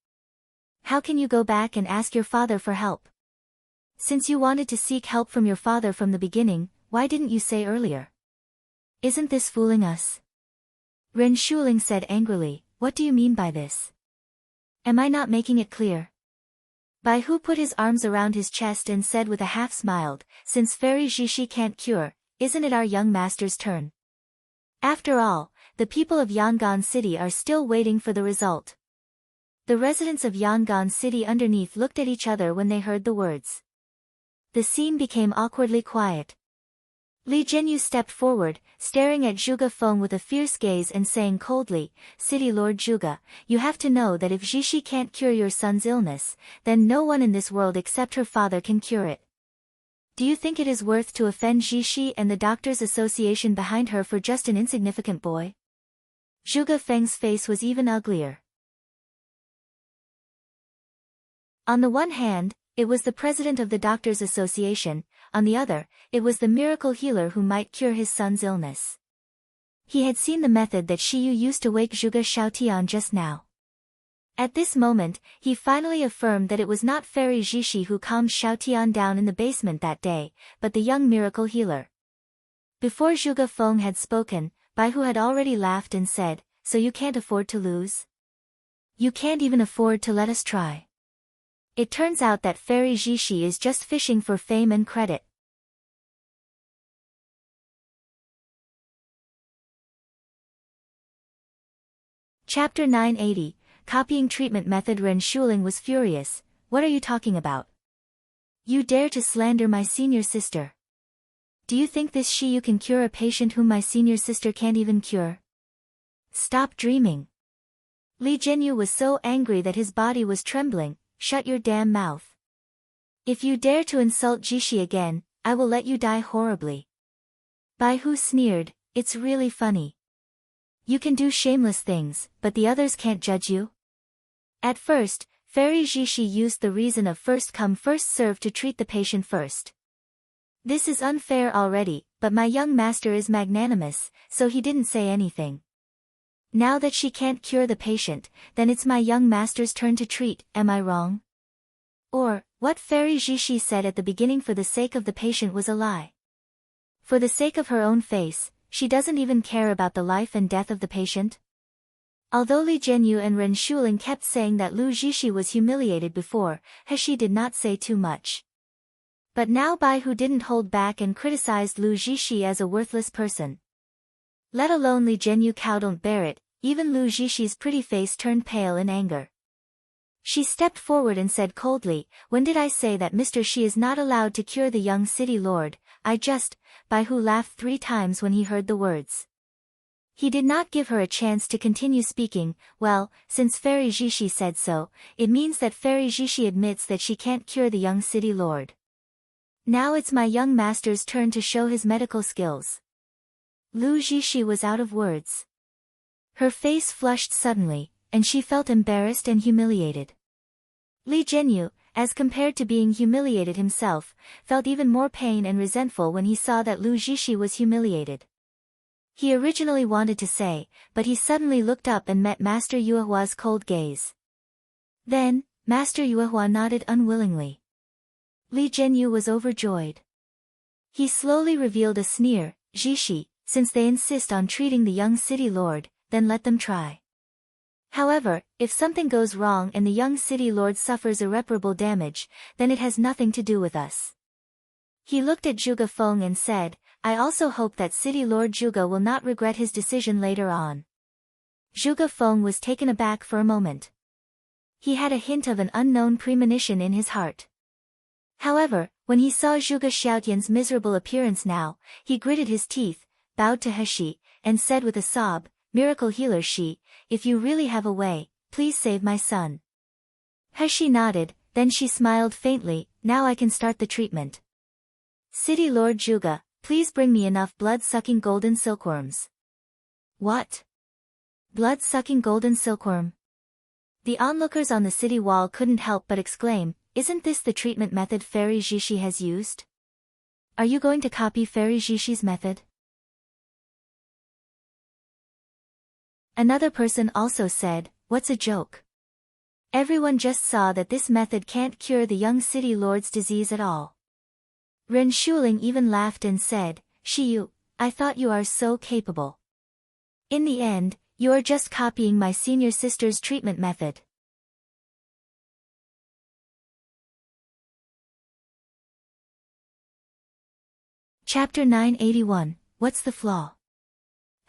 How can you go back and ask your father for help? Since you wanted to seek help from your father from the beginning, why didn't you say earlier? Isn't this fooling us? Ren Shuling said angrily, what do you mean by this? Am I not making it clear? Bai Hu put his arms around his chest and said with a half-smiled, since Fairy Jishi can't cure, isn't it our young master's turn? After all, the people of Yangon City are still waiting for the result. The residents of Yangon City underneath looked at each other when they heard the words. The scene became awkwardly quiet. Li Jianyu stepped forward, staring at Zhuge Feng with a fierce gaze and saying coldly, City Lord Zhuge, you have to know that if Jishi can't cure your son's illness, then no one in this world except her father can cure it. Do you think it is worth to offend Jishi and the Doctors' Association behind her for just an insignificant boy? Zhuge Feng's face was even uglier. On the one hand, it was the president of the Doctors' Association, on the other, it was the miracle healer who might cure his son's illness. He had seen the method that Shiyu used to wake Zhuge Xiaotian just now. At this moment, he finally affirmed that it was not Fairy Jishi who calmed Xiaotian down in the basement that day, but the young miracle healer. Before Zhuge Feng had spoken, Bai Hu had already laughed and said, so you can't afford to lose? You can't even afford to let us try. It turns out that Fairy Jishi is just fishing for fame and credit. Chapter 980, Copying Treatment Method. Ren Shuling was furious, what are you talking about? You dare to slander my senior sister. Do you think this Shiyu can cure a patient whom my senior sister can't even cure? Stop dreaming. Li Jianyu was so angry that his body was trembling. Shut your damn mouth. If you dare to insult Jishi again, I will let you die horribly. Bai Hu sneered, it's really funny. You can do shameless things, but the others can't judge you? At first, Fairy Jishi used the reason of first come first serve to treat the patient first. This is unfair already, but my young master is magnanimous, so he didn't say anything. Now that she can't cure the patient, then it's my young master's turn to treat, am I wrong? Or, what Fairy Jishi said at the beginning for the sake of the patient was a lie. For the sake of her own face, she doesn't even care about the life and death of the patient? Although Li Jianyu and Ren Shuling kept saying that Lu Jishi was humiliated before, He did not say too much. But now Bai Hu didn't hold back and criticized Lu Jishi as a worthless person. Let alone Li Jianyu couldn't bear it, even Lu Jishi's pretty face turned pale in anger. She stepped forward and said coldly, when did I say that Mr. Shi is not allowed to cure the young city lord? Bai Hu laughed 3 times when he heard the words. He did not give her a chance to continue speaking, well, since Fairy Jishi said so, it means that Fairy Jishi admits that she can't cure the young city lord. Now it's my young master's turn to show his medical skills. Lu Jishi was out of words. Her face flushed suddenly, and she felt embarrassed and humiliated. Li Jianyu, as compared to being humiliated himself, felt even more pain and resentful when he saw that Lu Jishi was humiliated. He originally wanted to say, but he suddenly looked up and met Master Yuehua's cold gaze. Then, Master Yuehua nodded unwillingly. Li Jianyu was overjoyed. He slowly revealed a sneer, Jishi, since they insist on treating the young city lord, then let them try. However, if something goes wrong and the young city lord suffers irreparable damage, then it has nothing to do with us. He looked at Zhuge Feng and said, I also hope that City Lord Zhuge will not regret his decision later on. Zhuge Feng was taken aback for a moment. He had a hint of an unknown premonition in his heart. However, when he saw Zhuge Xiaotian's miserable appearance now, he gritted his teeth, bowed to He, and said with a sob, Miracle Healer Shi, if you really have a way, please save my son. He nodded, then she smiled faintly, now I can start the treatment. City Lord Zhuge, please bring me enough blood-sucking golden silkworms. What? Blood-sucking golden silkworm? The onlookers on the city wall couldn't help but exclaim, isn't this the treatment method Fairy Jishi has used? Are you going to copy Fairy Jishi's method? Another person also said, what's a joke? Everyone just saw that this method can't cure the young city lord's disease at all. Ren Shuling even laughed and said, Shiyu, I thought you are so capable. In the end, you are just copying my senior sister's treatment method. Chapter 981, What's the Flaw?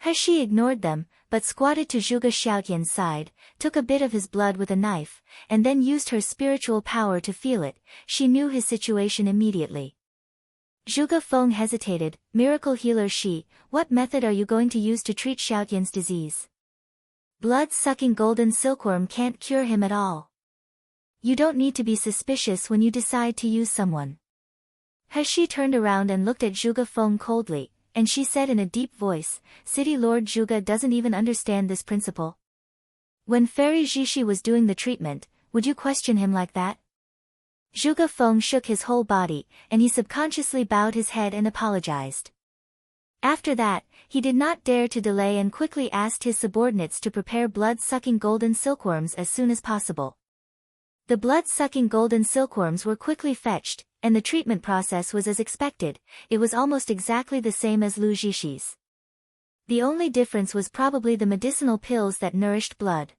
He ignored them, but squatted to Zhuge Xiaotian's side, took a bit of his blood with a knife, and then used her spiritual power to feel it. She knew his situation immediately. Zhuge Feng hesitated. Miracle healer Shi, what method are you going to use to treat Xiaotian's disease? Blood-sucking golden silkworm can't cure him at all. You don't need to be suspicious when you decide to use someone. He turned around and looked at Zhuge Feng coldly, and she said in a deep voice, City Lord Zhuge doesn't even understand this principle. When Fairy Zhishi was doing the treatment, would you question him like that? Zhuge Feng shook his whole body, and he subconsciously bowed his head and apologized. After that, he did not dare to delay and quickly asked his subordinates to prepare blood-sucking golden silkworms as soon as possible. The blood-sucking golden silkworms were quickly fetched, and the treatment process was as expected. It was almost exactly the same as Lu Zhishi's. The only difference was probably the medicinal pills that nourished blood.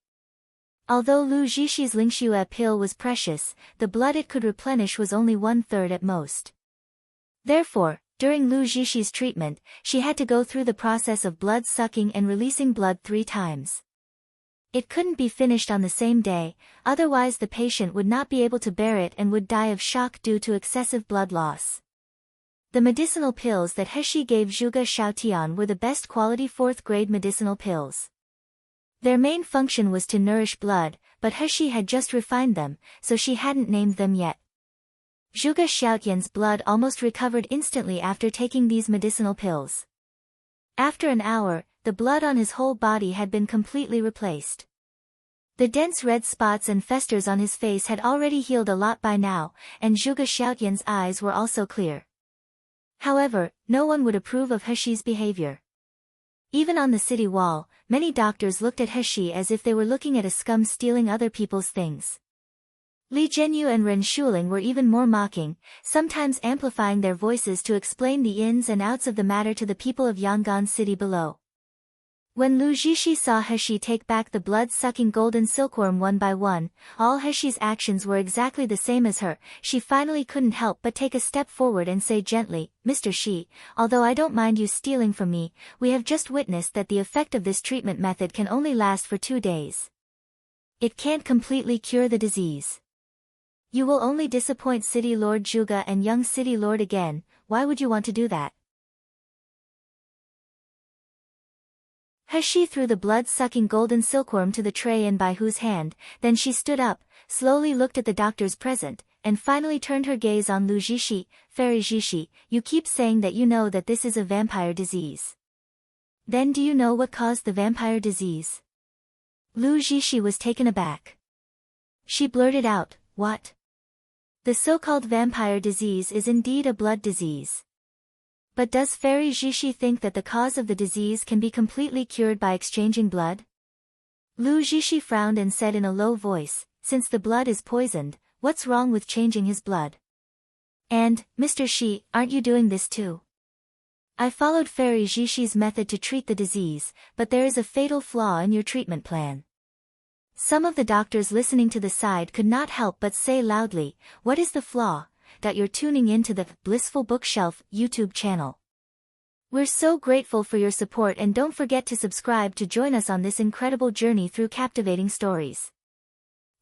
Although Lu Zhishi's Lingxue pill was precious, the blood it could replenish was only 1/3 at most. Therefore, during Lu Zhishi's treatment, she had to go through the process of blood sucking and releasing blood 3 times. It couldn't be finished on the same day, otherwise the patient would not be able to bear it and would die of shock due to excessive blood loss. The medicinal pills that He gave Zhuge Xiaotian were the best quality 4th-grade medicinal pills. Their main function was to nourish blood, but He had just refined them, so she hadn't named them yet. Zhuge Xiaotian's blood almost recovered instantly after taking these medicinal pills. After an hour, the blood on his whole body had been completely replaced. The dense red spots and festers on his face had already healed a lot by now, and Zhuge Xiaotian's eyes were also clear. However, no one would approve of He's behavior. Even on the city wall, many doctors looked at He as if they were looking at a scum stealing other people's things. Li Zhenyu and Ren Shuling were even more mocking, sometimes amplifying their voices to explain the ins and outs of the matter to the people of Yangon City below. When Lu Zhishi saw He take back the blood-sucking golden silkworm one by one, all He's actions were exactly the same as her. She finally couldn't help but take a step forward and say gently, Mr. Shi, although I don't mind you stealing from me, we have just witnessed that the effect of this treatment method can only last for 2 days. It can't completely cure the disease. You will only disappoint City Lord Zhuge and young City Lord again. Why would you want to do that? He threw the blood-sucking golden silkworm to the tray in Baihu's hand, then she stood up, slowly looked at the doctors present, and finally turned her gaze on Lu Zhishi. Fairy Zhishi, you keep saying that you know that this is a vampire disease. Then do you know what caused the vampire disease? Lu Zhishi was taken aback. She blurted out, what? The so-called vampire disease is indeed a blood disease. But does Fairy Zhishi think that the cause of the disease can be completely cured by exchanging blood? Lu Zhishi frowned and said in a low voice, since the blood is poisoned, what's wrong with changing his blood? And, Mr. Shi, aren't you doing this too? I followed Fairy Zhishi's method to treat the disease, but there is a fatal flaw in your treatment plan. Some of the doctors listening to the side could not help but say loudly, what is the flaw? That you're tuning in to the Blissful Bookshelf YouTube channel. We're so grateful for your support and don't forget to subscribe to join us on this incredible journey through captivating stories.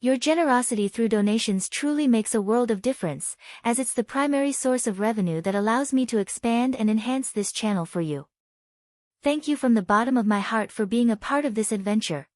Your generosity through donations truly makes a world of difference, as it's the primary source of revenue that allows me to expand and enhance this channel for you. Thank you from the bottom of my heart for being a part of this adventure.